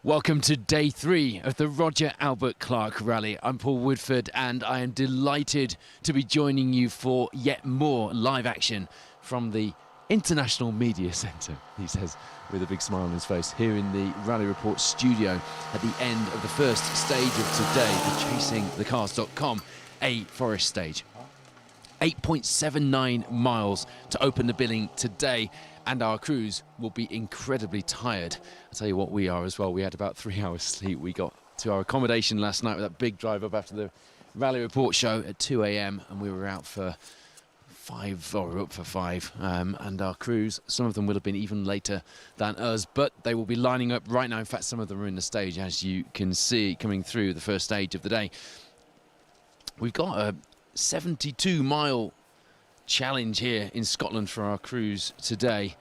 Welcome to day 3 of the Roger Albert Clark Rally. I'm Paul Woodford and I am delighted to be joining you for yet more live action from the International Media Centre, he says with a big smile on his face, here in the Rally Report studio at the end of the first stage of today, the ChasingTheCars.com A Forest stage. 8.79 miles to open the billing today, and our crews will be incredibly tired. I'll tell you what we are as well. We had about 3 hours sleep. We got to our accommodation last night with that big drive up after the Rally Report show at 2 a.m. and we were out for 5, or up for 5, and our crews, some of them will have been even later than us, but they will be lining up right now. In fact, some of them are in the stage, as you can see, coming through the first stage of the day. We've got a 72-mile challenge here in Scotland for our crews today.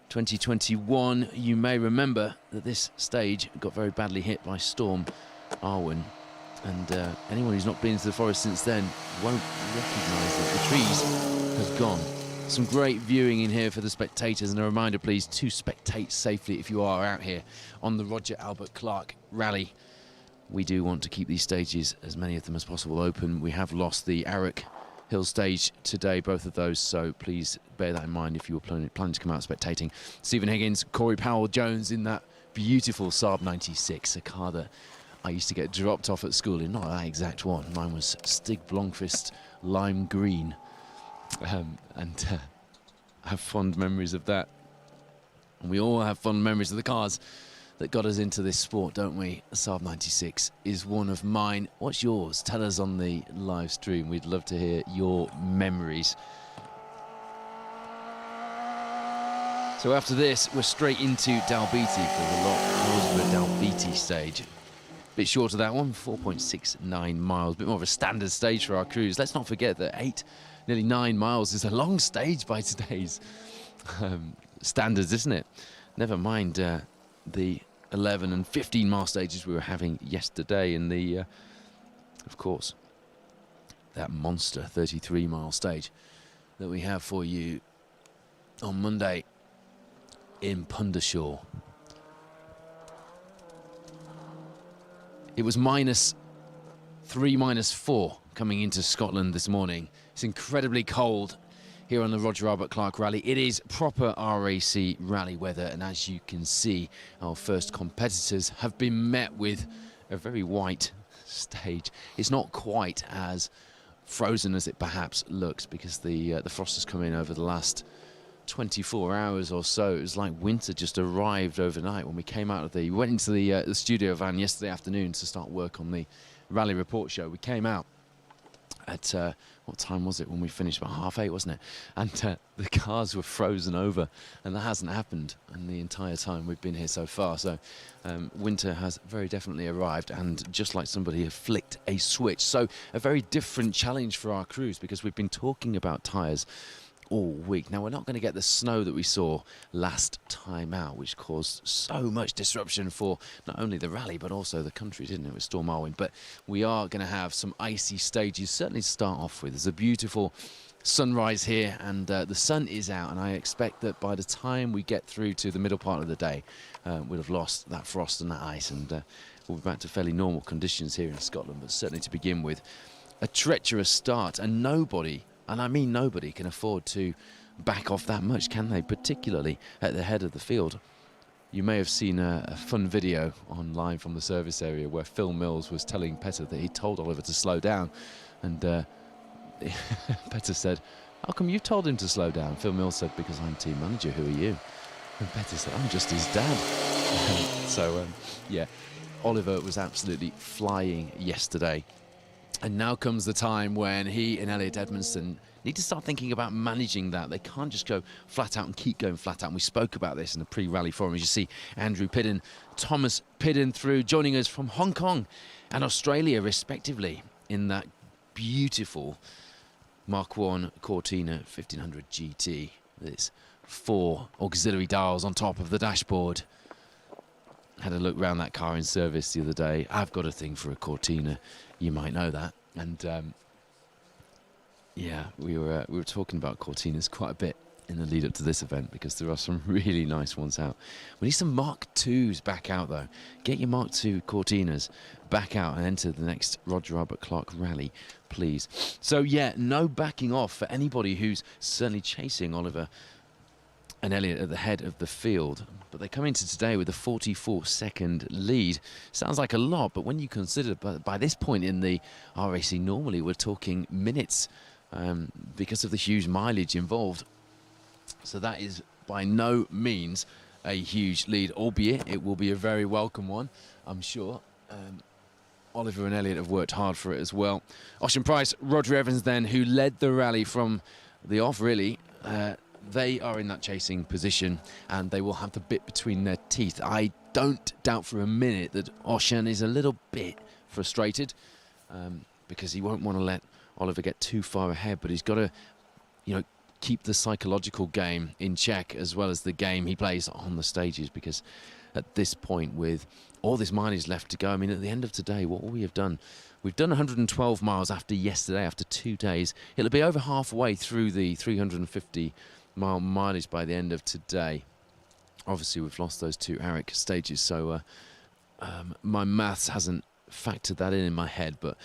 2021, you may remember that this stage got very badly hit by Storm Arwen, and anyone who's not been to the forest since then won't recognise that the trees have gone. Some great viewing in here for the spectators, and a reminder please to spectate safely if you are out here on the Roger Albert Clark Rally. We do want to keep these stages, as many of them as possible, open. We have lost the Arrock Hill stage today, both of those, so please bear that in mind if you were planning to come out spectating. Stephen Higgins, Corey Powell-Jones in that beautiful Saab 96, a car that I used to get dropped off at school in, not that exact one. Mine was Stig Blomqvist lime green, and I have fond memories of that. And we all have fond memories of the cars that got us into this sport, don't we? Saab 96 is one of mine. What's yours? Tell us on the live stream. We'd love to hear your memories. So after this, we're straight into Dalbeattie for the Lot Dalbeattie stage. Bit short of that one, 4.69 miles. Bit more of a standard stage for our crews. Let's not forget that nearly 9 miles is a long stage by today's standards, isn't it? Never mind the 11 and 15 mile stages we were having yesterday, and the of course that monster 33 mile stage that we have for you on Monday in Puncture. It was -3, -4 coming into Scotland this morning. It's incredibly cold here on the Roger Albert Clark Rally. It is proper RAC rally weather, and as you can see, our first competitors have been met with a very white stage. It's not quite as frozen as it perhaps looks, because the frost has come in over the last 24 hours or so. It was like winter just arrived overnight when we came out of we went into the studio van yesterday afternoon to start work on the Rally Report show. We came out at what time was it when we finished? About 8:30, wasn't it? And the cars were frozen over, and that hasn't happened in the entire time we've been here so far. So winter has very definitely arrived, and just like somebody had flicked a switch. So a very different challenge for our crews, because we've been talking about tyres all week. Now, we're not going to get the snow that we saw last time out, which caused so much disruption for not only the rally but also the country, didn't it, with Storm Arwen. But we are going to have some icy stages, certainly to start off with. There's a beautiful sunrise here, and the sun is out, and I expect that by the time we get through to the middle part of the day, we'll have lost that frost and that ice, and we'll be back to fairly normal conditions here in Scotland. But certainly to begin with, a treacherous start, and nobody, and I mean nobody, can afford to back off that much, can they? Particularly at the head of the field. You may have seen a fun video online from the service area where Phil Mills was telling Petter that he told Oliver to slow down. And Petter said, "How come you told him to slow down?" Phil Mills said, "Because I'm team manager, who are you?" And Petter said, "I'm just his dad." Yeah, Oliver was absolutely flying yesterday. And now comes the time when he and Elliot Edmondson need to start thinking about managing that. They can't just go flat out and keep going flat out. And we spoke about this in the pre-rally forum. As you see, Andrew Pidden, Thomas Pidden through, joining us from Hong Kong and Australia, respectively, in that beautiful Mark I Cortina 1500 GT. There's 4 auxiliary dials on top of the dashboard. Had a look around that car in service the other day. I've got a thing for a Cortina. You might know that. And yeah, we were talking about Cortinas quite a bit in the lead up to this event, because there are some really nice ones out. We need some Mark IIs back out though. Get your Mark II Cortinas back out and enter the next Roger Albert Clark rally, please. So yeah, no backing off for anybody who's certainly chasing Oliver and Elliott at the head of the field. But they come into today with a 44-second lead. Sounds like a lot, but when you consider by this point in the RAC, normally we're talking minutes because of the huge mileage involved. So that is by no means a huge lead, albeit it will be a very welcome one, I'm sure. Oliver and Elliott have worked hard for it as well. Ocean Price, Roger Evans then, who led the rally from the off, really. They are in that chasing position and they will have the bit between their teeth. I don't doubt for a minute that Ocean is a little bit frustrated because he won't want to let Oliver get too far ahead, but he's got to, you know, keep the psychological game in check as well as the game he plays on the stages, because at this point, with all this mileage left to go, I mean, at the end of today, what will we have done? We've done 112 miles after yesterday, after 2 days. It'll be over halfway through the 350-mile mileage by the end of today. Obviously, we've lost those 2 ARIC stages, so my maths hasn't factored that in my head, but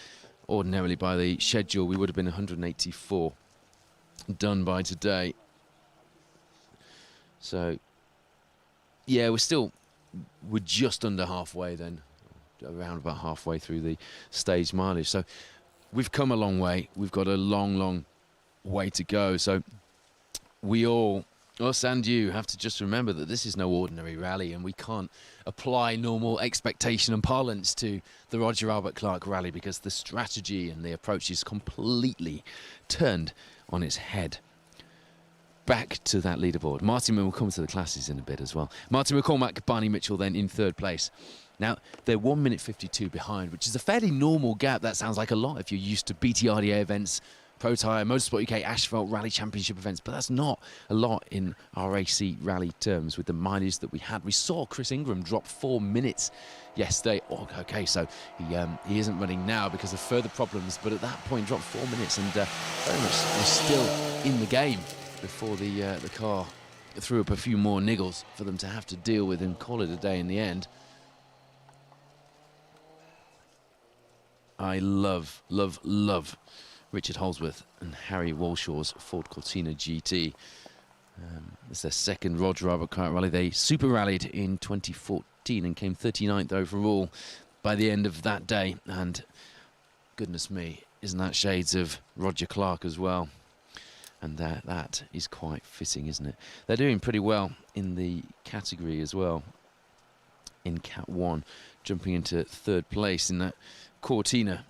ordinarily by the schedule, we would have been 184 done by today. So, yeah, we're just under halfway then, around about halfway through the stage mileage. So we've come a long way. We've got a long, long way to go. So we all, us and you, have to just remember that this is no ordinary rally, and we can't apply normal expectation and parlance to the Roger Albert Clark rally, because the strategy and the approach is completely turned on its head. Back to that leaderboard. Martin will come to the classes in a bit as well. Martin McCormack, Barney Mitchell then in 3rd place. Now, they're 1 minute 52 behind, which is a fairly normal gap. That sounds like a lot if you're used to BTRDA events, Pro Tyre, Motorsport UK, Asphalt, Rally Championship events, but that's not a lot in RAC rally terms with the mileage that we had. We saw Chris Ingram drop 4 minutes yesterday. Oh, okay, so he isn't running now because of further problems, but at that point dropped 4 minutes and very much was still in the game before the car threw up a few more niggles for them to have to deal with and call it a day in the end. I love, love, love Richard Holsworth and Harry Walshaw's Ford Cortina GT. It's their 2nd Roger Albert Clark rally. They super rallied in 2014 and came 39th overall by the end of that day. And goodness me, isn't that shades of Roger Clark as well? And that is quite fitting, isn't it? They're doing pretty well in the category as well. In Cat 1, jumping into 3rd place in that Cortina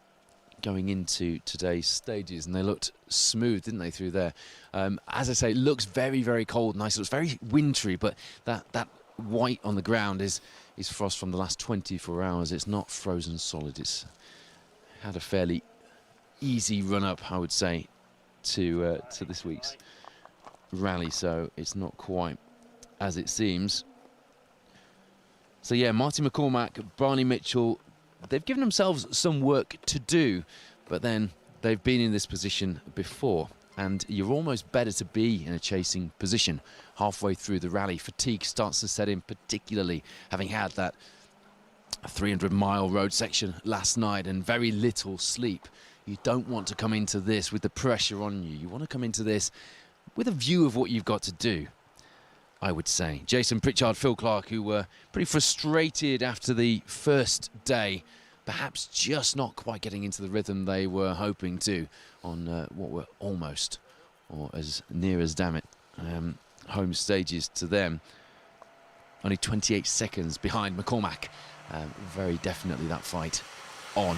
going into today's stages. And they looked smooth, didn't they, through there? As I say, it looks very, very cold, nice. It looks very wintry, but that white on the ground is frost from the last 24 hours. It's not frozen solid. It's had a fairly easy run-up, I would say, to this week's rally, so it's not quite as it seems. So yeah, Martin McCormack, Barney Mitchell, they've given themselves some work to do, but then they've been in this position before, and you're almost better to be in a chasing position halfway through the rally. Fatigue starts to set in, particularly having had that 300-mile road section last night and very little sleep. You don't want to come into this with the pressure on you. You want to come into this with a view of what you've got to do, I would say. Jason Pritchard, Phil Clark, who were pretty frustrated after the first day, perhaps just not quite getting into the rhythm they were hoping to on what were almost, or as near as, damn it, home stages to them. Only 28 seconds behind McCormack. Very definitely that fight on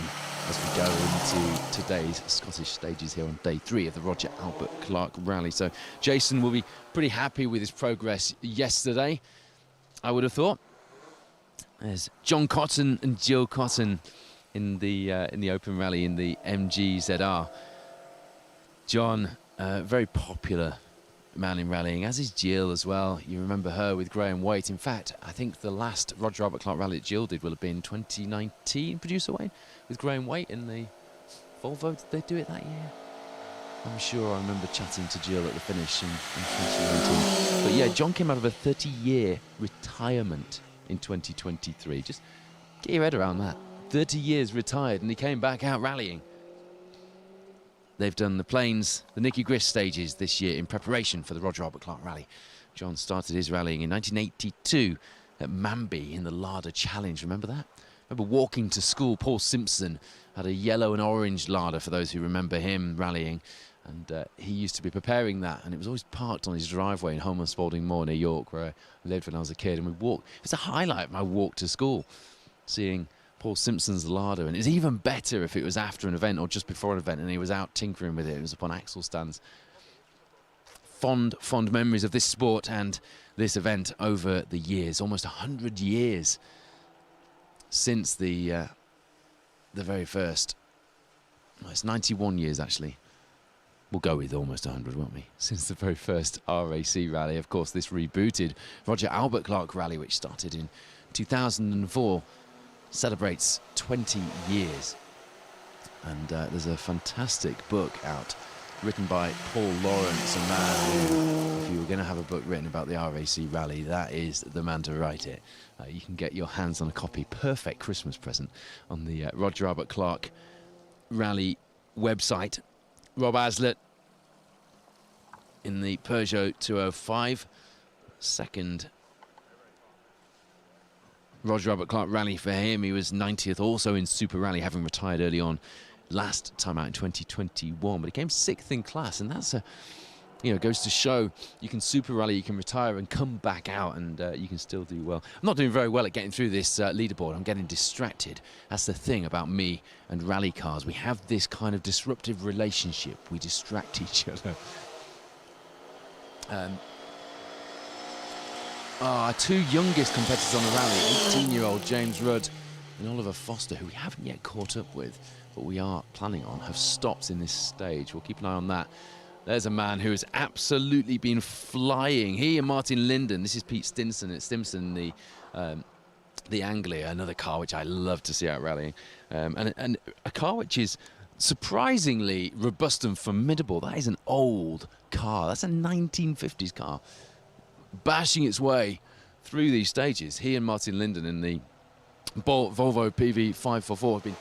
as we go into today's Scottish stages here on day 3 of the Roger Albert Clark rally. So Jason will be pretty happy with his progress yesterday, I would have thought. There's John Cotton and Jill Cotton in the open rally in the MGZR. John, very popular man in rallying, as is Jill as well. You remember her with Graham Waite. In fact, I think the last Roger Albert Clark rally that Jill did will have been 2019, producer Wayne, with Graham Waite in the Volvo. Did they do it that year? I'm sure I remember chatting to Jill at the finish in 2019. But yeah, John came out of a 30-year retirement in 2023. Just get your head around that. 30 years retired, and he came back out rallying. They've done the Plains, the Nicky Grist stages this year in preparation for the Roger Albert Clark Rally. John started his rallying in 1982 at Manby in the Larder Challenge. Remember that? Remember walking to school. Paul Simpson had a yellow and orange Larder, for those who remember him rallying. And he used to be preparing that, and it was always parked on his driveway in Homer Spalding Moor near York, where I lived when I was a kid. And we'd walk. It was a highlight of my walk to school, seeing Paul Simpson's Larder. And it's even better if it was after an event or just before an event and he was out tinkering with it. It was upon axle stands. Fond memories of this sport and this event over the years. Almost 100 years since the very first. Well, it's 91 years, actually. We'll go with almost 100, won't we? Since the very first RAC rally. Of course, this rebooted Roger Albert Clark Rally, which started in 2004, celebrates 20 years. And there's a fantastic book out written by Paul Lawrence, a man who, if you were going to have a book written about the RAC rally, that is the man to write it. You can get your hands on a copy, perfect Christmas present, on the Roger Albert Clark Rally website. Rob Aslett in the Peugeot 205, second Roger Albert Clark Rally for him. He was 90th also in Super Rally, having retired early on last time out in 2021, but he came 6th in class, and that's goes to show you can Super Rally, you can retire and come back out, and you can still do well. I'm not doing very well at getting through this leaderboard. I'm getting distracted. That's the thing about me and rally cars. We have this kind of disruptive relationship. We distract each other. Our two youngest competitors on the rally, 18-year-old James Rudd and Oliver Foster, who we haven't yet caught up with, but we are planning on, have stopped in this stage. We'll keep an eye on that. There's a man who has absolutely been flying. He and Martin Linden. This is Pete Stimson. It's Stimson, the Anglia, another car which I love to see out rallying, and a car which is surprisingly robust and formidable. That is an old car. That's a 1950s car, bashing its way through these stages. He and Martin Linden in the Volvo PV544 have been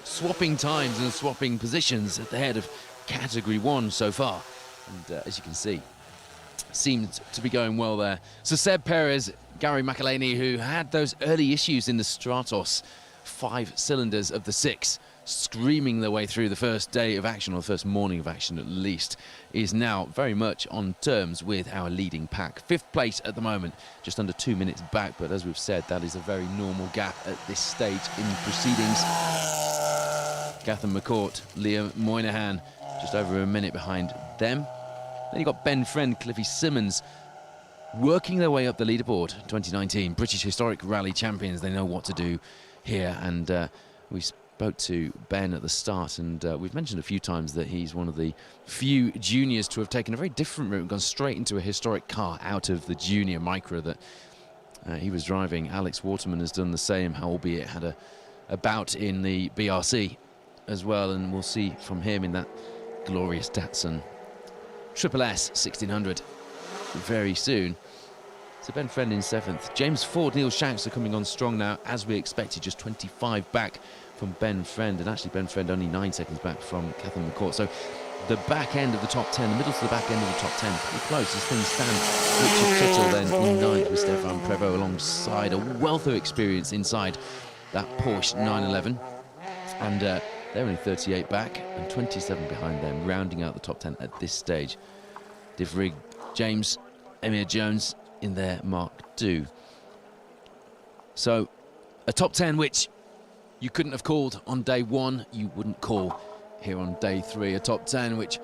swapping times and swapping positions at the head of Category 1 so far, and as you can see, seemed to be going well there. So Seb Perez, Gary McElhaney, who had those early issues in the Stratos 5 cylinders of the 6, screaming their way through the first day of action, or the first morning of action at least, is now very much on terms with our leading pack. 5th place at the moment, just under 2 minutes back, but as we've said, that is a very normal gap at this stage in proceedings. Gathan McCourt, Liam Moynihan, just over a minute behind them. Then you've got Ben Friend, Cliffy Simmons, working their way up the leaderboard. 2019 British Historic Rally champions. They know what to do here, and we spoke to Ben at the start, and we've mentioned a few times that he's one of the few juniors to have taken a very different route and gone straight into a historic car out of the junior Micra that he was driving. Alex Waterman has done the same, albeit had a bout in the BRC as well, and we'll see from him in that glorious Datsun Triple S 1600 very soon. So Ben Friend in 7th. James Ford, Neil Shanks are coming on strong now, as we expected, just 25 back from Ben Friend, and actually Ben Friend only 9 seconds back from Gathan McCourt. So the back end of the top 10, the middle to the back end of the top 10, pretty close as things stand. Richard Tuttle then in 9th with Stefan Prevost alongside, a wealth of experience inside that Porsche 911. And they're only 38 back and 27 behind them, rounding out the top 10 at this stage. Div Rig, James, Emir Jones in their Mark II. So a top 10 which you couldn't have called on day 1, you wouldn't call here on day 3. A top 10 which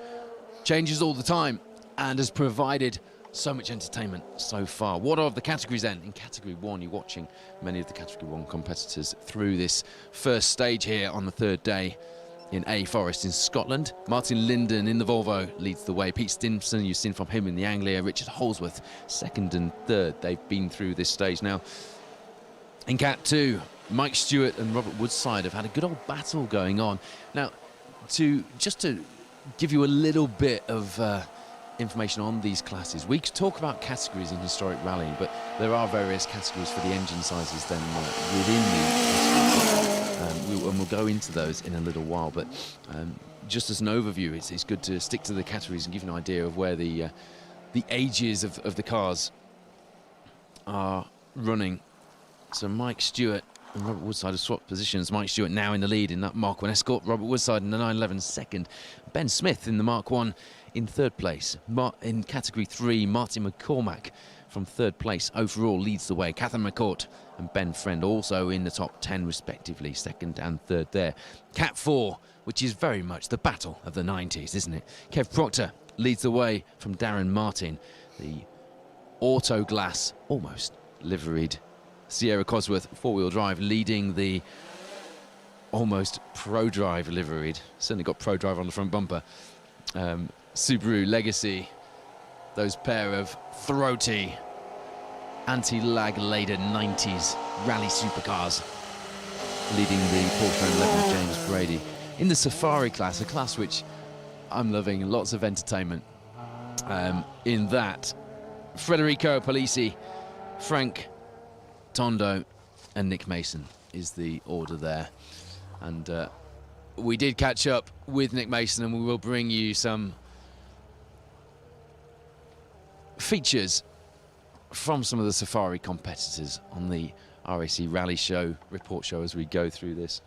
changes all the time and has provided so much entertainment so far. What are the categories then? In Category 1, you're watching many of the Category 1 competitors through this first stage here on the 3rd day in A Forest in Scotland. Martin Linden in the Volvo leads the way. Pete Stimson, you've seen from him in the Anglia. Richard Holsworth, 2nd and 3rd. They've been through this stage now. In Cat 2, Mike Stewart and Robert Woodside have had a good old battle going on. Now, just to give you a little bit of information on these classes. We could talk about categories in historic rallying, but there are various categories for the engine sizes then within the and we'll go into those in a little while. But just as an overview, it's good to stick to the categories and give you an idea of where the ages of the cars are running. So Mike Stewart and Robert Woodside have swapped positions. Mike Stewart now in the lead in that Mark 1 Escort. Robert Woodside in the 911 second. Ben Smith in the Mark 1 in third place. In category 3, Martin McCormack from third place overall leads the way. Catherine McCourt and Ben Friend also in the top 10 respectively, second and third there. Cat 4, which is very much the battle of the 90s, isn't it? Kev Proctor leads the way from Darren Martin. The auto glass, almost liveried Sierra Cosworth four-wheel drive leading the almost Pro Drive liveried, certainly got Pro Drive on the front bumper, Subaru Legacy, those pair of throaty anti-lag laden 90s rally supercars leading the Porsche 911 of James Brady. In the Safari class, a class which I'm loving, lots of entertainment in that, Federico Polisi, Frank Tondo and Nick Mason is the order there. And we did catch up with Nick Mason, and we will bring you some features from some of the Safari competitors on the RAC Rally Show report show as we go through this.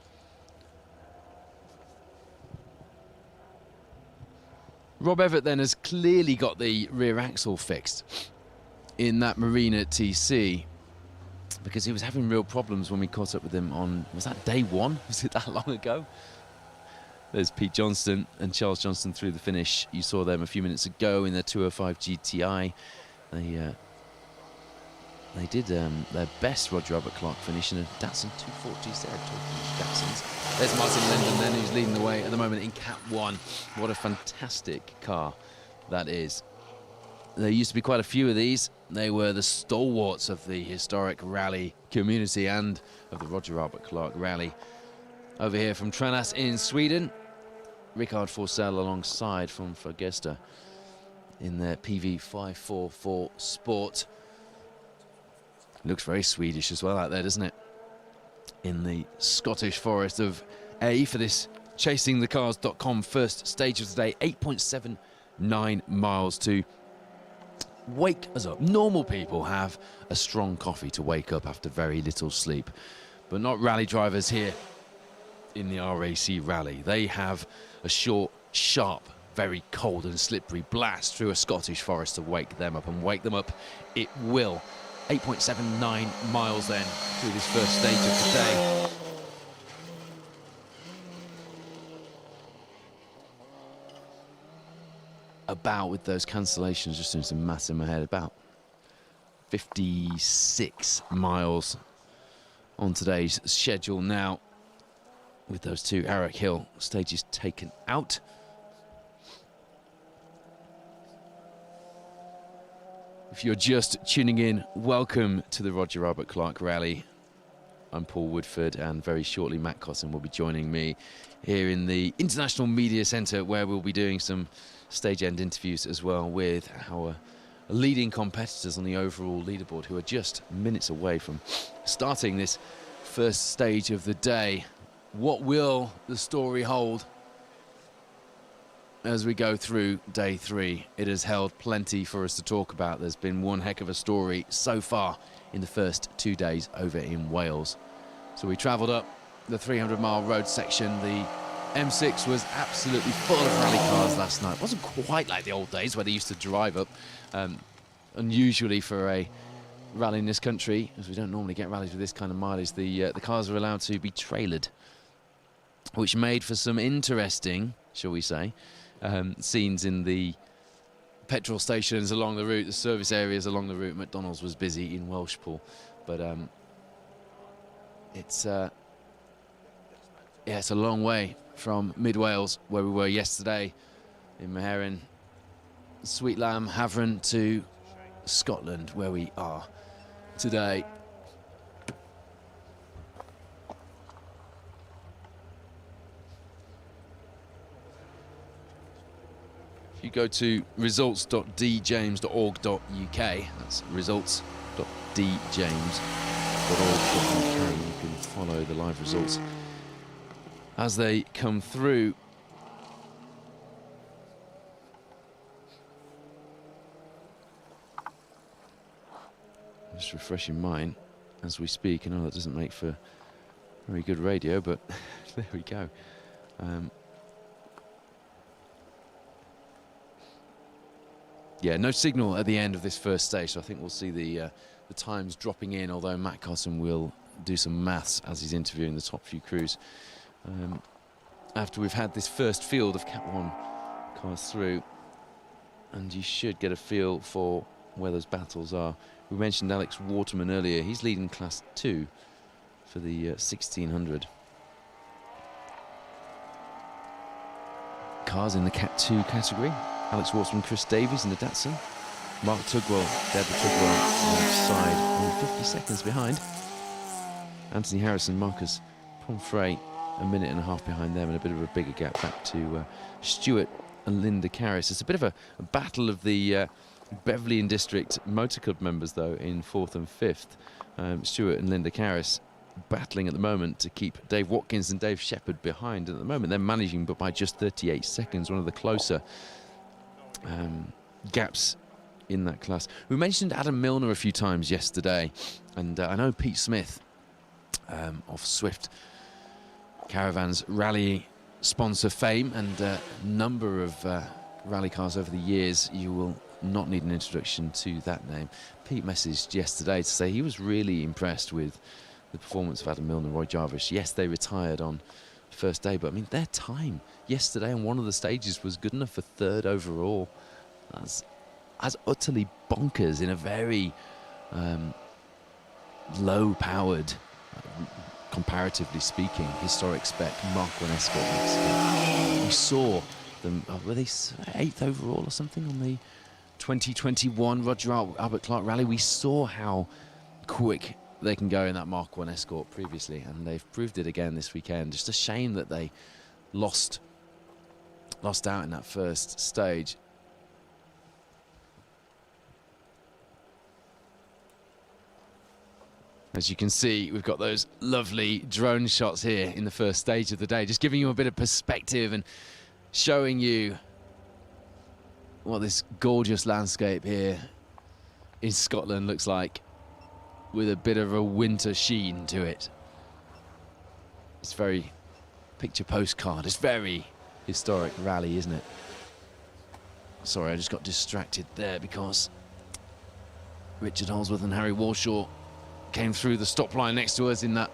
Rob Everett then has clearly got the rear axle fixed in that Marina TC, because he was having real problems when we caught up with him on, was that day one? Was it that long ago? There's Pete Johnston and Charles Johnston through the finish. You saw them a few minutes ago in their 205 GTI. They did their best Roger Albert Clark finish in a Datsun 240Z. Talking of Datsuns. There's Martin Linden then, who's leading the way at the moment in Cat 1. What a fantastic car that is. There used to be quite a few of these. They were the stalwarts of the historic rally community and of the Roger Albert Clark rally. Over here from Tranås in Sweden, Rickard Forsell alongside from Fagersta in their PV544 Sport. Looks very Swedish as well out there, doesn't it? In the Scottish forest of A for this ChasingTheCars.com first stage of the day. 8.79 miles to wake us up. Normal people have a strong coffee to wake up after very little sleep, but not rally drivers here in the RAC Rally. They have a short, sharp, very cold and slippery blast through a Scottish forest to wake them up, and wake them up it will. 8.79 miles then through this first stage of the day. About, with those cancellations, just doing some maths in my head, about 56 miles on today's schedule now, with those two Arrock Hill stages taken out. If you're just tuning in, welcome to the Roger Albert Clark Rally. I'm Paul Woodford, and very shortly Matt Cotton will be joining me here in the International Media Centre, where we'll be doing some stage end interviews as well with our leading competitors on the overall leaderboard, who are just minutes away from starting this first stage of the day. What will the story hold as we go through day 3? It has held plenty for us to talk about. There's been one heck of a story so far in the first 2 days over in Wales. So we travelled up the 300-mile road section. The M6 was absolutely full of rally cars last night. It wasn't quite like the old days where they used to drive up. Unusually for a rally in this country, as we don't normally get rallies with this kind of mileage, the cars are allowed to be trailered, which made for some interesting, shall we say, scenes in the petrol stations along the route, the service areas along the route. McDonald's was busy in Welshpool, but it's a long way from mid Wales, where we were yesterday in Meharin, Sweet Lamb, Havron, to Scotland, where we are today. you go to results.djames.org.uk, that's results.djames.org.uk, you can follow the live results as they come through. Just refreshing mine as we speak. I know that doesn't make for very good radio, but there we go. Yeah, no signal at the end of this first stage, so I think we'll see the times dropping in, although Matt Cotton will do some maths as he's interviewing the top few crews. After we've had this first field of Cat 1 cars through, and you should get a feel for where those battles are. We mentioned Alex Waterman earlier. He's leading Class 2 for the 1600. Cars in the Cat 2 category. Alex Waterman, Chris Davies in the Datsun. Mark Tugwell, Deborah Tugwell on each side, only 50 seconds behind. Anthony Harrison, Marcus Pomfrey, a minute and a half behind them, and a bit of a bigger gap back to Stewart and Linda Carris. It's a bit of a battle of the Beverley and District Motor Club members, though, in 4th and 5th. Stewart and Linda Carris battling at the moment to keep Dave Watkins and Dave Shepherd behind. At the moment, they're managing, but by just 38 seconds, one of the closer gaps in that class. We mentioned Adam Milner a few times yesterday, and I know Pete Smith of Swift Caravans rally sponsor fame and a number of rally cars over the years. You will not need an introduction to that name. Pete messaged yesterday to say he was really impressed with the performance of Adam Milner and Roy Jarvis. Yes, they retired on the first day, but I mean, their time yesterday on one of the stages was good enough for 3rd overall. That's utterly bonkers in a very low-powered, comparatively speaking, historic spec Mark 1 Escort Mexican. We saw them, were they 8th overall or something on the 2021 Roger Albert Clark Rally? We saw how quick they can go in that Mark 1 Escort previously, and they've proved it again this weekend. Just a shame that they lost out in that first stage. As you can see, we've got those lovely drone shots here in the first stage of the day, just giving you a bit of perspective and showing you what this gorgeous landscape here in Scotland looks like, with a bit of a winter sheen to it. It's very picture postcard. It's very historic rally, isn't it? Sorry, I just got distracted there because Richard Holsworth and Harry Warshaw came through the stop line next to us in that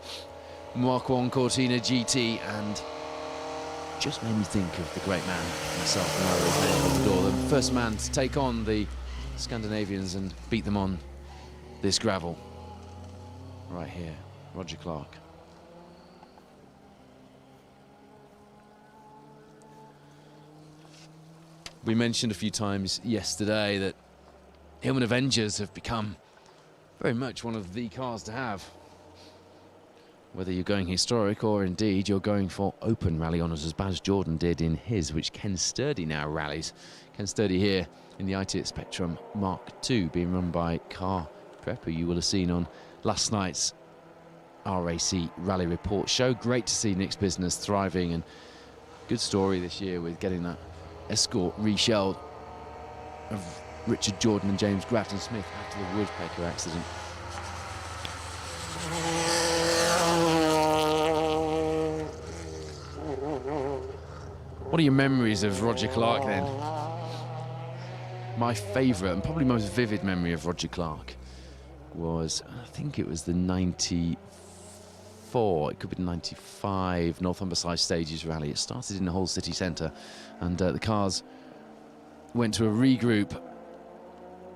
Mark 1 Cortina GT and just made me think of the great man himself when I was there at the door. The first man to take on the Scandinavians and beat them on this gravel. Right here, Roger Clark. We mentioned a few times yesterday that Hillman Avengers have become very much one of the cars to have. Whether you're going historic or indeed you're going for open rally honours, as Baz Jordan did in his, which Ken Sturdy now rallies. Ken Sturdy here in the ITIT Spectrum Mark II, being run by Car Prep, who you will have seen on last night's RAC Rally Report show. Great to see Nick's business thriving, and good story this year with getting that Escort reshelled of Richard Jordan and James Grattan Smith after the Woodpecker accident. What are your memories of Roger Clark then? My favourite and probably most vivid memory of Roger Clark was, I think it was the 94, it could be the 95 North Humberside Stages Rally. It started in the Hull City Centre, and the cars went to a regroup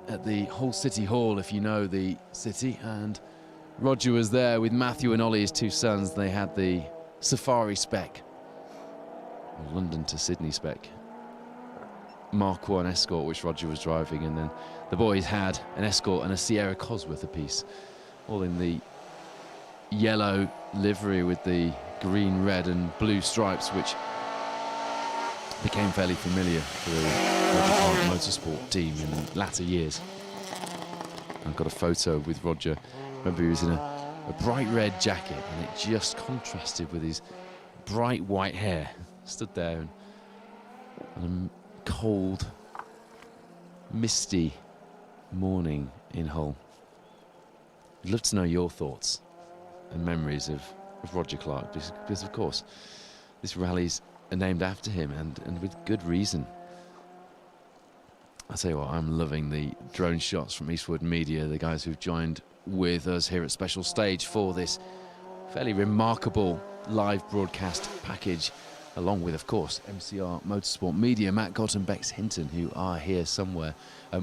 at the Hull City Hall, if you know the city, and Roger was there with Matthew and Ollie, his two sons. They had the Safari spec, London to Sydney spec Mark 1 Escort, which Roger was driving, and then the boys had an Escort and a Sierra Cosworth apiece, all in the yellow livery with the green, red and blue stripes, which became fairly familiar for the Roger Clark Motorsport team in latter years. I've got a photo with Roger. Remember, he was in a bright red jacket, and it just contrasted with his bright white hair. Stood there on a cold, misty morning in Hull. I'd love to know your thoughts and memories of Roger Clark, because of course this rally's named after him, and with good reason. I'll tell you what, I'm loving the drone shots from Eastwood Media, the guys who've joined with us here at Special Stage for this fairly remarkable live broadcast package, along with, of course, MCR Motorsport Media, Matt Gott and Bex Hinton, who are here somewhere.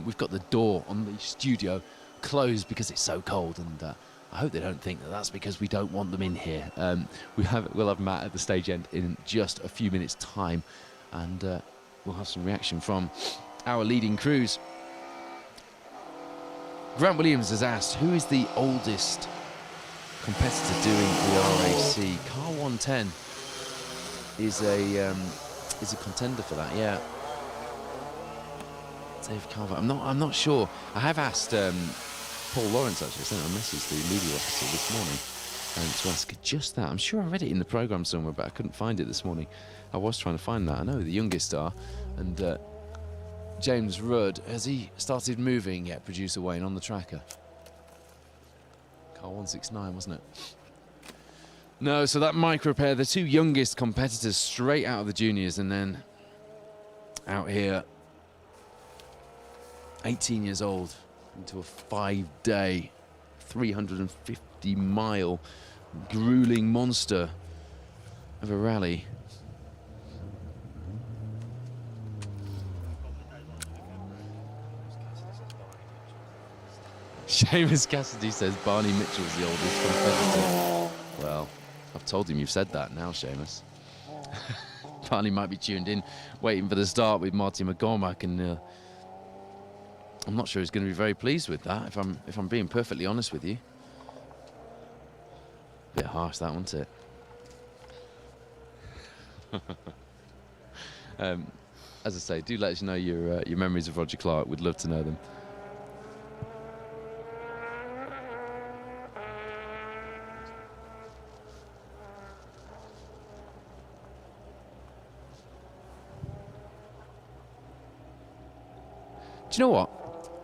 We've got the door on the studio closed because it's so cold, and I hope they don't think that that's because we don't want them in here. We'll have Matt at the stage end in just a few minutes' time, and we'll have some reaction from our leading crews. Grant Williams has asked, who is the oldest competitor doing the RAC? Car 110 is a contender for that, yeah. Dave Carver, I'm not sure. I have asked Paul Lawrence, actually, I sent him a message, the media officer, this morning, to ask just that. I'm sure I read it in the programme somewhere, but I couldn't find it this morning. I was trying to find that. I know who the youngest are, and James Rudd, has he started moving yet, producer Wayne, on the tracker? Car 169, wasn't it? No, so that micro pair, the two youngest competitors straight out of the juniors, and then out here, 18 years old, into a 5-day, 350-mile grueling monster of a rally. Seamus Cassidy says Barney Mitchell's the oldest competitor. Well, I've told him you've said that now, Seamus. Barney might be tuned in, waiting for the start with Marty McCormack, and I'm not sure he's going to be very pleased with that, if I'm being perfectly honest with you. Bit harsh, that, wasn't it? As I say, do let us know your memories of Roger Clark. We'd love to know them. Do you know what?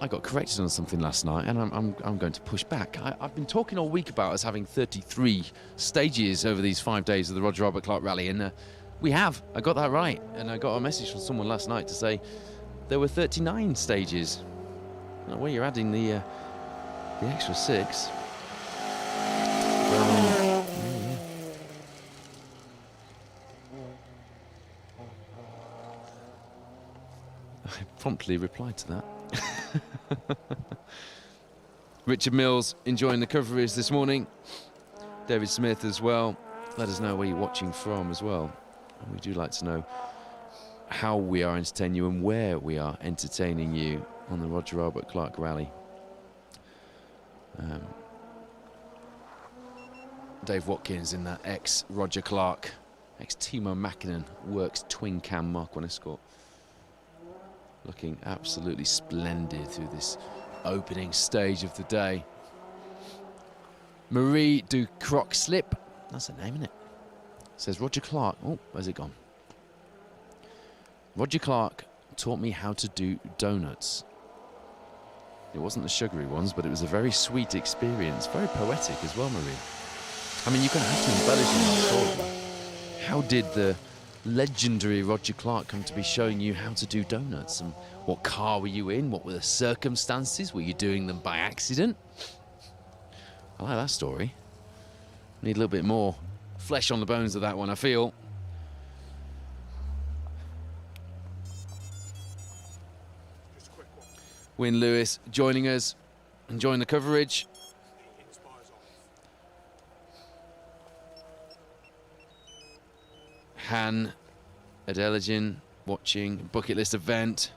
I got corrected on something last night, and I'm going to push back. I've been talking all week about us having 33 stages over these 5 days of the Roger Robert Clark Rally, and we have. I got that right, and I got a message from someone last night to say there were 39 stages. Well, you're adding the extra 6. I promptly replied to that. Richard Mills enjoying the coverage this morning. David Smith as well. Let us know where you're watching from as well. And we do like to know how we are entertaining you and where we are entertaining you on the Roger Albert Clark Rally. Dave Watkins in that ex-Roger Clark, ex-Timo Mäkinen works twin cam Mark 1 Escort. Looking absolutely splendid through this opening stage of the day. Marie du Croc Slip, that's the name, isn't it? Says Roger Clark. Oh, where's it gone? Roger Clark taught me how to do donuts. It wasn't the sugary ones, but it was a very sweet experience. Very poetic as well, Marie. I mean, you're going to have to embellish in the story. How did the legendary Roger Clark come to be showing you how to do donuts? And what car were you in? What were the circumstances? Were you doing them by accident? I like that story. Need a little bit more flesh on the bones of that one, I feel. Wyn Lewis joining us, enjoying the coverage. Han Adelagin watching Bucket List Event,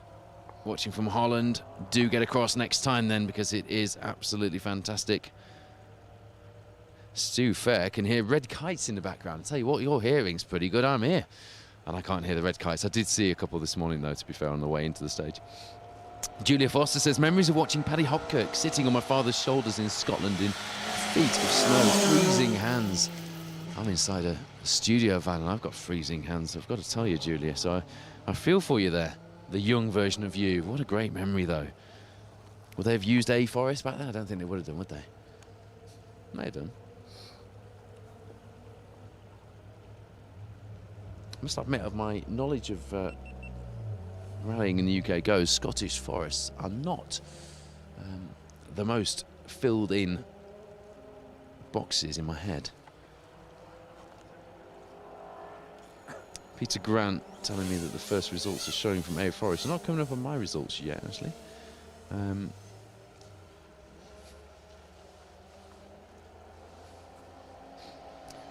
watching from Holland. Do get across next time then, because it is absolutely fantastic. Stu Fair can hear red kites in the background. I tell you what, your hearing's pretty good. I'm here. And I can't hear the red kites. I did see a couple this morning, though, to be fair, on the way into the stage. Julia Foster says, memories of watching Paddy Hopkirk sitting on my father's shoulders in Scotland in feet of snow, freezing hands. I'm inside a studio van and I've got freezing hands, I've got to tell you, Julia. So I feel for you there, the young version of you. What a great memory, though. Would they have used A Forest back then? I don't think they would have done, would they? May have done. I must admit, of my knowledge of rallying in the UK goes, Scottish forests are not the most filled in boxes in my head. Peter Grant telling me that the first results are showing from A Forest. They're not coming up on my results yet, actually.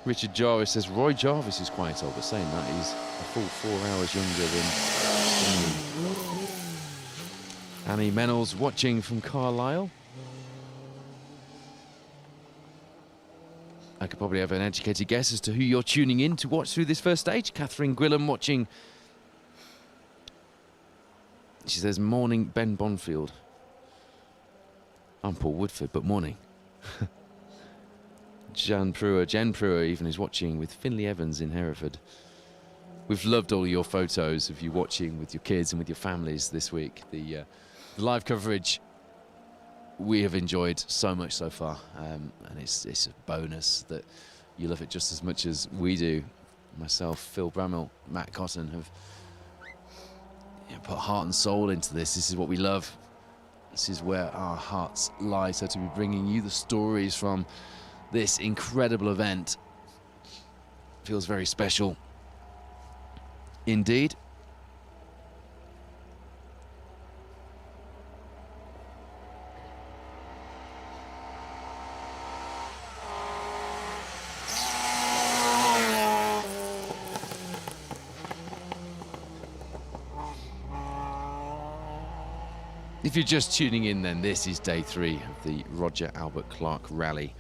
Richard Jarvis says Roy Jarvis is quite old, but saying that he's a full 4 hours younger than Annie Mennels watching from Carlisle. I could probably have an educated guess as to who you're tuning in to watch through this first stage. Catherine Gwillam watching. She says, morning, Ben Bonfield. I'm Paul Woodford, but morning. Jen Pruer even is watching with Finley Evans in Hereford. We've loved all your photos of you watching with your kids and with your families this week. The live coverage we have enjoyed so much so far, and it's a bonus that you love it just as much as we do. Myself, Phil Bramwell, Matt Cotton have put heart and soul into this. This is what we love. This is where our hearts lie. So to be bringing you the stories from this incredible event feels very special indeed. If you're just tuning in, then this is day 3 of the Roger Albert Clark Rally.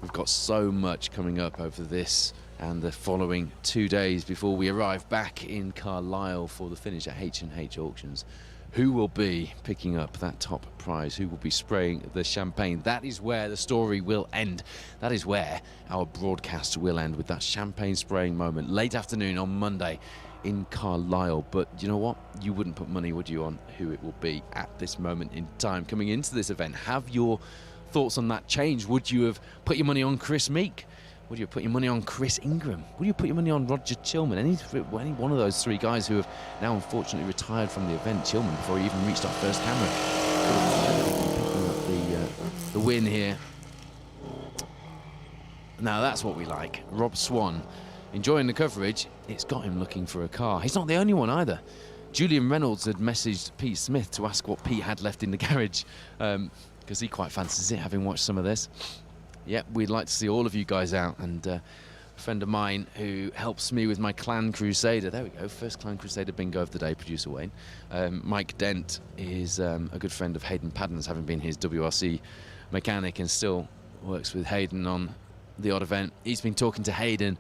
We've got so much coming up over this and the following 2 days before we arrive back in Carlisle for the finish at H&H Auctions. Who will be picking up that top prize? Who will be spraying the champagne? That is where the story will end. That is where our broadcast will end, with that champagne spraying moment late afternoon on Monday in Carlisle. But you know what? You wouldn't put money, would you, on who it will be at this moment in time coming into this event? Have your thoughts on that changed? Would you have put your money on Chris Meek? Would you have put your money on Chris Ingram? Would you put your money on Roger Chilman? Any one of those 3 guys who have now unfortunately retired from the event. Chilman, before he even reached our first camera, picking up the win here. Now that's what we like. Rob Swan enjoying the coverage. It's got him looking for a car. He's not the only one either. Julian Reynolds had messaged Pete Smith to ask what Pete had left in the garage, because he quite fancies it, having watched some of this. Yep, we'd like to see all of you guys out. And a friend of mine who helps me with my Clan Crusader, there we go, first Clan Crusader bingo of the day, producer Wayne. Mike Dent is a good friend of Hayden Padden's, having been his WRC mechanic and still works with Hayden on the odd event. He's been talking to Hayden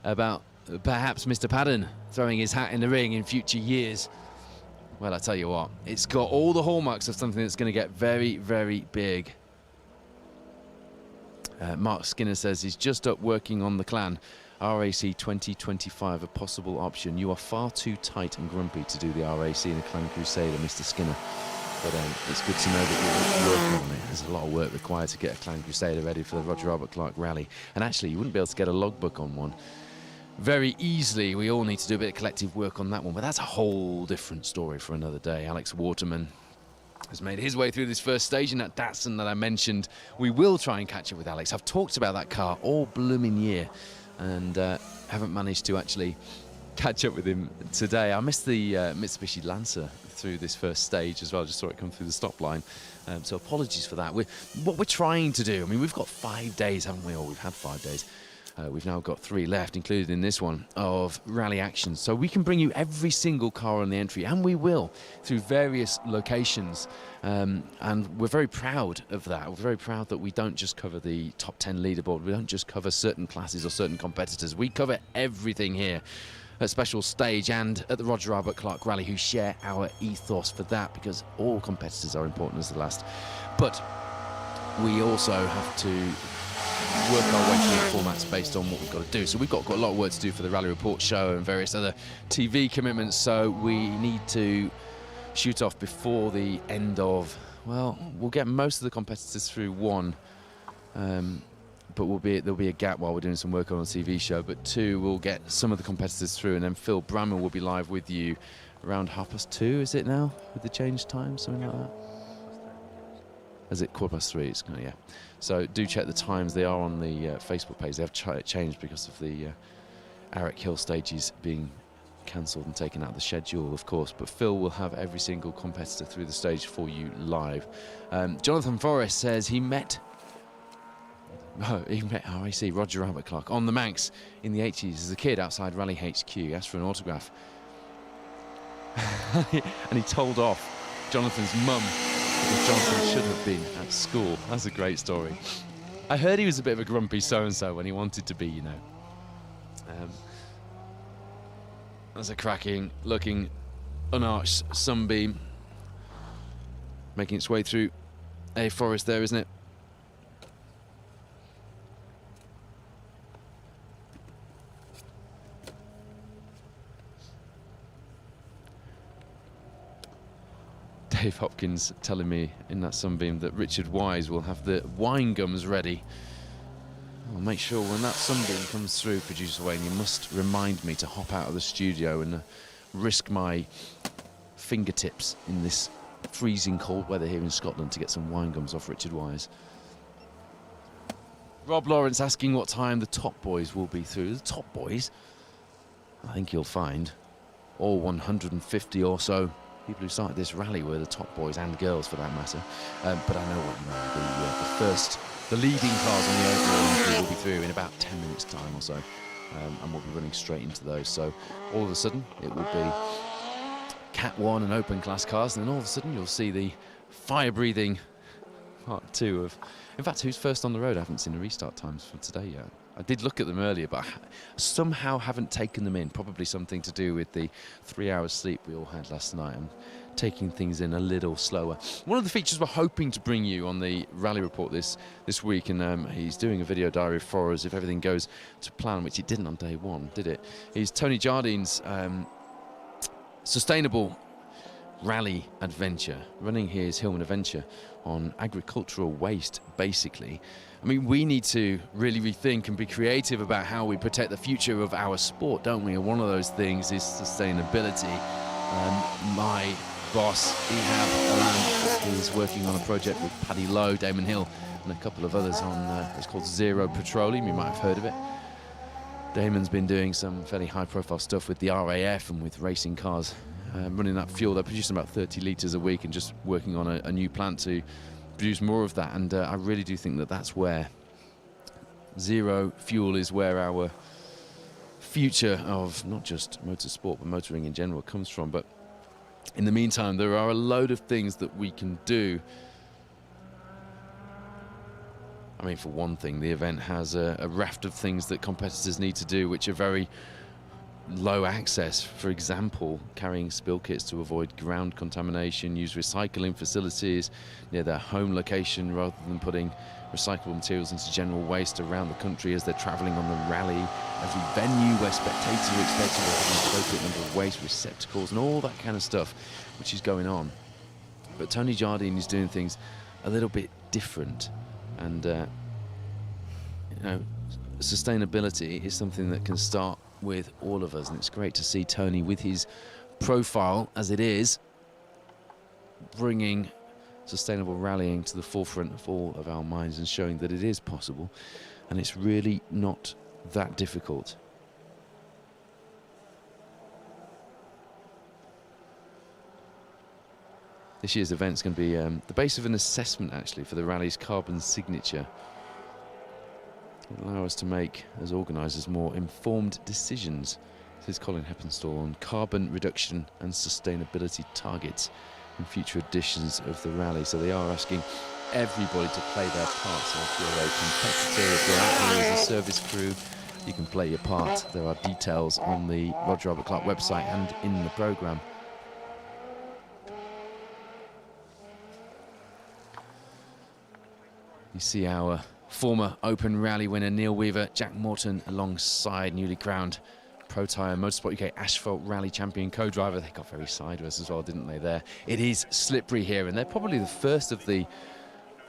about perhaps Mr. Padden throwing his hat in the ring in future years. Well, I tell you what, it's got all the hallmarks of something that's going to get very, very big. Mark Skinner says he's just up working on the Clan RAC 2025, a possible option. You are far too tight and grumpy to do the RAC in a Clan Crusader, Mr. Skinner. But it's good to know that you're working on it. There's a lot of work required to get a Clan Crusader ready for the Roger Albert Clark Rally. And actually, you wouldn't be able to get a logbook on one very easily. We all need to do a bit of collective work on that one, but that's a whole different story for another day. Alex Waterman has made his way through this first stage in that Datsun that I mentioned. We will try and catch up with Alex. I've talked about that car all blooming year and haven't managed to actually catch up with him today. I missed the Mitsubishi Lancer through this first stage as well. I just saw it come through the stop line. So apologies for that. What we're trying to do, I mean, we've got 5 days, haven't we? Or we've had 5 days. We've now got 3 left, included in this one, of rally action. So we can bring you every single car on the entry, and we will, through various locations. And we're very proud of that. We're very proud that we don't just cover the top 10 leaderboard. We don't just cover certain classes or certain competitors. We cover everything here. special stage and at the Roger Albert Clark Rally, who share our ethos for that, because all competitors are important as the last. But we also have to work our way through the formats based on what we've got to do. So we've got a lot of work to do for the Rally Report show and various other TV commitments, so we need to shoot off before the end of, well, we'll get most of the competitors through one, but there'll be a gap while we're doing some work on a TV show, but two, we'll get some of the competitors through, and then Phil Bramwell will be live with you around 2:30, is it now, with the change time, something like that? Is it 3:15? It's kind of, yeah. So do check the times. They are on the Facebook page. They have changed because of the Arick Hill stages being cancelled and taken out of the schedule, of course. But Phil will have every single competitor through the stage for you live. Jonathan Forrest says he met RAC, Roger Albert Clark, on the Manx in the 80s as a kid outside Rally HQ. He asked for an autograph. And he told off Jonathan's mum because Jonathan should have been at school. That's a great story. I heard he was a bit of a grumpy so-and-so when he wanted to be, you know. That's a cracking looking unarched sunbeam making its way through a forest there, isn't it? Dave Hopkins telling me in that sunbeam that Richard Wise will have the wine gums ready. I'll make sure when that sunbeam comes through, Producer Wayne, you must remind me to hop out of the studio and risk my fingertips in this freezing cold weather here in Scotland to get some wine gums off Richard Wise. Rob Lawrence asking what time the top boys will be through. The top boys, I think you'll find, all 150 or so people who started this rally were the top boys and girls for that matter. But I know what you mean. The leading cars on the overall entry will be through in about 10 minutes time or so, and we'll be running straight into those. So all of a sudden it will be Cat 1 and open class cars, and then all of a sudden you'll see the fire-breathing Part 2 of, in fact, who's first on the road? I haven't seen the restart times for today yet. I did look at them earlier, but I somehow haven't taken them in. Probably something to do with the 3 hours sleep we all had last night. I'm taking things in a little slower. One of the features we're hoping to bring you on the Rally Report this week, and he's doing a video diary for us if everything goes to plan, which it didn't on day one, did it? Is Tony Jardine's sustainable rally adventure, running his Hillman Adventure on agricultural waste, basically. I mean, we need to really rethink and be creative about how we protect the future of our sport, don't we? And one of those things is sustainability. My boss, Ehab Alam, is working on a project with Paddy Lowe, Damon Hill, and a couple of others on, it's called Zero Petroleum. You might have heard of it. Damon's been doing some fairly high-profile stuff with the RAF and with racing cars, running that fuel. They're producing about 30 litres a week and just working on a new plant to produce more of that. And I really do think that that's where zero fuel is where our future of not just motorsport but motoring in general comes from. But in the meantime, there are a load of things that we can do. I mean, for one thing, the event has a raft of things that competitors need to do which are very low access. For example, carrying spill kits to avoid ground contamination, use recycling facilities near their home location rather than putting recyclable materials into general waste around the country as they're travelling on the rally. Every venue where spectators are expected to have an appropriate number of waste receptacles and all that kind of stuff which is going on. But Tony Jardine is doing things a little bit different, and you know, sustainability is something that can start with all of us, and it's great to see Tony, with his profile as it is, bringing sustainable rallying to the forefront of all of our minds and showing that it is possible, and it's really not that difficult. This year's event is going to be the base of an assessment, actually, for the rally's carbon signature. It'll allow us to make, as organisers, more informed decisions, says Colin Heppenstall, on carbon reduction and sustainability targets in future editions of the rally. So they are asking everybody to play their part. So if you're a competitor, if you're out here as a service crew, you can play your part. There are details on the Roger Albert Clark website and in the programme. You see our former Open Rally winner Neil Weaver, Jack Morton alongside newly crowned Pro Tyre Motorsport UK Asphalt Rally Champion co-driver. They got very sideways as well, didn't they there? It is slippery here, and they're probably the first of the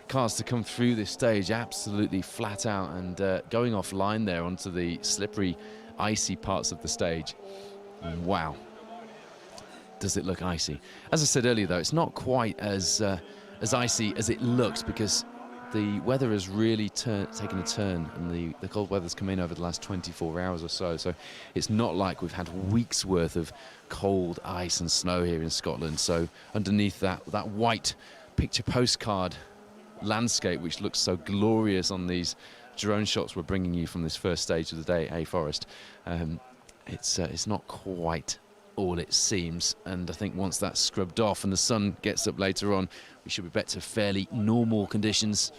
cars to come through this stage absolutely flat out and going offline there onto the slippery, icy parts of the stage. Wow. Does it look icy? As I said earlier, though, it's not quite as icy as it looks, because the weather has really taken a turn, and the cold weather's come in over the last 24 hours or so. So it's not like we've had weeks worth of cold ice and snow here in Scotland. So underneath that white picture postcard landscape, which looks so glorious on these drone shots we're bringing you from this first stage of the day, A Forest, it's not quite all it seems. And I think once that's scrubbed off and the sun gets up later on, we should be back to fairly normal conditions,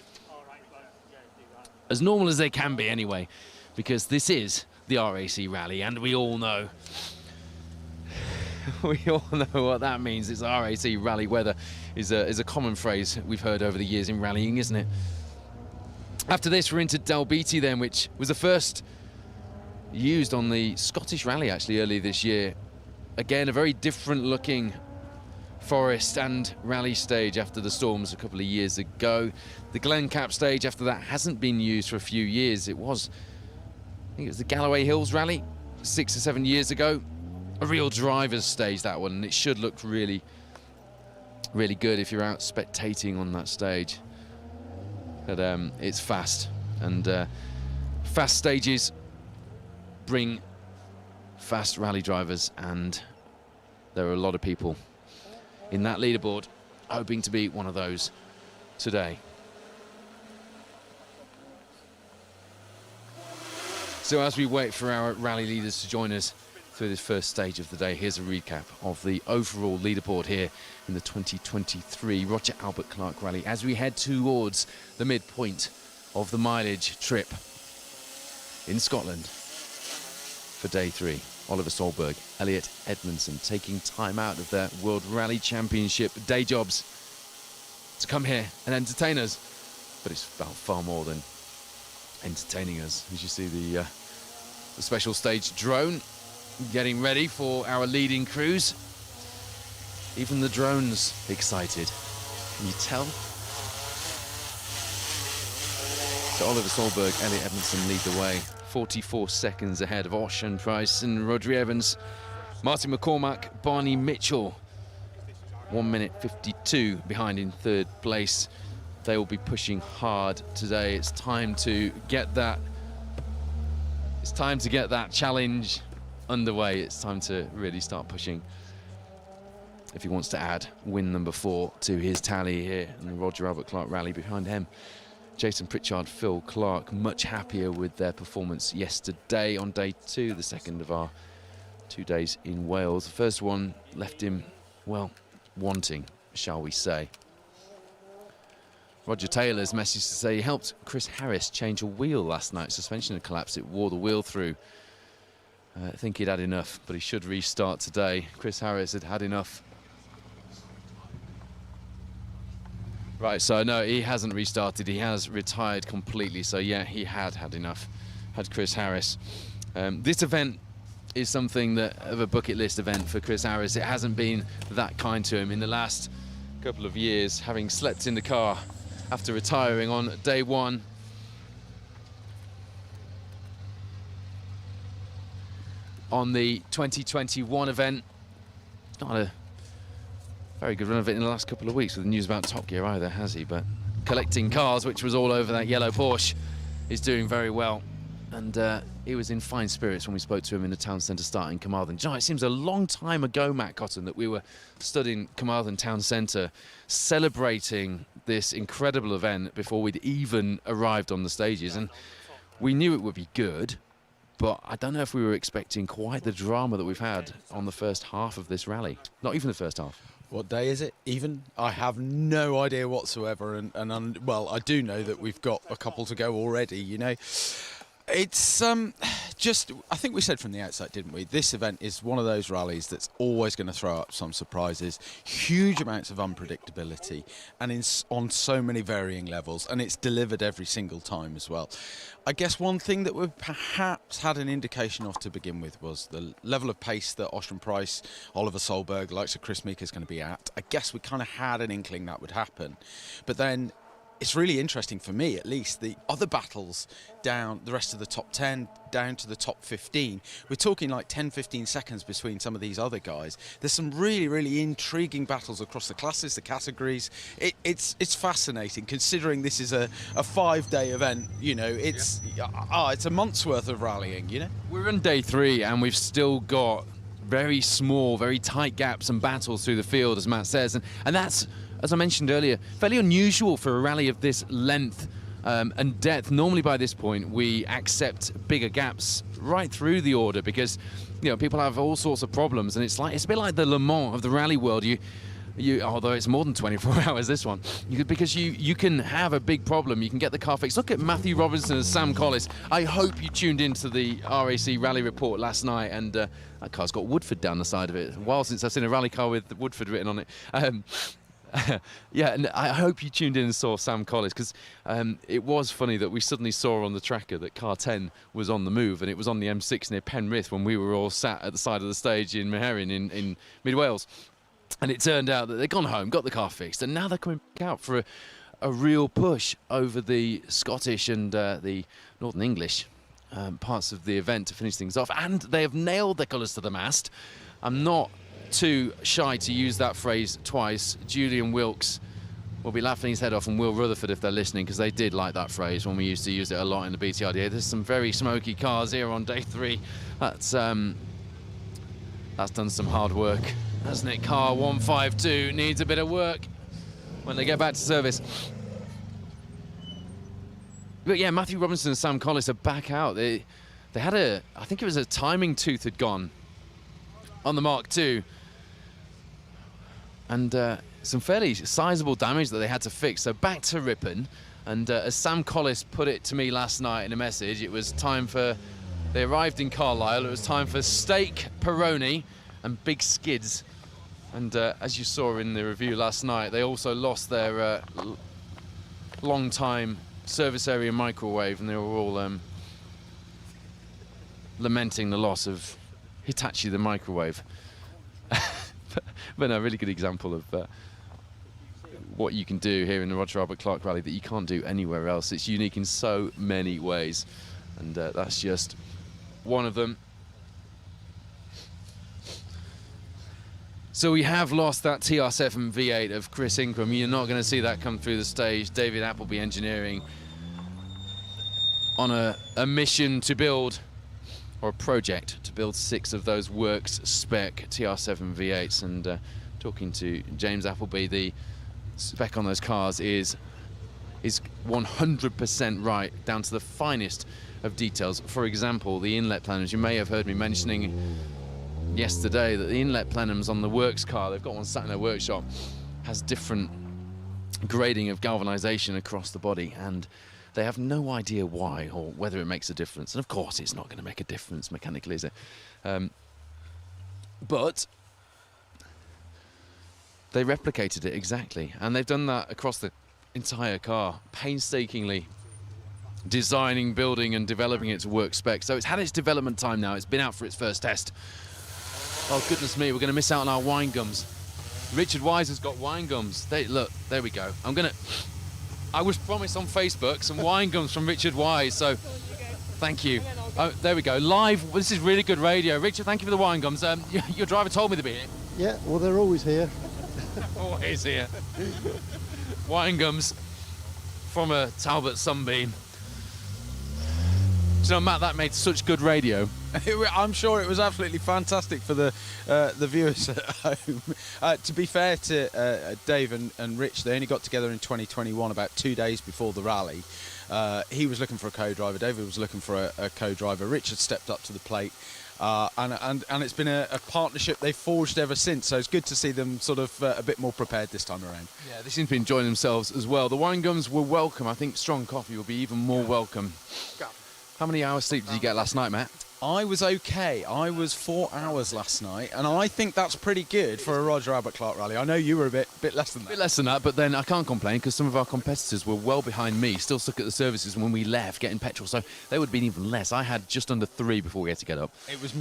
as normal as they can be anyway, because this is the RAC Rally, and we all know what that means. It's RAC Rally weather is a common phrase we've heard over the years in rallying, isn't it? After this, we're into Dalbeattie then, which was the first used on the Scottish Rally actually earlier this year. Again, a very different looking forest and rally stage after the storms a couple of years ago. The Glencap stage after that hasn't been used for a few years. I think it was the Galloway Hills Rally 6 or 7 years ago. A real driver's stage, that one, and it should look really, really good if you're out spectating on that stage. But it's fast, and fast stages bring fast rally drivers, and there are a lot of people in that leaderboard hoping to be one of those today. So as we wait for our rally leaders to join us through this first stage of the day, here's a recap of the overall leaderboard here in the 2023 Roger Albert Clark Rally as we head towards the midpoint of the mileage trip in Scotland for day 3. Oliver Solberg, Elliot Edmondson taking time out of their World Rally Championship day jobs to come here and entertain us. But it's about far more than entertaining us. As you see the special stage drone getting ready for our leading crews. Even the drone's excited. Can you tell? So Oliver Solberg, Elliot Edmondson lead the way. 44 seconds ahead of Ocean Price and Rodri Evans. Martin McCormack, Barney Mitchell, 1 minute 52 behind in third place. They will be pushing hard today. It's time to get that. It's time to get that challenge underway. It's time to really start pushing if he wants to add win number 4 to his tally here in the Roger Albert Clark Rally. Behind him, Jason Pritchard, Phil Clark, much happier with their performance yesterday on day 2, the second of our 2 days in Wales. The first one left him, well, wanting, shall we say. Roger Taylor's message to say he helped Chris Harris change a wheel last night. Suspension had collapsed, it wore the wheel through. I think he'd had enough, but he should restart today. Chris Harris had had enough. Right, so no, he hasn't restarted. He has retired completely. So yeah, he had enough, had Chris Harris. This event is something of a bucket list event for Chris Harris. It hasn't been that kind to him in the last couple of years, having slept in the car after retiring on day 1. On the 2021 event, not a very good run of it in the last couple of weeks with the news about Top Gear either, has he? But collecting cars, which was all over that yellow Porsche, is doing very well. And he was in fine spirits when we spoke to him in the town centre start in Carmarthen. You know, it seems a long time ago, Matt Cotton, that we were stood in Carmarthen town centre celebrating this incredible event before we'd even arrived on the stages. And we knew it would be good, but I don't know if we were expecting quite the drama that we've had on the first half of this rally. Not even the first half. What day is it, even? I have no idea whatsoever, well, I do know that we've got a couple to go already, you know. It's, I think we said from the outset, didn't we? This event is one of those rallies that's always going to throw up some surprises, huge amounts of unpredictability, and on so many varying levels, and it's delivered every single time as well. I guess one thing that we perhaps had an indication of to begin with was the level of pace that Ocean Price, Oliver Solberg, the likes of Chris Meek is going to be at. I guess we kind of had an inkling that would happen. But then it's really interesting for me, at least, the other battles down the rest of the top 10, down to the top 15. We're talking like 10, 15 seconds between some of these other guys. There's some really, really intriguing battles across the classes, the categories. It's fascinating, considering this is a 5-day event. You know, it's a month's worth of rallying, you know? We're on day 3, and we've still got very small, very tight gaps and battles through the field, as Matt says. And that's, as I mentioned earlier, fairly unusual for a rally of this length and depth. Normally by this point we accept bigger gaps right through the order, because people have all sorts of problems, and it's a bit like the Le Mans of the rally world. You although it's more than 24 hours, this one, because you can have a big problem, you can get the car fixed. Look at Matthew Robinson and Sam Collis. I hope you tuned into the RAC rally report last night, and that car's got Woodford down the side of it. A while since I've seen a rally car with Woodford written on it. Yeah, and I hope you tuned in and saw Sam Collis, because it was funny that we suddenly saw on the tracker that car 10 was on the move, and it was on the M6 near Penrith when we were all sat at the side of the stage in Meherin in mid-Wales. And it turned out that they'd gone home, got the car fixed, and now they're coming back out for a real push over the Scottish and the Northern English parts of the event to finish things off. And they have nailed their colours to the mast. I'm not too shy to use that phrase twice. Julian Wilkes will be laughing his head off, and Will Rutherford, if they're listening, because they did like that phrase when we used to use it a lot in the BTRDA. There's some very smoky cars here on day 3. That's done some hard work, hasn't it? Car 152 needs a bit of work when they get back to service. But yeah, Matthew Robinson and Sam Collis are back out. They had I think it was a timing tooth had gone on the Mark II, and some fairly sizable damage that they had to fix. So back to Ripon, and as Sam Collis put it to me last night in a message, it was time for, they arrived in Carlisle, it was time for steak, Peroni and big skids. And as you saw in the review last night, they also lost their long-time service area microwave, and they were all lamenting the loss of Hitachi the microwave. But no, a really good example of what you can do here in the Roger Albert Clark Rally that you can't do anywhere else. It's unique in so many ways, and that's just one of them. So we have lost that TR7 V8 of Chris Ingram. You're not going to see that come through the stage. David Appleby Engineering on a mission to build, or a project to build 6 of those works spec TR7 V8s. And talking to James Appleby, the spec on those cars is 100% right, down to the finest of details. For example, the inlet plenums. You may have heard me mentioning yesterday that the inlet plenums on the works car, they've got one sat in their workshop, has different grading of galvanization across the body, and they have no idea why or whether it makes a difference. And of course it's not going to make a difference mechanically, is it? But they replicated it exactly, and they've done that across the entire car, painstakingly designing, building and developing it to work spec. So it's had its development time now. It's been out for its first test. Oh goodness me, we're going to miss out on our wine gums. Richard Wise has got wine gums. Look, there we go. I was promised on Facebook some wine gums from Richard Wise, so thank you. Oh, there we go. Live. This is really good radio. Richard, thank you for the wine gums. Your driver told me to be here. Yeah, well, they're always here. Always here. Wine gums from a Talbot Sunbeam. Do you know, Matt, that made such good radio. I'm sure it was absolutely fantastic for the viewers at home. To be fair to Dave and Rich, they only got together in 2021, about 2 days before the rally. He was looking for a co-driver, David was looking for a co-driver. Richard stepped up to the plate, and it's been a partnership they've forged ever since. So it's good to see them sort of a bit more prepared this time around. Yeah, they seem to be enjoying themselves as well. The wine gums were welcome. I think strong coffee will be even more welcome. How many hours sleep did you get last night, Matt? I was okay. I was 4 hours last night, and I think that's pretty good for a Roger Albert Clark rally. I know you were a bit less than that. A bit less than that, but then I can't complain because some of our competitors were well behind me, still stuck at the services when we left getting petrol, so they would have been even less. I had just under 3 before we had to get up. It was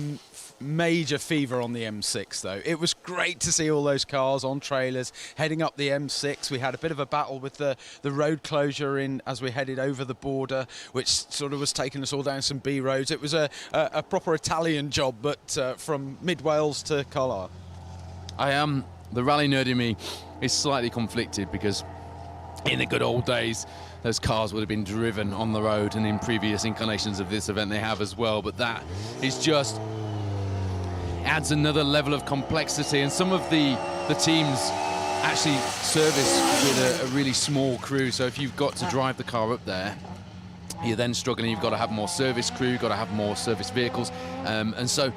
major fever on the M6, though. It was great to see all those cars on trailers heading up the M6. We had a bit of a battle with the road closure in as we headed over the border, which sort of was taking us all down some B roads. It was a proper Italian job, but from mid-Wales to Carlisle. The rally nerd in me is slightly conflicted because in the good old days, those cars would have been driven on the road, and in previous incarnations of this event they have as well, but that is just adds another level of complexity, and some of the teams actually service with a really small crew, so if you've got to drive the car up there, you're then struggling. You've got to have more service crew, you've got to have more service vehicles, and so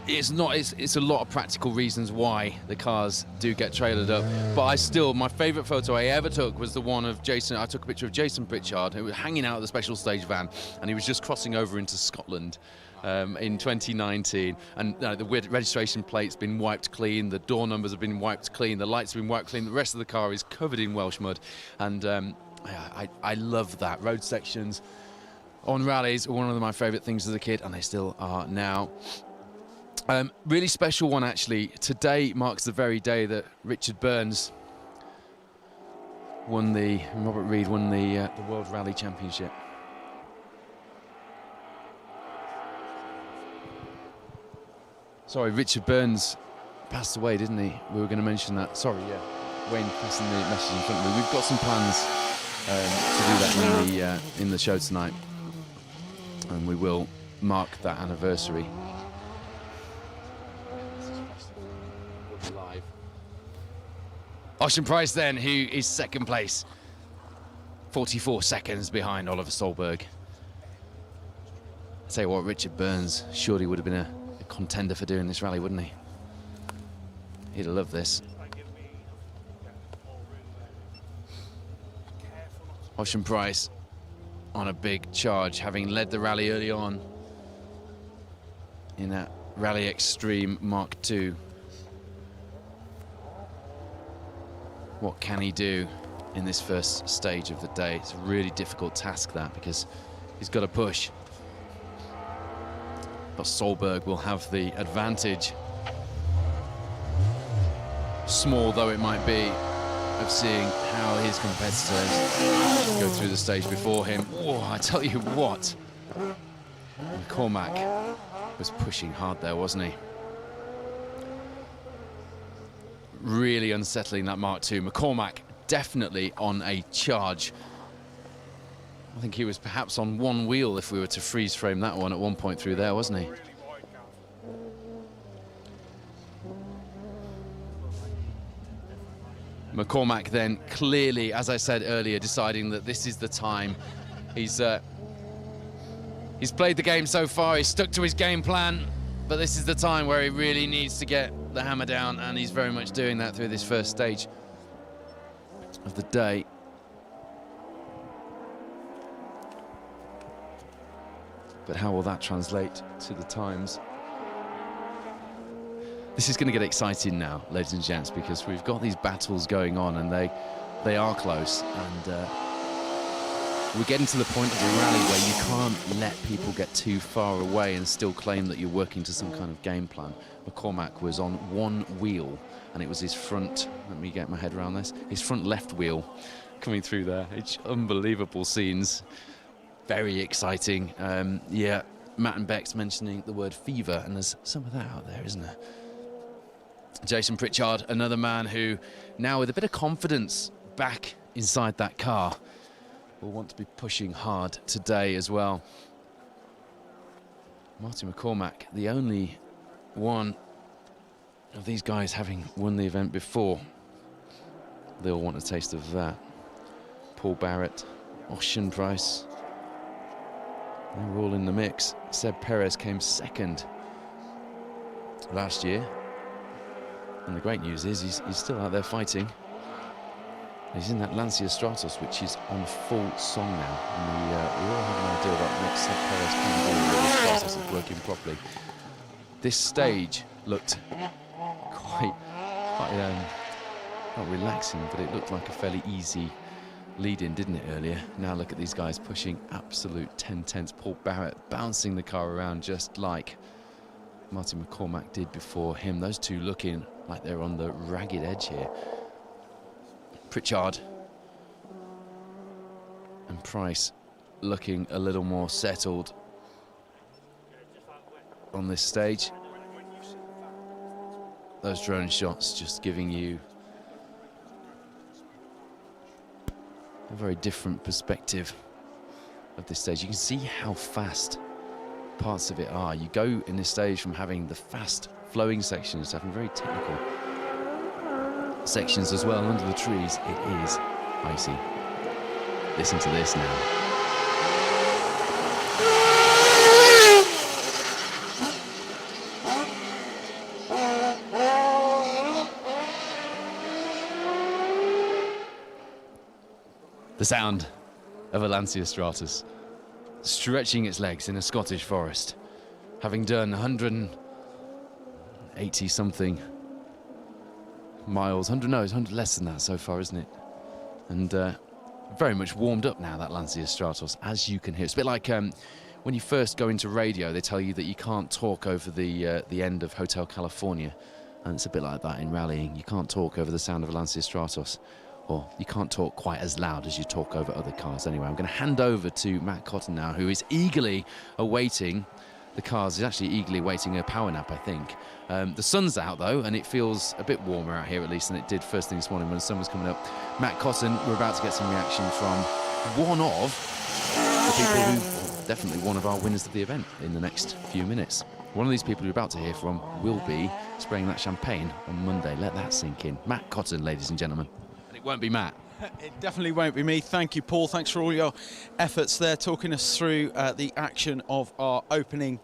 it's a lot of practical reasons why the cars do get trailered up. But my favourite photo I ever took was the one of Jason. I took a picture of Jason Pritchard, who was hanging out of the special stage van, and he was just crossing over into Scotland in 2019, and the registration plate's been wiped clean, the door numbers have been wiped clean, the lights have been wiped clean, the rest of the car is covered in Welsh mud, and I love that. Road sections on rallies were one of my favourite things as a kid, and they still are now. Really special one, actually. Today marks the very day that Richard Burns and Robert Reid won the World Rally Championship. Sorry, Richard Burns passed away, didn't he? We were going to mention that. Sorry, yeah. Wayne passing the message in front of me. We've got some plans to do that in the show tonight, and we will mark that anniversary. Live. Ocean Price then, who is second place, 44 seconds behind Oliver Solberg. I tell you what, Richard Burns surely would have been a contender for doing this rally, wouldn't he? He'd have loved this. Ocean Price on a big charge, having led the rally early on in that Rally Extreme Mark II. What can he do in this first stage of the day? It's a really difficult task, that, because he's got to push. But Solberg will have the advantage, small though it might be, of seeing how his competitors go through the stage before him. Oh, I tell you what, McCormack was pushing hard there, wasn't he? Really unsettling, that Mark II. McCormack definitely on a charge. I think he was perhaps on one wheel if we were to freeze frame that one at one point through there, wasn't he? McCormack then clearly, as I said earlier, deciding that this is the time. He's played the game so far, he's stuck to his game plan, but this is the time where he really needs to get the hammer down, and he's very much doing that through this first stage of the day. But how will that translate to the times? This is going to get exciting now, ladies and gents, because we've got these battles going on, and they are close, and we're getting to the point of the rally where you can't let people get too far away and still claim that you're working to some kind of game plan. McCormack was on one wheel, and it was his front, let me get my head around this, his front left wheel coming through there. It's unbelievable scenes. Very exciting. Yeah, Matt and Bex mentioning the word fever, and there's some of that out there, isn't there? Jason Pritchard, another man who, now with a bit of confidence back inside that car, will want to be pushing hard today as well. Martin McCormack, the only one of these guys having won the event before. They'll want a taste of that. Paul Barrett, Ocean Price, they were all in the mix. Seb Perez came second last year. And the great news is he's still out there fighting. He's in that Lancia Stratos, which is on full song now. And we all have an idea about what Seb Perez can do with the Stratos as working properly. This stage looked quite not relaxing, but it looked like a fairly easy lead-in, didn't it, earlier? Now look at these guys pushing absolute 10/10. Paul Barrett bouncing the car around just like Martin McCormack did before him. Those two looking like they're on the ragged edge here. Pritchard and Price looking a little more settled on this stage. Those drone shots just giving you a very different perspective of this stage. You can see how fast parts of it are. You go in this stage from having the fast flowing sections to having very technical sections as well. Under the trees, it is icy. Listen to this now. The sound of a Lancia Stratus stretching its legs in a Scottish forest, having done 180 something miles, 100 less than that so far, isn't it? And very much warmed up now, that Lancia Stratos, as you can hear. It's a bit like when you first go into radio, they tell you that you can't talk over the end of Hotel California, and it's a bit like that in rallying. You can't talk over the sound of a Lancia Stratos, or you can't talk quite as loud as you talk over other cars. Anyway, I'm going to hand over to Matt Cotton now, who is eagerly awaiting the cars. He's actually eagerly awaiting a power nap, I think. The sun's out, though, and it feels a bit warmer out here, at least, than it did first thing this morning when the sun was coming up. Matt Cotton, we're about to get some reaction from one of the people who, definitely one of our winners of the event in the next few minutes. One of these people you're about to hear from will be spraying that champagne on Monday. Let that sink in. Matt Cotton, ladies and gentlemen. It won't be Matt. It definitely won't be me. Thank you, Paul. Thanks for all your efforts there, talking us through the action of our opening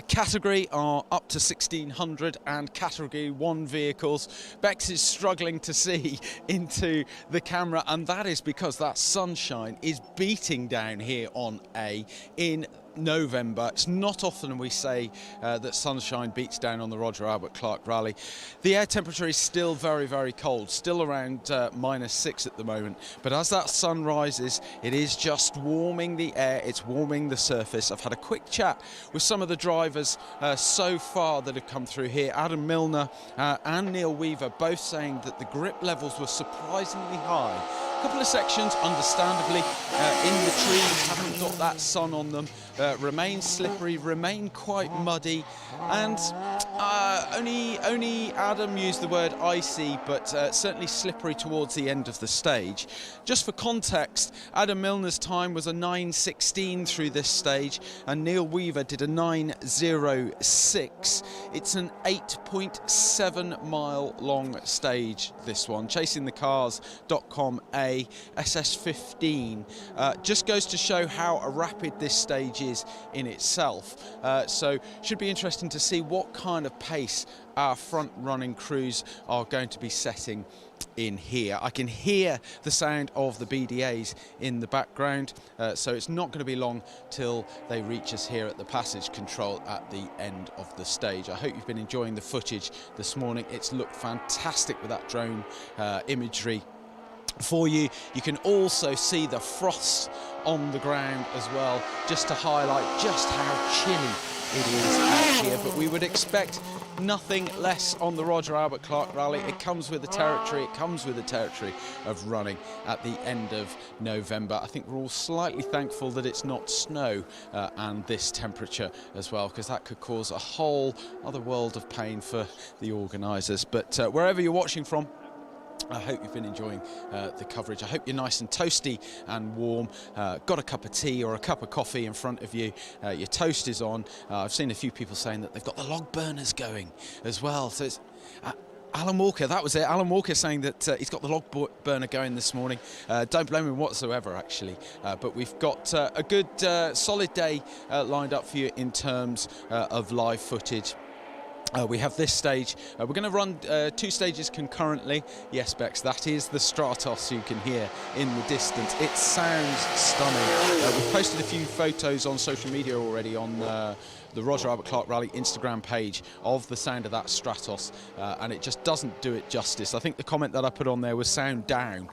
category, our up to 1600 and category 1 vehicles. Bex is struggling to see into the camera, and that is because that sunshine is beating down here on A in November. It's not often we say that sunshine beats down on the Roger Albert Clark Rally. The air temperature is still very, very cold, still around -6 at the moment, but as that sun rises, it is just warming the air, it's warming the surface. I've had a quick chat with some of the drivers so far that have come through here. Adam Milner and Neil Weaver both saying that the grip levels were surprisingly high. A couple of sections, understandably, in the trees, haven't got that sun on them, remain slippery, remain quite muddy, and only Adam used the word icy, but certainly slippery towards the end of the stage. Just for context, Adam Milner's time was a 9:16 through this stage, and Neil Weaver did a 9:06. It's an 8.7 mile long stage, this one. Chasing the Cars.com A SS15 just goes to show how rapid this stage is in itself. So should be interesting to see what kind of pace our front running crews are going to be setting in here. I can hear the sound of the BDAs in the background, so it's not going to be long till they reach us here at the passage control at the end of the stage. I hope you've been enjoying the footage this morning. It's looked fantastic with that drone imagery for you. You can also see the frost on the ground as well, just to highlight just how chilly it is out here, but we would expect nothing less on the Roger Albert Clark Rally. It comes with the territory, it comes with the territory of running at the end of November. I think we're all slightly thankful that it's not snow and this temperature as well, because that could cause a whole other world of pain for the organisers. But wherever you're watching from, I hope you've been enjoying the coverage. I hope you're nice and toasty and warm. Got a cup of tea or a cup of coffee in front of you. Your toast is on. I've seen a few people saying that they've got the log burners going as well. So it's Alan Walker, that was it. Alan Walker saying that he's got the log burner going this morning. Don't blame him whatsoever, actually. But we've got a good, solid day lined up for you in terms of live footage. We have this stage. We're going to run 2 stages concurrently. Yes, Bex, that is the Stratos you can hear in the distance. It sounds stunning. We've posted a few photos on social media already on the Roger Albert Clark Rally Instagram page of the sound of that Stratos, and it just doesn't do it justice. I think the comment that I put on there was sound down.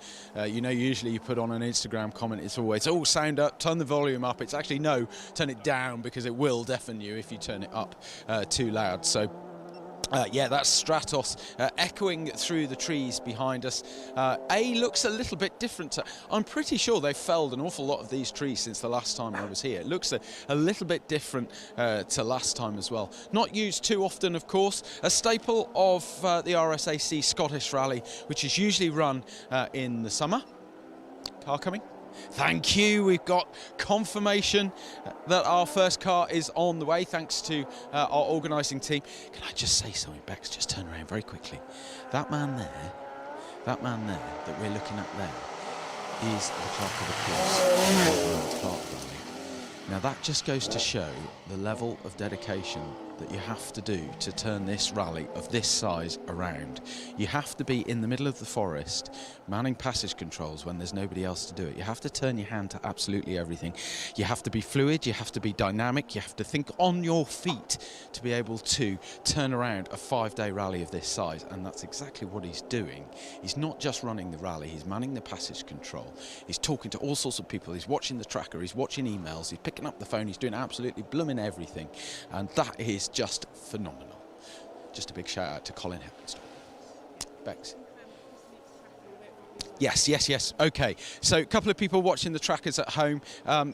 You know, usually you put on an Instagram comment, it's always, oh, sound up, turn the volume up. It's actually, no, turn it down, because it will deafen you if you turn it up too loud. So yeah, that's Stratos echoing through the trees behind us. A looks a little bit different. I'm pretty sure they've felled an awful lot of these trees since the last time I was here. It looks a little bit different to last time as well. Not used too often, of course. A staple of the RSAC Scottish Rally, which is usually run in the summer. Car coming. Thank you. We've got confirmation that our first car is on the way, thanks to our organising team. Can I just say something, Bex? Just turn around very quickly. That man there that we're looking at there is the Clerk of the Cross. Clark Rally. Now that just goes to show the level of dedication that you have to do to turn this rally of this size around. You have to be in the middle of the forest, manning passage controls when there's nobody else to do it. You have to turn your hand to absolutely everything. You have to be fluid, you have to be dynamic, you have to think on your feet to be able to turn around a 5-day rally of this size, and that's exactly what he's doing. He's not just running the rally, he's manning the passage control, he's talking to all sorts of people, he's watching the tracker, he's watching emails, he's picking up the phone, he's doing absolutely blooming everything, and that is just phenomenal. Just a big shout out to Colin Heppenstall. Bex. Yes. Okay, so a couple of people watching the trackers at home,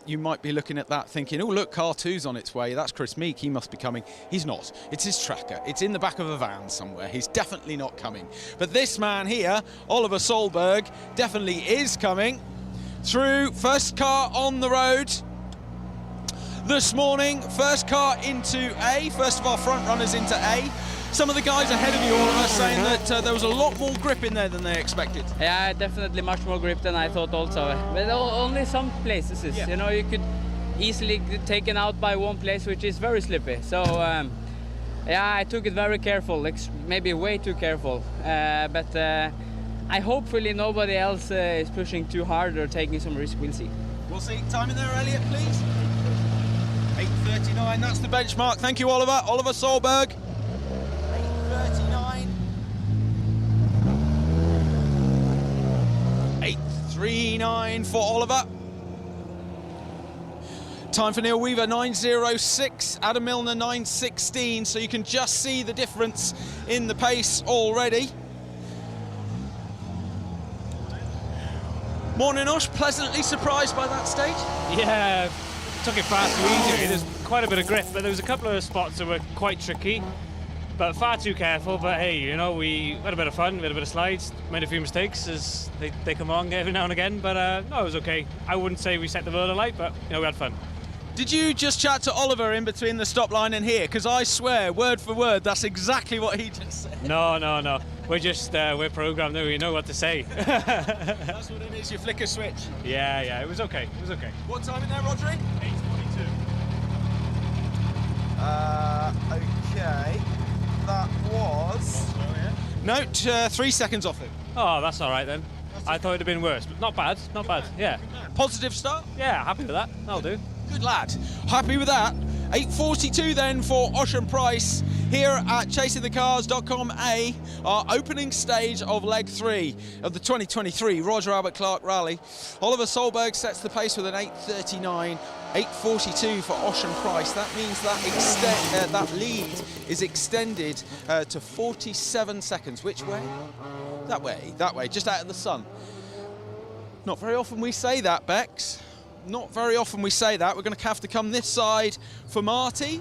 you might be looking at that thinking, oh look, car 2's on its way, that's Chris Meek, he must be coming. He's not. It's his tracker. It's in the back of a van somewhere. He's definitely not coming. But this man here, Oliver Solberg, definitely is coming through. First car on the road this morning, first car into A, first of our front runners into A. Some of the guys ahead of you, Oliver, saying that there was a lot more grip in there than they expected. Yeah, definitely much more grip than I thought also. But only some places, yeah. You know, you could easily get taken out by one place, which is very slippy. So, yeah, I took it very careful, maybe way too careful. But I hopefully nobody else is pushing too hard or taking some risk. We'll see. We'll see. Time in there, Elliot, please. 8:39, that's the benchmark. Thank you, Oliver. Oliver Solberg. 8:39. 8:39 for Oliver. Time for Neil Weaver, 9:06. Adam Milner, 9:16. So you can just see the difference in the pace already. Morning, Osh. Pleasantly surprised by that stage? Yeah, took it far too easy. There's quite a bit of grip, but there was a couple of spots that were quite tricky, but far too careful. But hey, you know, we had a bit of fun, we had a bit of slides, made a few mistakes as they come along every now and again, but no, it was okay. I wouldn't say we set the world alight, but you know, we had fun. Did you just chat to Oliver in between the stop line and here? Because I swear, word for word, that's exactly what he just said. No. We're just, we're programmed now, we know what to say. That's what it is, you flick a switch. Yeah, it was okay, What time in there, Rodri? 8:42. Okay, that was... No, 3 seconds off him. Oh, that's all right then. I thought it'd have been worse, but not bad, yeah. Positive start? Yeah, happy with that, that'll do. Good lad. Happy with that. 8:42 then for Ocean Price here at chasingthecars.com A, our opening stage of leg 3 of the 2023 Roger Albert Clark Rally. Oliver Solberg sets the pace with an 8:39. 8:42 for Ocean Price. That means that that lead is extended to 47 seconds. Which way? That way, just out of the sun. Not very often we say that, Bex. Not very often we say that. We're going to have to come this side for Marty.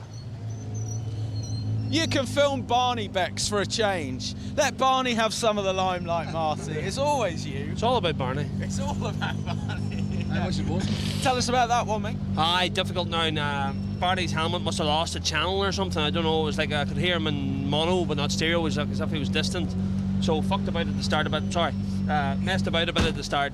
You can film Barney, Bex, for a change. Let Barney have some of the limelight, Marty. It's always you. It's all about Barney. It's all about Barney. I wish it was. Tell us about that one, mate. Aye, difficult now. Barney's helmet must have lost a channel or something. I don't know. It was like I could hear him in mono, but not stereo. It was like as if he was distant. So fucked about at the start a bit. Messed about a bit at the start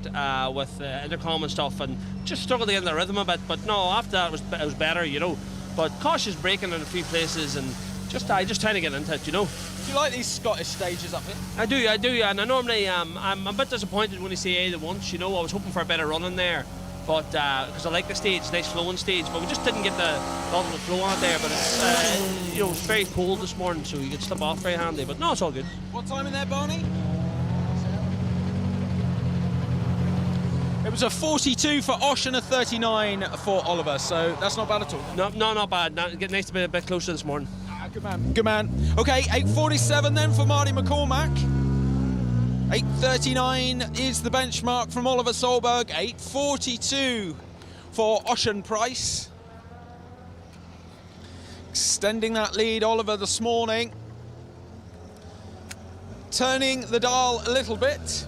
with intercom and stuff, and just struggled to get in the rhythm a bit. But no, after that it was better, you know. But cautious braking in a few places, and just trying to get into it, you know. Do you like these Scottish stages up here? I do, and I normally I'm a bit disappointed when you say A the once, you know. I was hoping for a better run in there, but because I like the stage, nice flowing stage, but we just didn't get the ultimate flow on it there. But it's you know, it's very cold this morning, so you could slip off very handy. But no, it's all good. What time in there, Barney? It was a 42 for Osh and a 39 for Oliver, so that's not bad at all. No, not bad. Get nice to be a bit closer this morning. Good man, good man. Okay, 8:47 then for Marty McCormack. 8:39 is the benchmark from Oliver Solberg. 8:42 for Ocean Price. Extending that lead, Oliver, this morning. Turning the dial a little bit.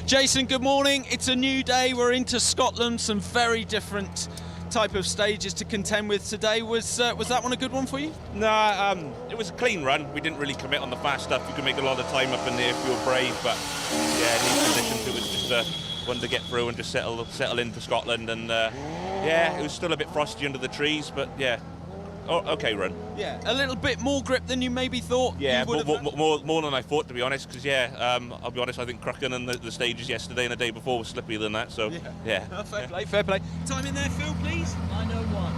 Jason, good morning. It's a new day. We're into Scotland. Some very different type of stages to contend with today. Was that one a good one for you? Nah, it was a clean run. We didn't really commit on the fast stuff. You could make a lot of time up in there if you were brave, but yeah, in these conditions it was just one to get through and just settle in for Scotland. And yeah, it was still a bit frosty under the trees, but yeah, okay run. Yeah, a little bit more grip than you maybe thought. Yeah, you more than I thought, to be honest. Because yeah, I'll be honest, I think Crooken and the stages yesterday and the day before were slippier than that. So yeah. Fair play, fair play. Time in there, Phil, please. 9:01.